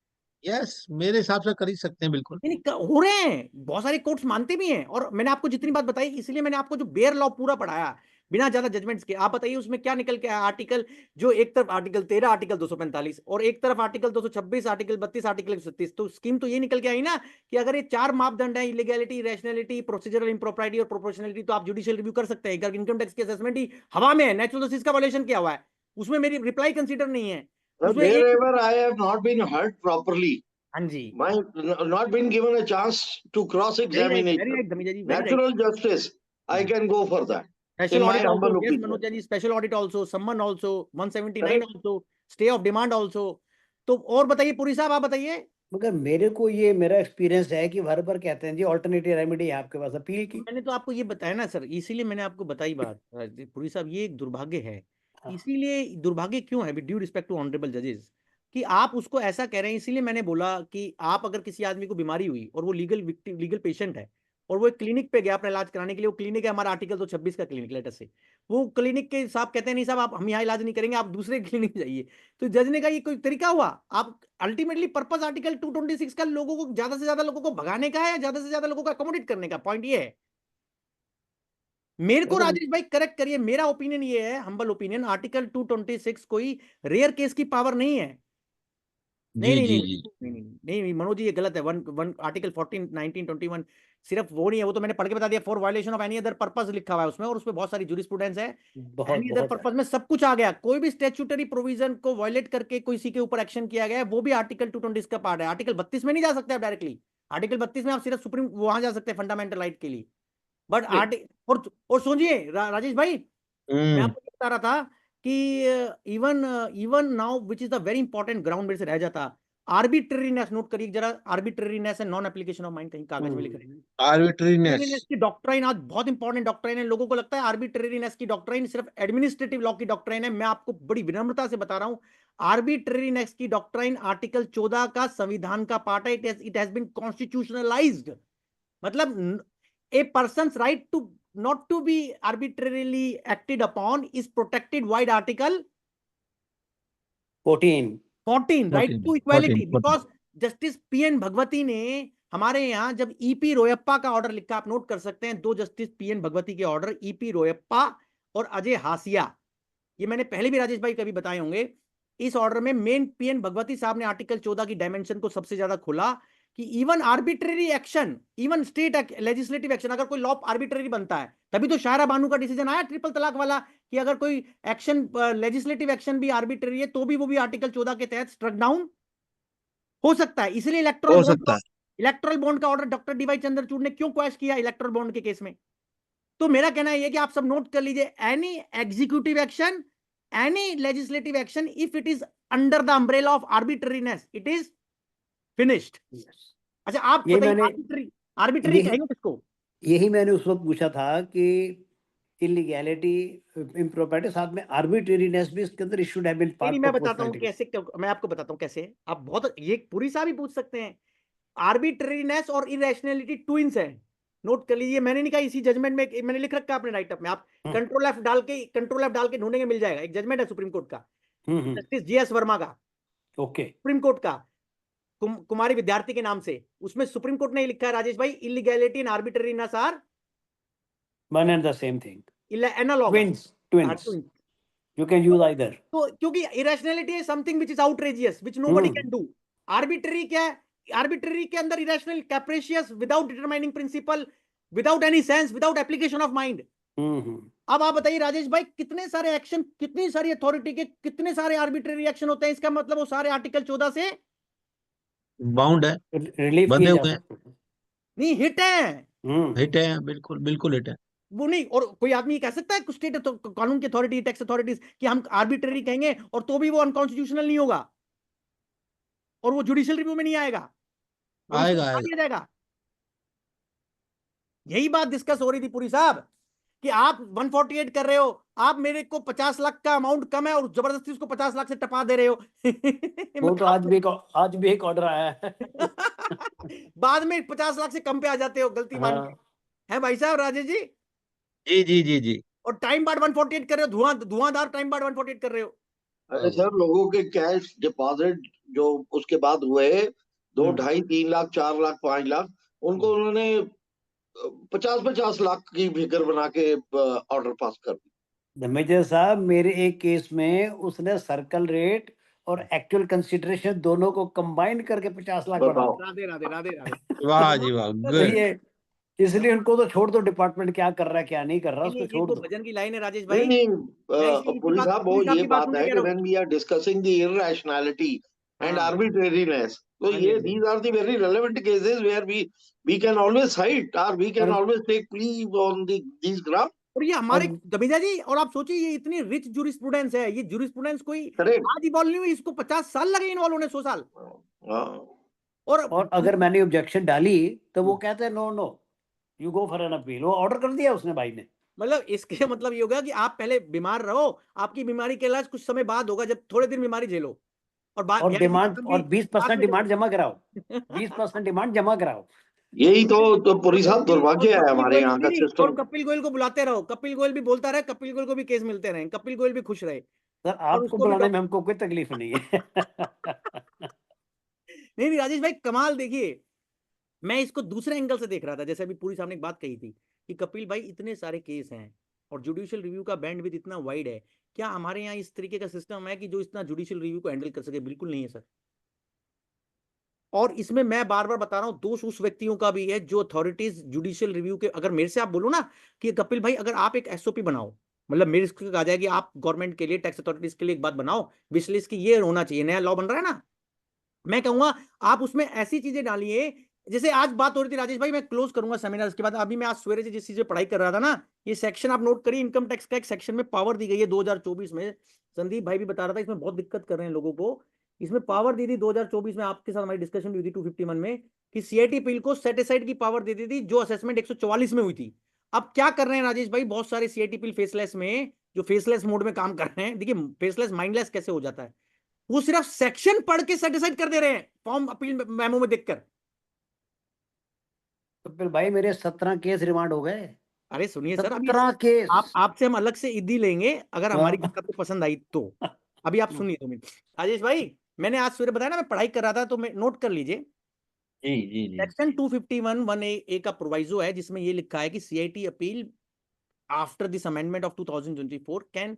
यस, मेरे हिसाब से कर ही सकते हैं, बिल्कुल। नहीं हो रहे हैं, बहुत सारे कोर्ट्स मानते भी हैं, और मैंने आपको जितनी बात बताई इसलिए मैंने आपको जो बेयर लॉ पूरा पढ़ाया बिना ज्यादा जजमेंट्स के। आप बताइए उसमें क्या निकल के आया आर्टिकल, जो एक तरफ आर्टिकल 13, आर्टिकल 245 और एक तरफ आर्टिकल 226, आर्टिकल 32, आर्टिकल 136, तो स्कीम तो ये निकल के आई ना कि अगर ये 4 मापदंड है, इलीगैलिटी, रैशनैलिटी, प्रोसीजरल इम्प्रोप्राइटी और प्रोपोर्शनैलिटी, तो आप जुडिशियल रिव्यू कर सकते हैं। अगर इनकम टैक्स की असेसमेंट ही हवा में है, नेचुरल जस्टिस का वायलेशन किया हुआ है, उसमें मेरी रिप्लाई कंसीडर नहीं है, उसमें एक, Wherever I have not been heard properly, हाँ जी, my not been given a chance to cross very right, very examination, right Dhamija जी, very right. natural justice, I can go for that. Special In my audit also, humble yes, opinion. Manoj ji, special audit also, summon also, 179 Correct. also, stay of demand also। तो और बताइए पुरी साहब, आप बताइए। मगर मेरे को ये मेरा एक्सपीरियंस है कि हर बार कहते हैं जी ऑल्टरनेटिव रेमेडी है आपके पास अपील की। मैंने तो आपको ये बताया ना सर, इसीलिए मैंने आपको बताई बात पुरी साहब, ये एक दुर्भाग्य है। हाँ। इसीलिए दुर्भाग्य क्यों है, with due respect to honourable जजेस, कि आप उसको ऐसा कह रहे हैं। इसीलिए मैंने बोला कि आप अगर किसी आदमी को बीमारी हुई और वो लीगल पेशेंट है और वो एक क्लिनिक पे गया अपना इलाज कराने के लिए, वो क्लिनिक है हमारा आर्टिकल 226 का क्लिनिक लेटर से, वो क्लिनिक के साहब कहते हैं नहीं साहब आप हम यहाँ इलाज नहीं करेंगे, आप दूसरे क्लिनिक जाइए, तो जज ने कहा ये कोई तरीका हुआ? आप अल्टीमेटली पर्पस आर्टिकल 226 का लोगों को, ज्यादा से ज्यादा लोगों को भगाने का है या ज्यादा से ज्यादा लोगों को अकोमोडेट करने का? पॉइंट ये है। मेरे को देखो राजेश भाई करेक्ट करिए, मेरा ओपिनियन ये है, हम्बल ओपिनियन, आर्टिकल 226 कोई रेयर केस की पावर नहीं है। नहीं जी नहीं जी नहीं जी। नहीं नहीं नहीं नहीं, मनोज जी ये गलत है। वन वन आर्टिकल 14, 19, 21 सिर्फ वो नहीं है, वो तो मैंने पढ़ के बता दिया, for violation of any other purpose लिखा हुआ है उसमें, और उसमें बहुत सारी जूरिस्प्रूडेंस है। बहुत एनी अदर बहुत पर्पस में सब कुछ आ गया, कोई भी स्टैट्यूटरी प्रोविजन को वायलेट करके किसी के ऊपर एक्शन किया गया है वो भी आर्टिकल 220 का पार्ट है। आर्टिकल 32 में नहीं जा सकते आप डायरेक्टली, आर्टिकल 32 में आप सिर्फ सुप्रीम वहां जा सकते हैं फंडामेंटल राइट के लिए, बट आर्टिकल, और सुनिए राजेश भाई, मैं आपको बता रहा था कि even even now which is the very important ground मेरे से रह जाता, आर्बिट्रेरीनेस, नोट करिए जरा, arbitrariness and non application of mind, कहीं कागज में लिख रहे हैं। आर्बिट्रीनेस। आर्बिट्रेरीनेस की डॉक्ट्राइन आज बहुत इंपॉर्टेंट डॉक्ट्राइन है, लोगों को लगता है आर्बिट्रेरीनेस की डॉक्ट्राइन सिर्फ एडमिनिस्ट्रेटिव लॉ की डॉक्ट्राइन है। मैं आपको बड़ी विनम्रता से बता रहा हूं, आर्बिट्रेरीनेस की डॉक्ट्राइन आर्टिकल 14 का संविधान का पार्ट है। इट हैज बीन कॉन्स्टिट्यूशनलाइज्ड, मतलब a person's right to not to be arbitrarily acted upon is protected by article 14 right to equality, because justice PN Bhagwati ने हमारे यहाँ जब ईपी रोयप्पा का ऑर्डर लिखा, आप नोट कर सकते हैं, 2 जस्टिस पीएन भगवती के ऑर्डर, ईपी रोयप्पा और अजय हासिया, ये मैंने पहले भी राजेश भाई कभी बताए होंगे। इस ऑर्डर में मेन पीएन भगवती साहब ने आर्टिकल 14 की डायमेंशन को सबसे ज्यादा खोला कि even arbitrary action, even state legislative action, अगर कोई लॉ आर्बिट्रेरी बनता है, तभी तो शाहरा बानू का डिसीजन आया ट्रिपल तलाक वाला कि अगर कोई एक्शन लेजिस्लेटिव एक्शन भी आर्बिट्रेरी है तो भी वो भी आर्टिकल 14 के तहत स्ट्रक डाउन हो सकता है। इसलिए इलेक्टोरल हो बॉन्ड सकता है। इलेक्टोरल बॉन्ड का ऑर्डर डॉक्टर डीवाई चंद्रचूड़ ने क्यों क्वेश्चन किया इलेक्टोरल बॉन्ड के केस में? तो मेरा कहना यह है कि आप सब नोट कर लीजिए, any executive action, any legislative action, if it is under the umbrella of arbitrariness, it is finished. अच्छा, आप ये बताइए, मैंने आर्बिट्ररी यही कहेंगे किसको? यही मैंने उस वक्त पूछा था कि इलीगैलिटी, इम्प्रॉपर्टी, साथ में आर्बिट्रेरीनेस भी इसके अंदर शुड हैव बीन नहीं, पार्ट मैं ऑफ बताता हूँ कैसे, मैं आपको बताता हूँ कैसे। आप बहुत, ये पूरी सा भी पूछ सकते हैं। आर्बिट्रेरीनेस और इरेशनैलिटी ट्विंस है, नोट कर लीजिए। मैंने नहीं कहा, इसी जजमेंट में मैंने लिख रखा है अपने राइटअप में, आप कंट्रोल एफ डाल के ढूंढेंगे, मिल जाएगा। एक जजमेंट है सुप्रीम कोर्ट का, जस्टिस जीएस वर्मा का, ओके, सुप्रीम कोर्ट का, कुमारी विद्यार्थी के नाम से। उसमें सुप्रीम कोर्ट ने लिखा है राजेश भाई, illegality and arbitrariness are one and the same thing, analogous, twins, you can use either. तो क्योंकि irrationality is something which is outrageous, which nobody can do. Arbitrary क्या है? आर्बिट्ररी के अंदर irrational, capricious, without determining principle, without any sense, without application of mind. अब आप बताइए राजेश भाई, कितने सारे एक्शन, कितनी सारी अथॉरिटी के कितने सारे आर्बिट्ररी एक्शन होते हैं? इसका मतलब वो सारे आर्टिकल 14 से बाउंड है, रिलीफ बंधे किए जा हुए हैं, सकते हैं। नहीं, हिट है हिट है, बिल्कुल बिल्कुल हिट है। वो नहीं। और कोई आदमी कह सकता है कुछ स्टेट कानून की अथॉरिटी, टैक्स अथॉरिटीज, कि हम आर्बिट्ररी कहेंगे और तो भी वो अनकॉन्स्टिट्यूशनल नहीं होगा और वो जुडिशियल रिव्यू में नहीं आएगा, वो उसको आएगा हटा आएगा। दिया जाएगा। यही बात डिस्कस हो रही थी पुरी साहब, कि आप 148 कर रहे हो, आप मेरे को 50 लाख का अमाउंट कम है और जबरदस्ती उसको 50 लाख से टपा दे रहे हो। वो तो आज भी एक ऑर्डर आया है। बाद में 50 लाख से कम पे आ जाते हो गलती मान के, है भाई साहब राजेश जी? जी जी जी जी। और टाइम बार्ड 148 कर रहे हो, धुआंधार टाइम बार्ड 148 कर रहे हो। अरे सर, लोगों के कैश डिपॉजिट जो उसके बाद हुए 2, 2.5, 3 लाख, 4 लाख, 5 लाख, उनको उन्होंने 50-50 लाख की फिगर बना के ऑर्डर पास कर दी। धर्मेंद्र साहब, मेरे एक केस में उसने सर्कल रेट और एक्चुअल कंसिडरेशन दोनों को कंबाइन करके 50 लाख बना बताओ। राधे राधे राधे राधे। वाह जी वाह, तो गुड। ये, इसलिए उनको तो छोड़ दो, डिपार्टमेंट क्या कर रहा है क्या नहीं कर रहा, उसको ये छोड़ तो दो। भजन की लाइन है राजेश नहीं भाई। नहीं, मैं इसी पुरी साहब, वो पुरी साहब ये की बात बात सुन के है कह कि रहा हूँ। When we are discussing the irrationality and हाँ, arbitrariness, तो हाँ जी, ये हाँ जी। these are the very relevant cases where we can always cite or we can और- always take plea on these grounds. और ये हमारे और- दबेजा जी, और आप सोचिए ये इतनी रिच जूरिस्प्रूडेंस है, ये जूरिस्प्रूडेंस कोई Correct. आज इवॉल्व नहीं हुई, इसको 50 साल लगे इन्वॉल्व होने, 100 साल। और अगर मैंने ऑब्जेक्शन डाली तो वो कहते हैं no no, you go for an appeal. वो ऑर्डर कर दिया उसने भाई ने। मतलब इसके मतलब ये होगा कि आप पहले बीमार रहो, आपकी बीमारी का इलाज कुछ समय बाद होगा, जब थोड़े दिन बीमारी झेलो, और और डिमांड, और 20% बाद में डिमांड जमा कराओ, 20% डिमांड जमा कराओ। यही तो पुरी साहब दुर्भाग्य है हमारे यहाँ का और सिस्टम। कपिल गोयल को बुलाते रहो, कपिल गोयल भी बोलता रहे, कपिल गोयल को भी केस मिलते रहे, कपिल गोयल भी खुश रहे। सर और आपको उसको भी बुलाने में हमको कोई तकलीफ नहीं है। नहीं राजेश भाई, कमाल देखिए, मैं इसको दूसरे एंगल से देख रहा था। जैसे अभी पूरी साहब ने एक बात कही थी कि कपिल भाई इतने सारे केस हैं और जुडिशियल रिव्यू का बैंड विड्थ इतना वाइड है, क्या हमारे यहाँ इस तरीके का सिस्टम है कि जो इतना जुडिशियल रिव्यू को हैंडल कर सके? बिल्कुल नहीं है सर। और इसमें मैं बार बार बता रहा हूं, दोष उस व्यक्तियों का भी है जो अथॉरिटीज जुडिशियल रिव्यू के, अगर मेरे से आप बोलो ना कि कपिल भाई अगर आप एक एसओपी बनाओ, मतलब मेरे से कहा जाए कि आप गवर्नमेंट के लिए, टैक्स अथॉरिटीज के लिए एक बात बनाओ, विश लिस्ट की ये होना चाहिए, नया लॉ बन रहा है ना, मैं कहूंगा आप उसमें ऐसी चीजें डालिए। जैसे आज बात हो रही थी राजेश भाई, मैं क्लोज करूंगा सेमिनार इसके बाद। अभी मैं आज सवेरे से जिस चीज पे पढ़ाई कर रहा था ना, ये सेक्शन आप नोट करिए, इनकम टैक्स का एक सेक्शन में पावर दी गई है 2024 में। संदीप भाई भी बता रहा था इसमें बहुत दिक्कत कर रहे हैं लोगों को। इसमें पावर दी थी 2024 में, आपके साथ हमारी डिस्कशन भी हुई थी 251 में, कि सीआईटी अपील को सेट असाइड की पावर दे दी थी जो असेसमेंट 144 में हुई थी। अब क्या कर रहे हैं राजेश भाई, बहुत सारे सीआईटी अपील फेसलेस में, जो फेसलेस मोड में काम कर रहे हैं, देखिए फेसलेस माइंडलेस कैसे हो जाता है, वो सिर्फ सेक्शन पढ़ के सेटिस्फाइड कर दे रहे हैं फॉर्म अपील मेमो में देखकर। तो फिर भाई मेरे 17 केस रिमांड हो गए। अरे सुनिए सर, अभी 17 केस। आपसे हम अलग से ईदी लेंगे अगर हमारी बात आपको पसंद आई तो। अभी आप सुनिए 2 मिनट। राजेश भाई, मैंने आज सवेरे बताया ना मैं पढ़ाई कर रहा था, तो मैं नोट कर लीजिए। जी जी जी। सेक्शन 251(1)(a) का प्रोवाइजो है जिसमें ये लिखा है कि CIT appeal after this amendment of 2024 can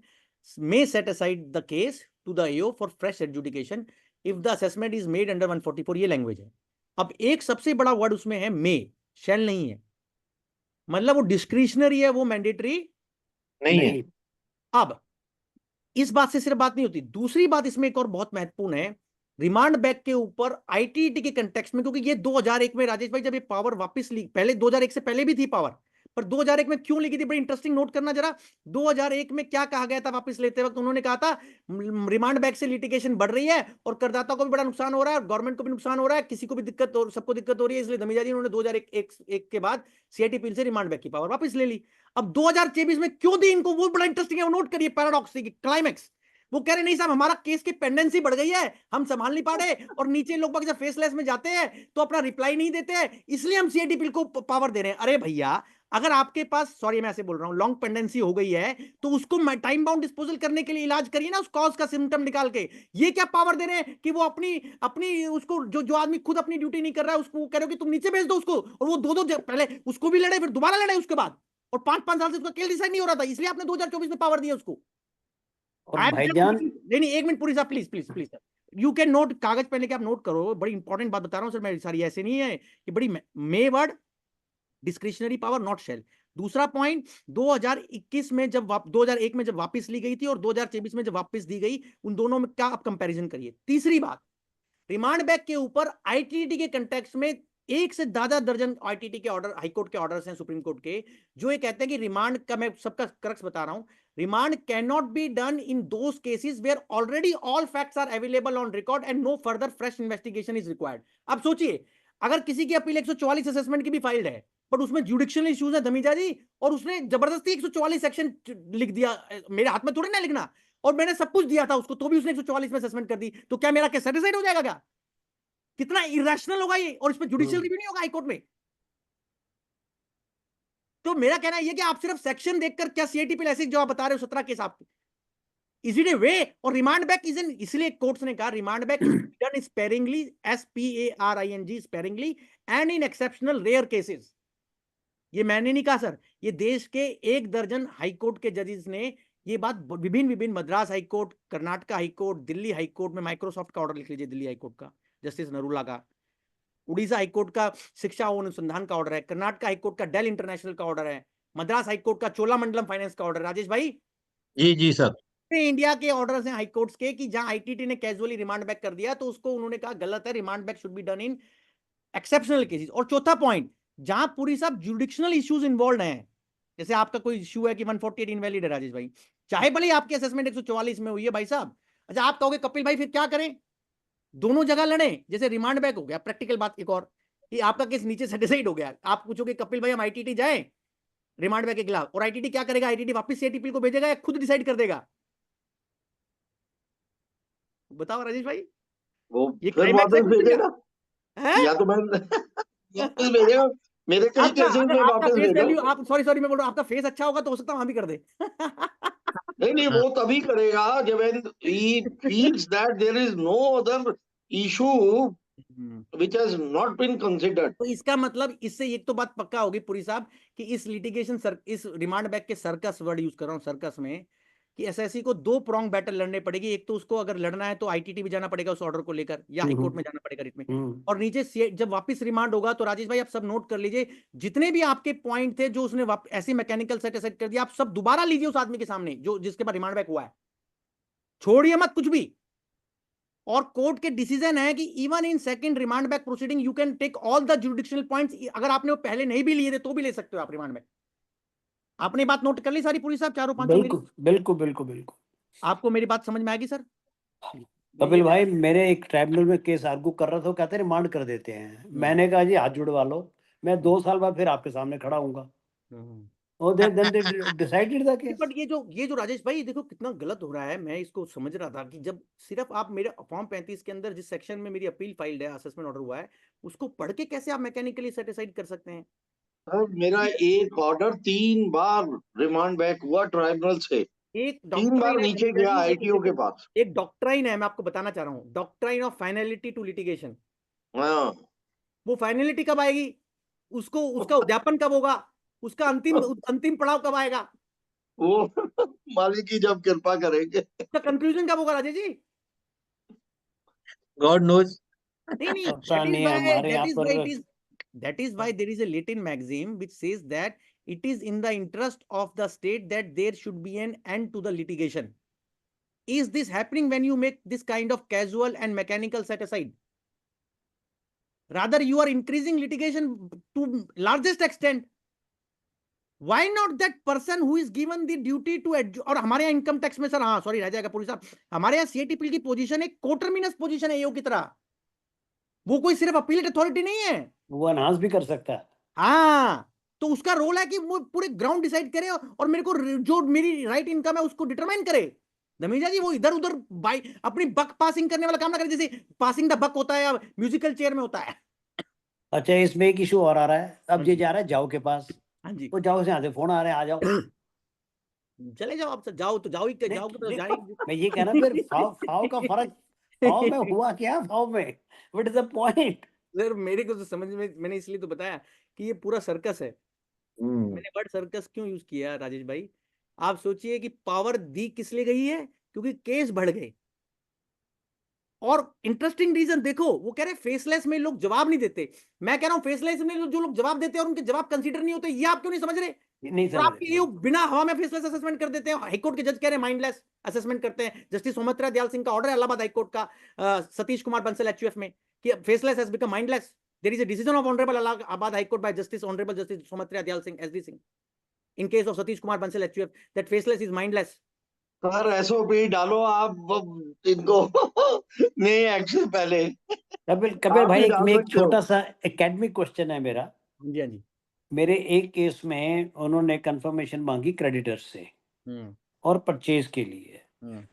may set aside the case to the AO for fresh adjudication if the assessment is made under 144, ये लैंग्वेज है। अब एक सबसे बड़ा वर्ड उसमें है मे, शैल नहीं है, मतलब वो डिस्क्रिशनरी है, वो मैंडेटरी नहीं है। अब इस बात से सिर्फ बात नहीं होती, दूसरी बात इसमें एक और बहुत महत्वपूर्ण है रिमांड बैक के ऊपर आईटीटी के कंटेक्स्ट में, क्योंकि ये 2001 में राजेश भाई जब ये पावर वापस ली, पहले 2001 से पहले भी थी पावर, पर 2001 में क्यों लिखी थी, बड़ी इंटरेस्टिंग, नोट करना जरा। 2001 में क्या कहा गया था वापस लेते वक्त, उन्होंने कहा था रिमांड बैक से लिटिगेशन बढ़ रही है और करदाता को भी बड़ा नुकसान हो रहा है और गवर्नमेंट को भी नुकसान हो रहा है, किसी को भी दिक्कत, सबको दिक्कत हो रही है, इसलिए धमीजा जी उन्होंने 2001 के बाद सीआईटी अपील से रिमांड बैक की पावर वापस ले ली। अब 2024 में क्यों दी इनको, वो बड़ा इंटरेस्टिंग है, वो नोट करिए पैराडॉक्स की क्लाइमैक्स। वो कह रहे नहीं साहब हमारा केस की पेंडेंसी बढ़ गई है, हम संभाल नहीं पा रहे, और नीचे लोग जब फेसलेस में जाते हैं तो अपना रिप्लाई नहीं देते हैं, इसलिए हम सीआईटी बिल को पावर दे रहे हैं। अरे भैया, अगर आपके पास, सॉरी मैं ऐसे बोल रहा हूं, लॉन्ग पेंडेंसी हो गई है तो उसको टाइम बाउंड डिस्पोजल करने के लिए इलाज करिए ना, उस कॉज का सिम्टम निकाल के। ये क्या पावर दे रहे हैं कि वो अपनी अपनी उसको, जो आदमी खुद अपनी ड्यूटी नहीं कर रहा है उसको कह रहे हो कि तुम नीचे भेज दो उसको, और वो दो पहले उसको भी लड़े फिर दोबारा लड़े उसके बाद, और 5-5 साल से उसका केस डिसाइड नहीं हो रहा था, इसलिए आपने 2024 में पावर दिया उसको। और भाईजान, नहीं, एक मिनट पूरी साहब, please please please sir, you can note, कागज पे लेके आप नोट करो, बड़ी इंपॉर्टेंट बात बता रहा हूं सर मैं, सारी ऐसे नहीं है कि बड़ी may word, discretionary power not shall. दूसरा पॉइंट, 2021 में जब 2001 में जब वापस ली गई थी और 2024 में जब वापस दी गई, उन दोनों में क्या आप कंपैरिजन करिए। तीसरी बात, रिमांड बैक के ऊपर आईटीटी के कंटेक्स्ट में एक से ज्यादा दर्जन आईटीटी के ऑर्डर, हाईकोर्ट के ऑर्डर्स हैं, सुप्रीम कोर्ट के, जो ये कहते हैं कि रिमांड का, मैं सबका क्रक्स बता रहा हूं, remand can not be done in those cases where already all facts are available on record and no further fresh investigation is required. अब सोचिए, अगर किसी की अपील 144 असेसमेंट की भी फाइल्ड है, पर उसमें जुडिशियल इश्यूज है धमीजा जी, और उसने जबरदस्ती 144 सेक्शन लिख दिया, मेरे हाथ में थोड़ी ना लिखना, और मैंने सब कुछ दिया था उसको, तो भी उसने 144 में असेसमेंट कर दी, तो क्या मेरा केस सेटिस्फाइड हो जाएगा क्या? कितना इरेशनल होगा ये, और इसमें जुडिशियल रिव्यू नहीं होगा हाईकोर्ट में। तो मेरा कहना है कि आप सिर्फ सेक्शन देखकर क्या सीआईटी पे ऐसे जो आप बता रहे हो 17 केस आपके, इज इट ए वे? और रिमांड बैक इज इन, इसलिए कोर्ट्स ने कहा remand back is done sparingly, SPARING, sparingly, and in exceptional rare cases. ये मैंने नहीं कहा सर, ये देश के 1 दर्जन हाईकोर्ट के जजेस ने ये बात, विभिन्न Madras high court, Karnataka high court, Delhi high court में माइक्रोसॉफ्ट का ऑर्डर लिख लीजिए, दिल्ली हाईकोर्ट का जस्टिस नरूला का, उड़ीसा हाईकोर्ट का शिक्षा और अनुसंधान का ऑर्डर है, कर्नाटक हाईकोर्ट का डेल इंटरनेशनल का ऑर्डर है, मद्रास हाईकोर्ट का चोलामंडलम फाइनेंस का ऑर्डर। राजेश भाई, जी सर। इंडिया के ऑर्डर्स हैं हाईकोर्ट्स के कि जहां आईटीटी ने कैजुअली रिमांड बैक कर दिया तो उसको उन्होंने कहा गलत है, remand back should be done in exceptional cases. और चौथा पॉइंट, जहां पूरी साहब जुडिक्शनल इश्यूज इन्वॉल्व हैं, जैसे आपका कोई इश्यू है कि 148 इनवैलिड है राजेश भाई, चाहे भले आपकी असेसमेंट 144 में हुई है भाई साहब, अच्छा आप कहोगे कपिल भाई फिर क्या करें, दोनों जगह लड़े, जैसे रिमांड बैक हो गया, प्रैक्टिकल बात एक और, कि आपका केस नीचे से डिसाइड हो गया, आप पूछोगे कपिल भाई हम आईटीटी जाएं रिमांड बैक के खिलाफ, और आईटीटी क्या करेगा, आईटीटी वापस सीआईटी को भेजेगा या खुद डिसाइड कर देगा? बताओ राजेश भाई, वो ये फिर वापस भेजेगा, है? या तो मैं वापस भेजेगा, मेरे कई अच्छा, केसेस अगर में आपका वापस फेस भेजा। वैल्यू, आप सॉरी मैं बोल रहा हूं, आपका फेस अच्छा होगा तो हो सकता है हम भी कर दे। नहीं, वो तभी करेगा जब he feels that there is no other issue which has not been considered. तो इसका मतलब, इससे एक तो बात पक्का होगी पुरी साहब कि इस लिटिगेशन इस रिमांड बैक के सर्कस, वर्ड यूज कर रहा हूं सर्कस में, कि एसएससी को 2 प्रॉन्ग बैटल लड़ने पड़ेगी। एक तो उसको अगर लड़ना है तो आईटीटी भी जाना पड़ेगा उस ऑर्डर को लेकर, या हाईकोर्ट में जाना पड़ेगा रिट में, और नीचे जब वापस रिमांड होगा तो राजेश भाई आप सब नोट कर लीजिए, जितने भी आपके पॉइंट थे जो उसने ऐसे मैकेनिकल सेट कर दिया, आप सब दोबारा लीजिए उस आदमी के सामने जो जिसके बाद रिमांड बैक हुआ है, छोड़िए मत कुछ भी। और कोर्ट के डिसीजन है कि even in second remand back proceeding you can take all the judicial points, अगर आपने वो पहले नहीं भी लिए थे तो भी ले सकते हो आप रिमांड बैक। आपने बात नोट कर ली सारी पूरी साहब, चारों पांचों? बिल्कुल। आपको मेरी बात समझ में आएगी सर? कपिल भाई, मेरे एक ट्राइब्यूनल में केस आर्गू कर रहा था, कहते रिमांड कर देते हैं, मैंने कहा जी हाथ जुड़वा लो, मैं 2 साल बाद फिर आपके सामने खड़ा हूंगा, और then they decided the case. But ये जो राजेश भाई देखो कितना गलत हो रहा है, मैं इसको समझ रहा था कि जब सिर्फ आप मेरे फॉर्म 35 के अंदर जिस सेक्शन में मेरी अपील फाइल्ड है, असेसमेंट ऑर्डर हुआ है, उसको पढ़ के कैसे आप मैकेनिकली सेटिस्फाइड कर सकते हैं? सर मेरा एक ऑर्डर 3 बार रिमांड बैक हुआ ट्राइब्यूनल से, एक 3 बार नीचे गया आईटीओ के पास। एक डॉक्ट्राइन है, मैं आपको बताना चाह रहा हूँ, doctrine of finality to litigation. हाँ, वो फाइनलिटी कब आएगी, उसको उसका उद्यापन कब होगा, उसका अंतिम पड़ाव कब आएगा, वो मालिक की जब कृपा करेंगे। उसका कंक्लूजन कब होगा राजेश जी? God knows. नहीं, पता नहीं है हमारे यहाँ पर। that is why there is a Latin maxim which says that it is in the interest of the state that there should be an end to the litigation. Is this happening when you make this kind of casual and mechanical set aside? Rather, you are increasing litigation to largest extent. Why not that person who is given the duty to और हमारे यहाँ income tax में sir, हाँ sorry रह जाएगा police साहब, हमारे यहाँ सीएटीपी की पोजीशन एक कोटरमिनस पोजीशन है ईओ की तरह, वो कोई सिर्फ अपीलेट अथॉरिटी नहीं है, वो एनहांस भी कर सकता है। हाँ, तो उसका रोल है कि वो पूरे ग्राउंड डिसाइड करे और मेरे को जो मेरी राइट इनकम है उसको डिटरमाइन करे। धमीजा जी वो इधर उधर बाई अपनी बक पासिंग करने वाला काम ना करे, जैसे पासिंग द बक होता है या म्यूजिकल चेयर में होता है। अच्छा, इसमें एक इशू और आ रहा है, अब ये जा रहा है जाओ के पास, हाँ जी, वो जाओ से यहाँ से फोन आ रहे हैं, आ जाओ। चले जाओ, आप जाओ तो जाओ ही, जाओ तो नहीं, जाएगी। मैं ये कहना फिर फाव का फर्क, फाव में हुआ क्या, फाव में what is the point? Sir मेरे को तो समझ में, मैंने इसलिए तो बताया कि ये पूरा सर्कस है। मैंने वर्ड सर्कस क्यों यूज किया राजेश भाई? आप सोचिए कि पावर दी किस लिए गई है, क्योंकि केस बढ़ गए। और इंटरेस्टिंग रीजन देखो, वो कह रहे फेसलेस में लोग जवाब नहीं देते, मैं कह रहा हूं फेसलेस में जो लोग जवाब देते हैं और उनके जवाब कंसीडर नहीं होते, ये आप क्यों नहीं समझ रहे? नहीं और आपके ये बिना हवा में फेसलेस असेसमेंट कर देते हैं। हाईकोर्ट के जज कह रहे हैं माइंडलेस असेसमेंट करते हैं। जस्टिस सोमत्रा दयाल सिंह का ऑर्डर है इलाहाबाद हाईकोर्ट का, सतीश कुमार बंसल एचयूएफ में, कि faceless has become mindless. There is a decision of honourable Allahabad high court by justice honourable justice Saumitra Dayal Singh SD Singh in case of Satish Kumar Bansal HUF that faceless is mindless. Sir SOP डालो आप इनको नहीं action पहले। कपिल आप भाई, ही एक डाल में एक सकते हो। छोटा सा एकेडमिक क्वेश्चन है मेरा। जी हाँ जी। मेरे एक केस में उन्होंने कंफर्मेशन मांगी क्रेडिटर से और परचेज के लिए,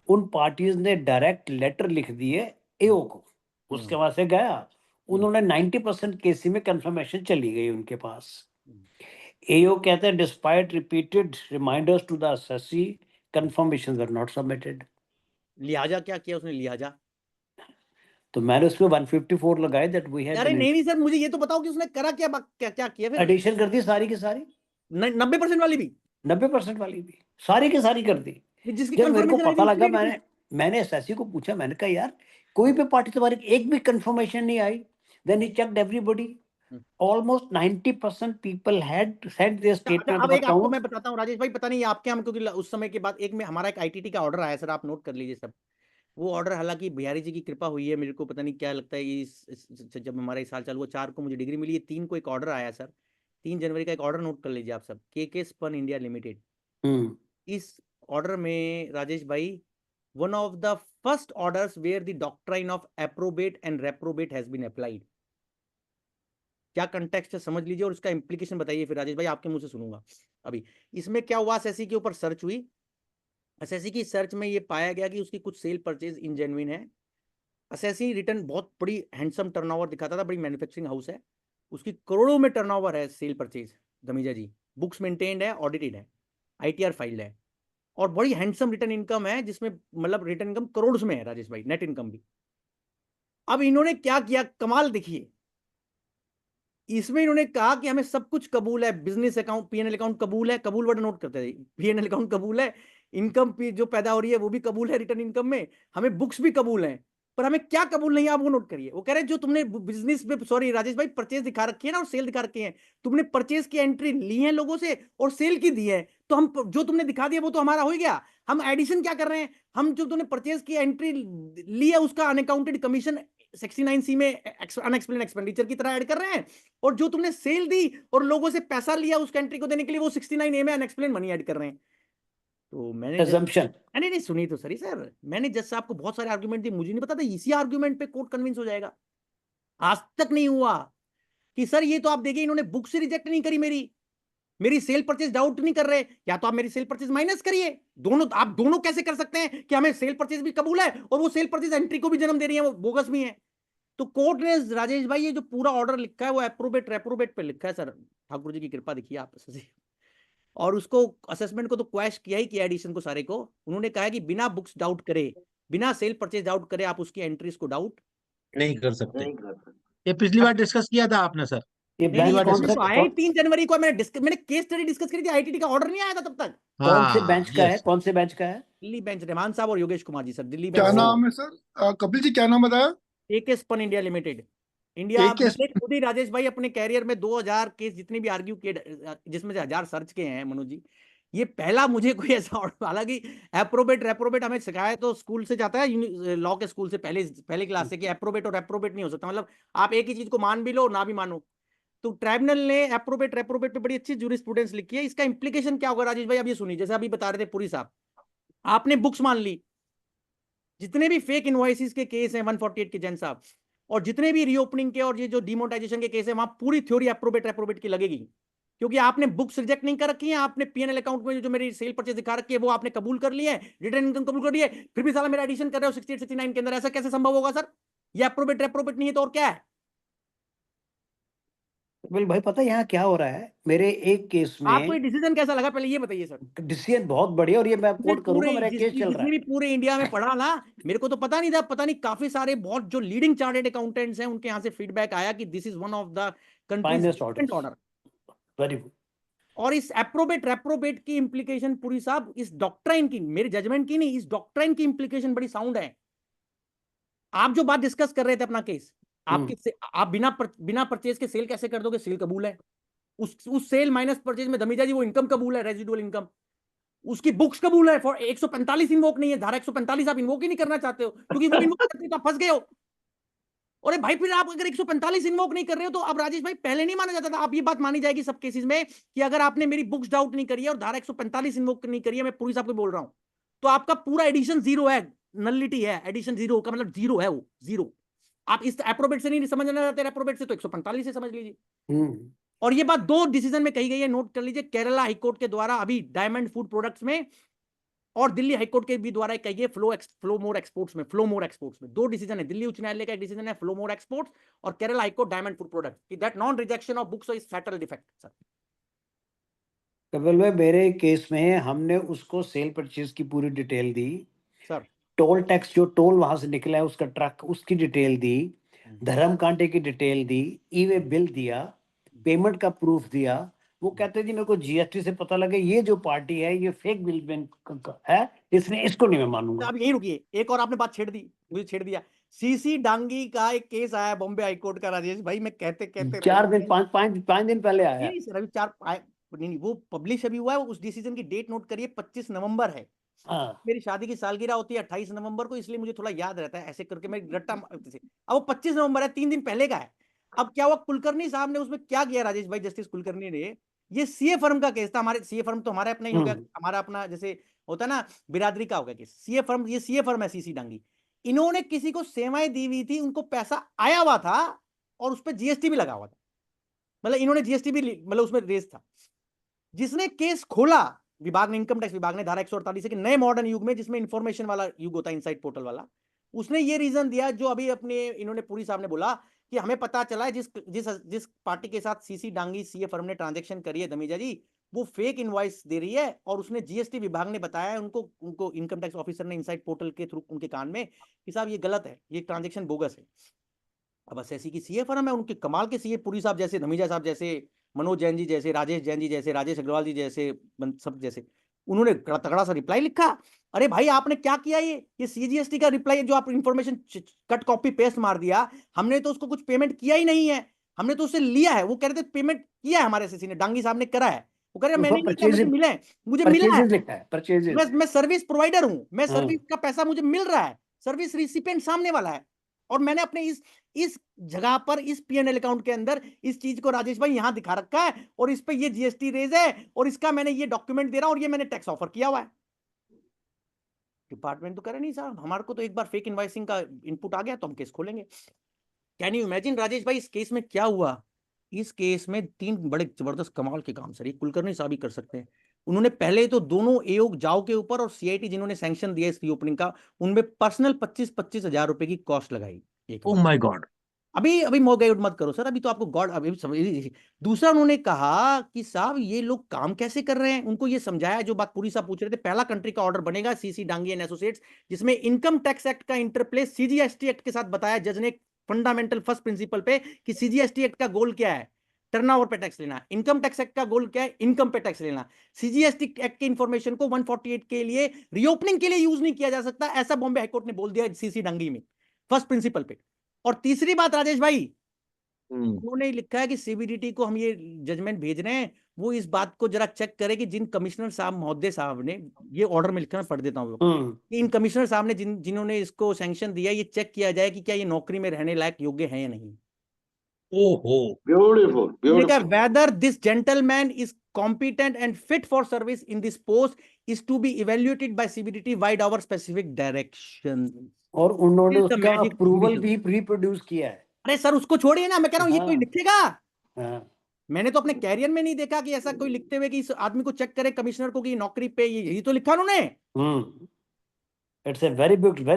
उन पार्टीज ने डायरेक्ट लेटर लिख दिए एओ को, उसके वहां से गया, उन्होंने 90% केस में कंफर्मेशन चली गई उनके पास। एओ कहते हैं despite repeated reminders to the assessee confirmations are not submitted. लिहाजा क्या किया उसने? लिहाजा तो मैंने उसमें 154 लगाए दैट वी हैड। अरे नहीं सर, मुझे ये तो बताओ कि उसने करा क्या, क्या किया फिर? एडिशन कर दी सारी की सारी, 90% वाली भी, 90% वाली भी सारी की सारी कर दी। जिसकी जब मेरे को confirmation पता आई थी, लगा, मैंने एसएससी को पूछा, मैंने कहा यार कोई भी पार्टी तुम्हारी एक भी कंफर्मेशन नहीं आई। Then he checked everybody, almost 90% people had sent their statement अब ऑफ एक आपको अकाउंट। मैं बताता हूँ राजेश भाई, पता नहीं आपके हम, क्योंकि उस समय के बाद एक में हमारा एक आईटीटी का ऑर्डर आया सर, आप नोट कर लीजिए सब। वो ऑर्डर हालांकि बिहारी जी की कृपा हुई है, मेरे को पता नहीं क्या लगता है, जब हमारा इस साल चालू हुआ 4 को मुझे डिग्री मिली है, 3 को एक ऑर्डर आया सर, 3 जनवरी का एक ऑर्डर नोट कर लीजिए आप सब, के स्पन इंडिया लिमिटेड। इस ऑर्डर में राजेश भाई one of the first orders where the doctrine of approbate and reprobate has been applied. क्या कंटेक्स्ट है समझ लीजिए और इसका इंप्लीकेशन बताइए, फिर राजेश भाई आपके मुंह से सुनूंगा। अभी इसमें क्या हुआ, एसएससी के ऊपर सर्च हुई, एसएससी की सर्च में ये पाया गया कि उसकी कुछ सेल परचेज इनजेन्युइन है। एसएससी रिटर्न बहुत बड़ी हैंडसम टर्नओवर दिखाता था, बड़ी मैन्युफैक्चरिंग हाउस है, उसकी करोड़ों में टर्नओवर है सेल परचेज। धमीजा जी बुक्स मेंटेन्ड है, ऑडिटेड है, आईटीआर फाइल्ड है, और बड़ी हैंडसम रिटर्न इनकम है, जिसमें मतलब रिटर्न इनकम करोड़ में है राजेश भाई, नेट इनकम भी। अब इन्होंने क्या किया, कमाल देखिए, इसमें इन्होंने कहा कि हमें सब कुछ कबूल है, बिजनेस अकाउंट पीएनएल अकाउंट कबूल है, कबूल वर्ड नोट करते हैं, पीएनएल अकाउंट कबूल है, इनकम जो पैदा हो रही है वो भी कबूल है रिटर्न इनकम में, हमें बुक्स भी कबूल हैं, पर हमें क्या कबूल नहीं है आप वो नोट करिए। वो कह रहे हैं जो तुमने बिजनेस में, सॉरी राजेश भाई, परचेज दिखा रखी है ना और सेल दिखा रखी है, तुमने परचेज की एंट्री ली है लोगों से और सेल की दी है, तो हम जो तुमने दिखा दिया वो तो हमारा हो गया। हम एडिशन क्या कर रहे हैं, हम जो तुमने परचेज की एंट्री ली है उसका अनअकाउंटेड कमीशन 69C में अनएक्सप्लेन एक्सपेंडिचर की तरह ऐड कर रहे हैं, और जो तुमने सेल दी और लोगों से पैसा लिया उस एंट्री को देने के लिए वो 69A में अनएक्सप्लेन मनी ऐड कर रहे हैं। तो मैंने नहीं सुनी तो सही सर, मैंने जज साहब को बहुत सारे आर्गुमेंट दिए, मुझे नहीं पता था इसी आर्गुमेंट पे कोर्ट कन्विंस हो जाएगा। आज तक नहीं हुआ कि सर ये तो आप देखिए इन्होंने बुक से रिजेक्ट नहीं करी, मेरी सेल परचेज डाउट नहीं कर रहे, या तो आप मेरी सेल परचेज माइनस करिए, दोनों आप दोनों कैसे कर सकते हैं कि हमें सेल परचेज भी कबूल है और वो सेल परचेज एंट्री को भी जन्म दे रही है, वो बोगस भी है। तो कोर्ट ने राजेश भाई ये जो पूरा ऑर्डर लिखा है वो एप्रोबेट रेप्रोबेट पे लिखा है सर, ठाकुर जी की कृपा दिखिए आप, और उसको असेसमेंट को तो क्वैश किया ही किया, एडिशन को सारे को उन्होंने कहा है कि बिना बुक्स डाउट करे, बिना सेल परचेज डाउट करे आप उसकी एंट्रीज को डाउट नहीं कर सकते। ये पिछली बार डिस्कस किया था आपने सर, ये पिछली बार कौन डिस्कस से आया ही 3 जनवरी को, मैंने केस स्टडी डिस्कस करी थी, आईटीटी का ऑर्डर नहीं आया था तब तक। कौन से बेंच का है, कौन से बेंच का है? दिल्ली बेंच, रेमान साहब और योगेश कुमार जी सर, दिल्ली बेंच। क्या नाम है सर? कपिल जी क्या नाम बताया? AK spun India limited. India मैंने खुद ही राजेश भाई अपने कैरियर में 2000 केस जितने भी आर्ग्यू किए, जिसमें से 1000 सर्च के हैं मनोज जी, ये पहला मुझे कोई ऐसा हालांकि एप्रोबेट रेप्रोबेट हमें सिखाया तो स्कूल से जाता है, लॉ के स्कूल से पहले क्लास से, कि एप्रोबेट और रेप्रोबेट नहीं हो सकता, मतलब आप एक ही चीज को मान भी लो ना भी मानो। तो ट्राइब्यूनल ने एप्रोबेट रेप्रोबेट पे बड़ी अच्छी जूरिस्प्रूडेंस लिखी है। इसका इंप्लीकेशन क्या होगा राजेश भाई, अब ये सुनिए, जैसे अभी बता रहे थे पुरी साहब, आपने बुक्स मान ली, जितने भी फेक इनवॉइसेस के केस हैं 148 के जैन साहब, और जितने भी रीओपनिंग के और ये जो डिमोनेटाइजेशन के केस है, वहां पूरी थ्योरी एप्रोबेट रेप्रोबेट की लगेगी, क्योंकि आपने बुक्स रिजेक्ट नहीं कर रखी है, आपने पीएनएल अकाउंट में जो मेरी सेल परचेज दिखा रखी है वो आपने कबूल कर लिया है, रिटर्न इनकम कबूल कर लिया है, फिर भी साला मेरा एडिशन कर रहे हो 68 69 के अंदर। ऐसा कैसे संभव होगा सर? ये एप्रोबेट रेप्रोबेट नहीं है तो और क्या है? कपिल भाई पता है यहाँ क्या हो रहा है, मेरे एक केस आपको ये में डिसीजन कैसा लगा पहले ये बताइए सर। डिसीजन बहुत बढ़िया, और ये मैं कोट करूंगा, पूरे मेरा केस चल रहा जिसने है। भी पूरे इंडिया में पढ़ा ना, मेरे को तो पता नहीं था, पता नहीं काफी सारे बहुत जो लीडिंग चार्टर्ड अकाउंटेंट्स हैं उनके यहाँ से फीडबैक आया कि this is one of the countries finest order, order. Very good. और इस एप्रोबेट रेप्रोबेट की इंप्लीकेशन पूरी साहब, इस डॉक्ट्राइन की, मेरे जजमेंट की नहीं, इस डॉक्ट्राइन की इंप्लीकेशन बड़ी साउंड है। आप जो बात डिस्कस कर रहे थे अपना केस, आप बिना परचेज के सेल कैसे कर दोगे? सेल कबूल है, उस सेल माइनस परचेज में धमीजा जी वो इनकम कबूल है, रेजिडुअल इनकम, उसकी बुक्स कबूल है, फॉर 145 इन्वोक नहीं है, धारा 145 आप इन्वोक ही नहीं करना चाहते हो, क्योंकि वो इन्वोक करते तो आप फंस गए हो। अरे भाई फिर आप अगर 145 इन्वोक नहीं कर रहे हो तो अब राजेश भाई पहले नहीं माना जाता था, अब ये बात मानी जाएगी सब केसेस में कि अगर आपने मेरी बुक्स डाउट नहीं करी है और धारा 145 इन्वोक नहीं करी है, मैं पुलिस आपको बोल रहा हूं, तो आपका पूरा एडिशन जीरो है, नलिटी है, एडिशन जीरो का मतलब जीरो है, वो जीरो। आप इस एप्रोबेट से नहीं समझना चाहते, एप्रोबेट से तो 145 से समझ लीजिए। और ये बात दो डिसीजन में कही गई है, नोट कर लीजिए, केरला हाईकोर्ट के द्वारा अभी डायमंड फूड प्रोडक्ट्स में, और दिल्ली हाईकोर्ट के भी द्वारा कही है फ्लो मोर एक्सपोर्ट्स में दो डिसीजन है। दिल्ली उच्च न्यायालय का एक डिसीजन है फ्लो मोर एक्सपोर्ट्स, और Kerala high court diamond food product कि that non rejection of books is fatal defect. Sir Kapil भाई मेरे केस में हमने उसको सेल परचेज की पूरी डिटेल दी, सर टोल टैक्स जो टोल वहां से निकला है उसका ट्रक, उसकी डिटेल दी, धर्म कांटे की डिटेल दी, ई वे बिल दिया, पेमेंट का प्रूफ दिया। वो कहते हैं जी मेरे को जीएसटी से पता लगे ये जो पार्टी है ये फेक बिल है, इसने इसको नहीं मैं मानूंगा। आप यही रुकिए, एक और आपने बात छेड़ दी, मुझे छेड़ दिया। सीसी डांगी का एक केस आया बॉम्बे हाईकोर्ट का राजेश भाई, मैं कहते 5 दिन पहले आया। नहीं सर, अभी नहीं, वो पब्लिश अभी हुआ है, उस डिसीजन की डेट नोट करिए, 25 नवंबर है। हाँ। मेरी शादी की सालगिरह होती है 28 नवंबर को, इसलिए मुझे थोड़ा याद रहता है ऐसे करके मैं रट्टा अब वो 25 नवंबर है, 3 दिन पहले का है। अब क्या हुआ, कुलकर्णी साहब ने उसमें क्या किया राजेश भाई, जस्टिस कुलकर्णी ने, ये सीए फर्म का केस था, हमारे सीए फर्म तो हमारा अपना ही हो गया, हमारा अपना जैसे होता है ना बिरादरी का हो गया केस, सीए फर्म, ये सीए फर्म है सीसी डांगी, इन्होंने किसी को सेवाएं दी हुई थी, उनको पैसा आया हुआ था और उस पर जीएसटी भी लगा हुआ था, मतलब इन्होंने जीएसटी भी मतलब उसमें रेस था। जिसने केस खोला विभाग ने, इनकम टैक्स विभाग ने, धारा 148 के नए मॉडर्न युग में जिसमें इंफॉर्मेशन वाला युग होता है, इनसाइट पोर्टल वाला, उसने ये रीजन दिया जो अभी अपने इन्होंने पूरी साहब ने बोला कि हमें पता चला है जिस पार्टी के साथ सीसी डांगी सीए फर्म ने ट्रांजैक्शन करी है धमीजा जी, वो फेक इनवॉइस दे रही है, और उसने जीएसटी विभाग ने बताया है उनको इनकम टैक्स ऑफिसर ने इनसाइट पोर्टल के थ्रू उनके कान में कि साहब ये गलत है, ये ट्रांजेक्शन बोगस है। अब एसएससी की सीए फर्म है, उनके कमाल के सीए पुरी साहब जैसे, धमीजा साहब जैसे, मनोज जैन जी जैसे, राजेश जैन जी जैसे, राजेश अग्रवाल जी जैसे, सब जैसे, उन्होंने तगड़ा सा रिप्लाई लिखा। अरे भाई आपने क्या किया, ये सीजीएसटी का रिप्लाई जो आप इंफॉर्मेशन कट कॉपी पेस्ट मार दिया, हमने तो उसको कुछ पेमेंट किया ही नहीं है, हमने तो उससे लिया है। वो कह रहे थे पेमेंट किया है हमारे एसएससी ने, डांगी साहब ने करा है, वो कह रहे मैंने नहीं किया, मुझे मिला है, मैं सर्विस प्रोवाइडर हूं, मैं सर्विस का पैसा मुझे मिल रहा है, सर्विस रिसिपेंट सामने वाला है, और मैंने अपने इस जगह पर इस पीएनएल अकाउंट के अंदर इस चीज को राजेश भाई यहां दिखा रखा है, और इस पे ये जीएसटी रेज है, और इसका मैंने ये डॉक्यूमेंट दे रहा हूं, और ये मैंने टैक्स ऑफर किया हुआ है। डिपार्टमेंट तो करे नहीं साहब, हमारे को तो एक बार फेक इनवॉइसिंग का इनपुट आ गया तो हम केस खोलेंगे। कैन यू इमेजिन राजेश भाई इस केस में क्या हुआ? इस केस में 3 बड़े जबरदस्त कमाल के काम सर, ये कुलकर्णी साहब ही कर सकते हैं। उन्होंने पहले तो दोनों एयोग जाओ के ऊपर और सीआईटी जिन्होंने सैंक्शन दिया इस रीओपनिंग का, उनमें पर्सनल 25-25 हजार रुपए की कॉस्ट लगाई। ओह माय गॉड, अभी मॉर्गेज मत करो सर, अभी तो आपको गॉड अभी समझ। दूसरा उन्होंने कहा कि साहब ये लोग काम कैसे कर रहे हैं, उनको ये समझाया जो बात पूरी साहब पूछ रहे थे। पहला कंट्री का ऑर्डर बनेगा सीसी डांगी एंड एसोसिएट्स, जिसमें इनकम टैक्स एक्ट का इंटरप्ले सीजीएसटी एक्ट के साथ बताया जज ने, फंडामेंटल फर्स्ट प्रिंसिपल पे कि सीजीएसटी एक्ट का गोल क्या है, टर्नओवर पे टैक्स लेना। इनकम टैक्स एक्ट का गोल क्या है, इनकम पे टैक्स लेना। सीजीएसटी एक्ट के इंफॉर्मेशन को 148 के लिए रीओपनिंग के लिए यूज नहीं किया जा सकता, ऐसा बॉम्बे हाईकोर्ट ने बोल दिया सीसी डांगी में, फर्स्ट प्रिंसिपल पे। और तीसरी बात राजेश भाई, उन्होंने लिखा है कि सीबीडीटी को हम ये जजमेंट भेज रहे हैं, वो इस बात को जरा चेक करे कि जिन कमिश्नर साहब महोदय साहब ने ये ऑर्डर में लिखा, मैं पढ़ देता हूँ, कि इन कमिश्नर साहब ने जिन्होंने इसको सैंक्शन दिया, ये चेक किया जाए कि क्या ये नौकरी में रहने लायक योग्य है या नहीं। ओहो, beautiful beautiful. whether this gentleman is competent and fit for service in this post is to be evaluated by CBDT wide our specific direction। और उन्होंने This is the उसका magic अप्रूवल judicial। भी रिप्रोड्यूस किया है। अरे sir उसको छोड़िए ना, मैं कह रहा हूँ ये कोई हाँ। लिखेगा? हाँ। मैंने तो अपने कैरियर में नहीं देखा कि ऐसा कोई लिखते हुए कि इस आदमी को चेक करे कमिश्नर को कि नौकरी पे, यही तो लिखा उन्होंने। It's a very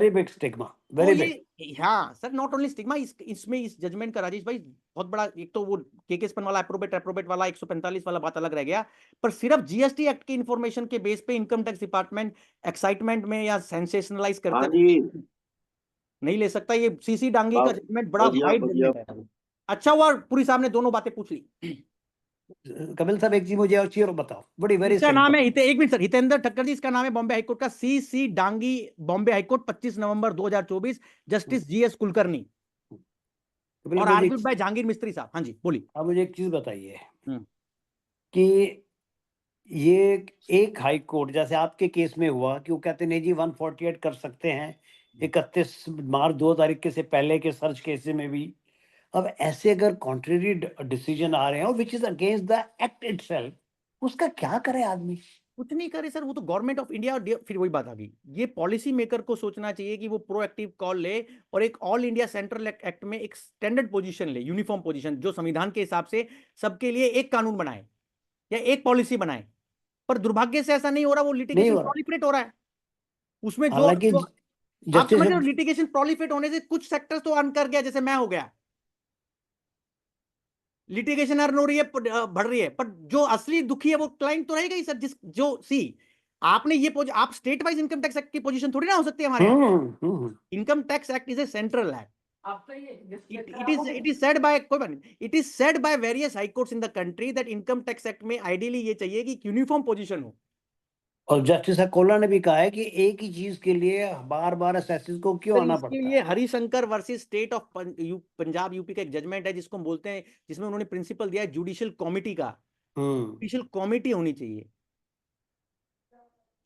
big stigma, very big. हाँ सर, नॉट ओनली स्टिग्मा, इसमें इस जजमेंट का राजेश भाई बहुत बड़ा, एक तो वो केकेसपन वाला एप्रोबेट वाला 145 वाला बात अलग रह गया, पर सिर्फ जीएसटी एक्ट की इंफॉर्मेशन के बेस पे इनकम टैक्स डिपार्टमेंट एक्साइटमेंट में या सेंसेशनलाइज करते नहीं ले सकता। ये सीसी डांगी का जजमेंट बड़ा वाइड जजमेंट है। अच्छा हुआ पुरी साहब ने दोनों बातें पूछ ली। कपिल साहब एक चीज मुझे और चाहिए और बताओ, बड़ी वेरी इसका नाम है एक मिनट सर, हितेंद्र ठक्कर जी, इसका नाम है बॉम्बे हाईकोर्ट का सीसी डांगी, बॉम्बे हाईकोर्ट 25 नवंबर 2024, जस्टिस जीएस कुलकर्णी और आर्ग्यूड बाय जहांगीर मिस्त्री साहब। हाँ जी बोलिए। अब मुझे एक चीज बताइए कि ये एक हाई कोर्ट जैसे आपके केस में हुआ कि वो कहते नहीं जी 148 कर सकते हैं 31 मार्च 2 तारीख से पहले के सर्च केस में भी। अब ऐसे अगर कॉन्ट्रेरी डिसीजन आ रहे हैं which is against the act itself, उसका क्या करे आदमी? कुछ नहीं करे सर, वो तो गवर्नमेंट ऑफ इंडिया। फिर वही बात आ गई, ये पॉलिसी मेकर को सोचना चाहिए कि वो प्रोएक्टिव कॉल ले और एक ऑल इंडिया सेंट्रल एक्ट में एक स्टैंडर्ड पोजीशन ले, यूनिफॉर्म पोजीशन, जो संविधान के हिसाब से सबके लिए एक कानून बनाए या एक पॉलिसी बनाए। पर दुर्भाग्य से ऐसा नहीं हो रहा, वो लिटिगेशन प्रोलिफरेट हो रहा है उसमें। जो आप समझ रहे हो, लिटिगेशन प्रोलिफरेट होने से कुछ सेक्टर्स तो अर्न कर गया, जैसे मैं हो गया, लिटिगेशन अर्न हो रही है, बढ़ रही है, पर जो असली दुखी है वो क्लाइंट तो रहेगा ही सर। जो आपने ये आप state wise income tax act की पोजीशन थोड़ी ना हो सकती है हमारे यहाँ। Income tax act is a central act. It is said by various high courts in the country that income tax act में ideally ये चाहिए कि यूनिफॉर्म पोजीशन हो। और जस्टिस कोला ने भी कहा है कि एक ही चीज के लिए बार बार असेसिस को क्यों आना पड़ता है। इसके लिए Harishankar versus State of Punjab UP का एक जजमेंट है, जिसको हम बोलते हैं, जिसमें उन्होंने प्रिंसिपल दिया है जुडिशियल कमिटी का। जुडिशियल कमिटी होनी चाहिए।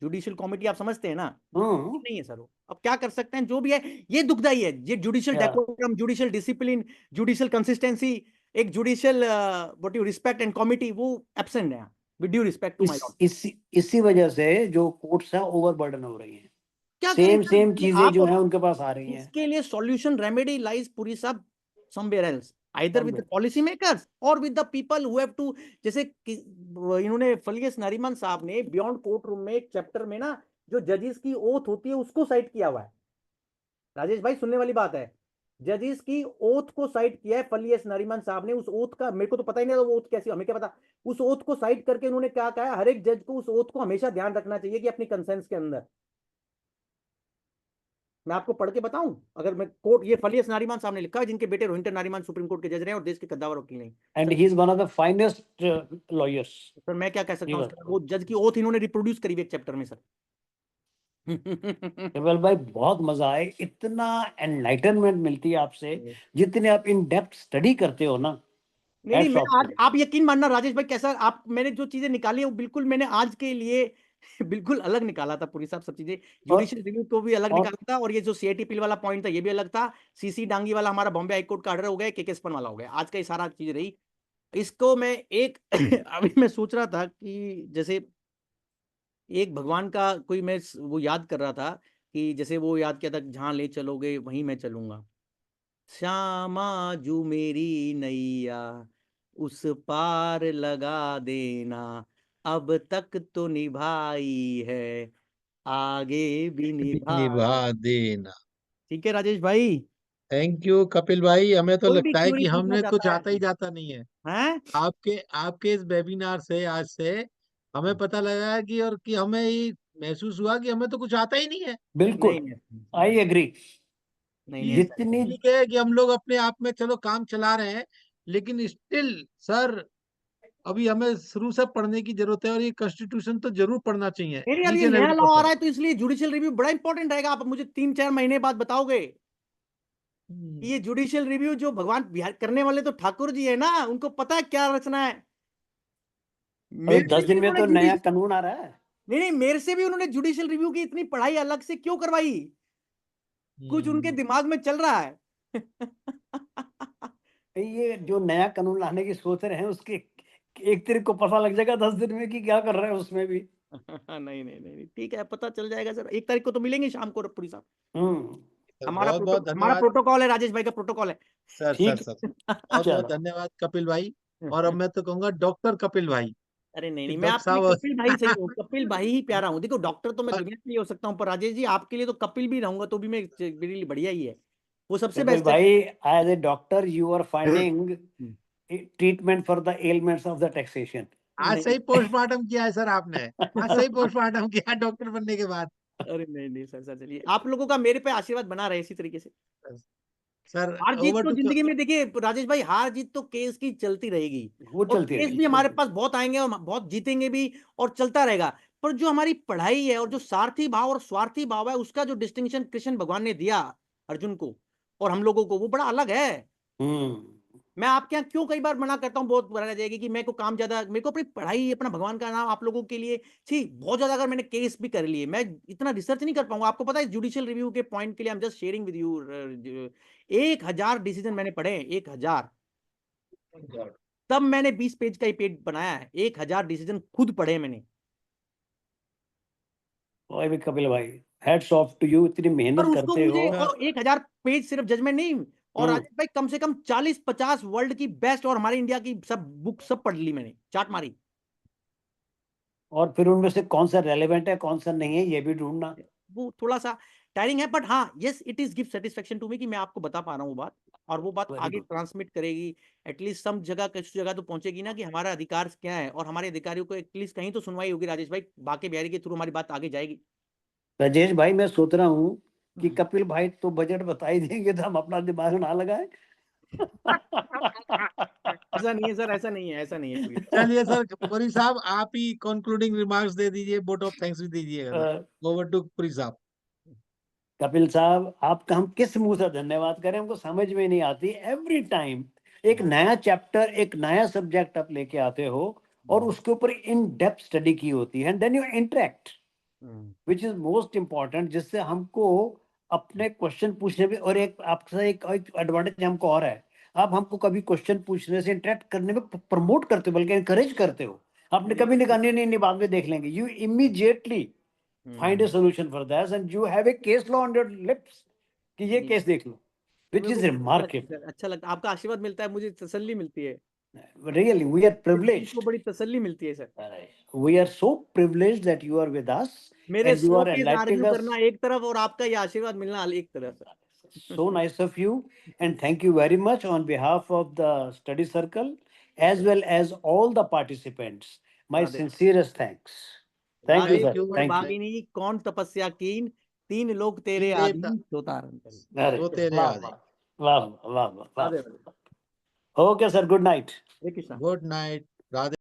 जुडिशियल कमिटी आप समझते हैं ना? नहीं है सर वो। अब क्या कर सकते हैं, जो भी है ये दुखदाई है। ये judicial decorum, judicial discipline, judicial consistency, एक judicial what you respect and comity, वो एब्सेंट है with due respect to my lord. इसी वजह से जो कोर्ट्स हैं ओवरबर्डन हो रही हैं, सेम चीजें जो हैं उनके पास आ रही हैं। इसके लिए सॉल्यूशन रेमेडी लाइज पुरी साहब somewhere else, either with the policy makers or with the people who have to। जैसे इन्होंने फलियस नरीमन साहब ने बियॉन्ड कोर्ट रूम में एक चैप्टर में ना, जो जजेस की ओथ होती है उसको साइट किया हुआ है। राजेश भाई सुनने वाली बात है, जजेस की ओथ को साइट किया है फलियस नरीमन साहब ने। उस ओथ का मेरे को तो पता ही नहीं था वो ओथ कैसी, हमें क्या पता। उस ओथ को साइट करके उन्होंने क्या कहा, हर एक जज को उस ओथ को हमेशा ध्यान रखना चाहिए कि अपनी कंसेंस के अंदर। मैं आपको पढ़ के बताऊं, अगर मैं कोर्ट, ये फलियस नारीमान साहब ने लिखा है, जिनके बेटे रोहिंटन नारीमान सुप्रीम कोर्ट के जज रहे हैं और देश के कद्दावर वकील हैं। And he is one of the finest lawyers. Sir मैं क्या कह सकता हूं, वो जज की ओथ इन्होंने रिप्रोड्यूस करी एक चैप्टर में सर। केवल भाई बहुत मजा आए, इतना एनलाइटनमेंट मिलती है आपसे, जितने आप इन डेप्थ स्टडी करते हो ना। नहीं मैं आज, आप यकीन मानना राजेश भाई, कैसा आप, मैंने जो चीजें निकाली है वो बिल्कुल मैंने आज के लिए बिल्कुल अलग निकाला था पूरी साहब, सब चीजें। जुडिशियल रिव्यू को भी अलग निकाला था, और ये जो सीआईटी पिल वाला पॉइंट था ये भी अलग था। सीसी डांगी वाला हमारा बॉम्बे हाईकोर्ट का ऑर्डर हो गया, केकेसपन वाला हो गया, आज का ये सारा चीज रही। इसको मैं एक अभी मैं सोच रहा था कि जैसे एक भगवान का कोई, मैं वो याद कर रहा था कि जैसे वो याद किया था, जहां ले चलोगे वहीं मैं चलूंगा, श्यामा जू मेरी नैया उस पार लगा देना, अब तक तो निभाई है आगे भी निभा देना। ठीक है राजेश भाई, थैंक यू कपिल भाई। हमें तो कोई भी लगता है क्वेरी कि हमने पूछना कुछ चाहता आता ही जाता नहीं है। है? आपके इस वेबिनार से आज से हमें पता लगा है कि, और कि हमें ये महसूस हुआ कि हमें तो कुछ आता ही नहीं है। बिल्कुल, आई एग्री। जितनी ठीक है कि हम लोग अपने आप में चलो काम चला रहे हैं, लेकिन स्टिल सर अभी हमें शुरू से पढ़ने की जरूरत है, और ये कॉन्स्टिट्यूशन तो जरूर पढ़ना चाहिए। अभी नया लॉ आ रहा है, तो इसलिए जुडिशियल रिव्यू बड़ा इंपॉर्टेंट रहेगा। आप मुझे 3-4 महीने बाद बताओगे ये जुडिशियल रिव्यू जो भगवान बिहार करने वाले तो ठाकुर जी है ना, उनको पता है क्या रचना है। अभी मेरे से 10 भी दिन में उन्होंने तो नया जुडिशियल कानून आ रहा है। नहीं, मेरे से भी उन्होंने जुडिशियल रिव्यू की इतनी पढ़ाई अलग से क्यों करवाई? कुछ उनके दिमाग में चल रहा है। ये जो नया कानून लाने की सोच रहे हैं उसके एक तरीके को पता लग जाएगा 10 दिन में कि क्या कर रहे हैं उसमें भी। नहीं, ठीक है, पता चल जाएगा सर। 1 तारीख को तो मिलेंगे शाम को पुरी साहब। हम्म हमारा बहुत बहुत हमारा धन्यवाद प्रोटोकॉल है, राजेश भाई का प्रोटोकॉल है। सर। ठीक बहुत बहुत चलो। धन्यवाद कपिल भाई। और अब मैं तो कहूंगा डॉक्टर कपिल भाई अरे नहीं कि मैं डॉक्टर आपके लिए साहब कपिल भाई सही हूँ, कपिल भाई ही प्यारा हूँ। देखो डॉक्टर तो मैं दुनिया के लिए हो सकता हूँ, पर राजेश जी आपके लिए तो कपिल भी रहूंगा तो भी मैं मेरे लिए बढ़िया ही है, वो सबसे कपिल बेस्ट है। भाई, as a doctor you are finding treatment for the elements of the taxation. आज नहीं से ही पोस्टमार्टम किया है सर आपने। आज से ही पोस्टमार्टम किया डॉक्टर बनने के बाद। अरे नहीं सर चलिए, आप लोगों का मेरे पे आशीर्वाद बना रहे इसी तरीके से। सर हार जीत ओवर तो टू जिंदगी में देखिए राजेश भाई, हार जीत तो केस की चलती रहेगी, वो और चलती केस रहेगी। भी हमारे पास बहुत आएंगे और बहुत जीतेंगे भी, और चलता रहेगा। पर जो हमारी पढ़ाई है और जो सारथी भाव और स्वार्थी भाव है, उसका जो डिस्टिंक्शन कृष्ण भगवान ने दिया अर्जुन को और हम लोगों को, वो बड़ा अलग है। मैं आपके यहाँ क्यों कई बार मना करता हूँ, बहुत बुरा जाएगी कि मेरे को काम ज्यादा, मेरे को अपनी पढ़ाई, अपना भगवान का नाम आप लोगों के लिए ठीक बहुत ज्यादा, अगर मैंने केस भी कर लिए, मैं इतना रिसर्च नहीं कर पाऊंगा। आपको पता है जुडिशियल रिव्यू के पॉइंट के लिए, I am just sharing with you, 1000 decision मैंने पढ़े हैं, 1000। तब मैंने 20 पेज का ही पेज बनाया है, 1000 डिसीजन खुद पढ़े मैंने। भाई भी कपिल भाई, हैट्स ऑफ टू यू, इतनी और मेहनत उसको करते मुझे, हो। और 1000 पेज सिर्फ जजमेंट नहीं, और राजेश भाई कम से कम 40-50 वर्ल्ड की बेस्ट और हमारे इंडिया की सब बुक सब पढ़ ली मैंने, चाट मारी। और फिर उनमें से कौन सा रेलेवेंट है कौन सा नहीं है ये भी ढूंढना। वो थोड़ा सा टायरिंग है, बट हाँ yes it is give satisfaction to me कि मैं आपको बता पा रहा हूँ वो बात, और वो बात वेरी आगे गुड। ट्रांसमिट करेगी। एटलीस्ट सम जगह कुछ जगह तो पहुंचेगी ना कि हमारा अधिकार क्या है, और हमारे अधिकारियों को एटलीस्ट कहीं तो सुनवाई होगी राजेश भाई, बाकी बिहारी के थ्रू हमारी बात आगे जाएगी। राजेश भाई, मैं सोच रहा हूँ कि कपिल भाई तो बजट बता ही देंगे तो हम अपना दिमाग ना लगाए। ऐसा नहीं है सर, ऐसा नहीं है, ऐसा नहीं है कोई। चलिए सर, पुरी साहब आप ही कंक्लूडिंग रिमार्क्स दे दीजिए, वोट ऑफ थैंक्स भी दीजिएगा सर। ओवर टू पुरी साहब। कपिल साहब, आपका हम किस मुंह से धन्यवाद करें, हमको समझ में नहीं आती। एवरी टाइम एक नया चैप्टर, एक नया सब्जेक्ट आप लेके आते हो और उसके ऊपर इन डेप्थ स्टडी की होती है, then you interact, which is most important, जिससे हमको अपने क्वेश्चन पूछने में, और एक आपका एक एडवांटेज हमको और है, आप हमको कभी क्वेश्चन पूछने से इंटरेक्ट करने में प्रमोट करते हो, बल्कि एनकरेज करते हो। आपने कभी नहीं कहा नहीं बाद में देख लेंगे, you immediately find a solution for that and you have a case law on your lips कि ये केस देख लो, which is remarkable. अच्छा लगता है, आपका आशीर्वाद मिलता है, मुझे तसल्ली मिलती है, Really, we are privileged. को बड़ी तसल्ली मिलती है sir. We are so privileged that you are with us मेरे and you 100 are case enlightening argue us. करना एक तरफ और आपका ये आशीर्वाद मिलना एक तरफ sir. So nice of you, and thank you very much on behalf of the study circle as well as all the participants. My Radhe sincerest thanks. Thank you, Radhe sir. you. ऊपर Thank you. भागिनी कौन तपस्या कीन, 3 लोग तेरे तीन देवता आधीन सोतारन। अरे वो तेरे वाह आदि। वाह वाह वाह वाह। Radhe Okay, sir. Good night. Hare Krishna. Good night. Radhe.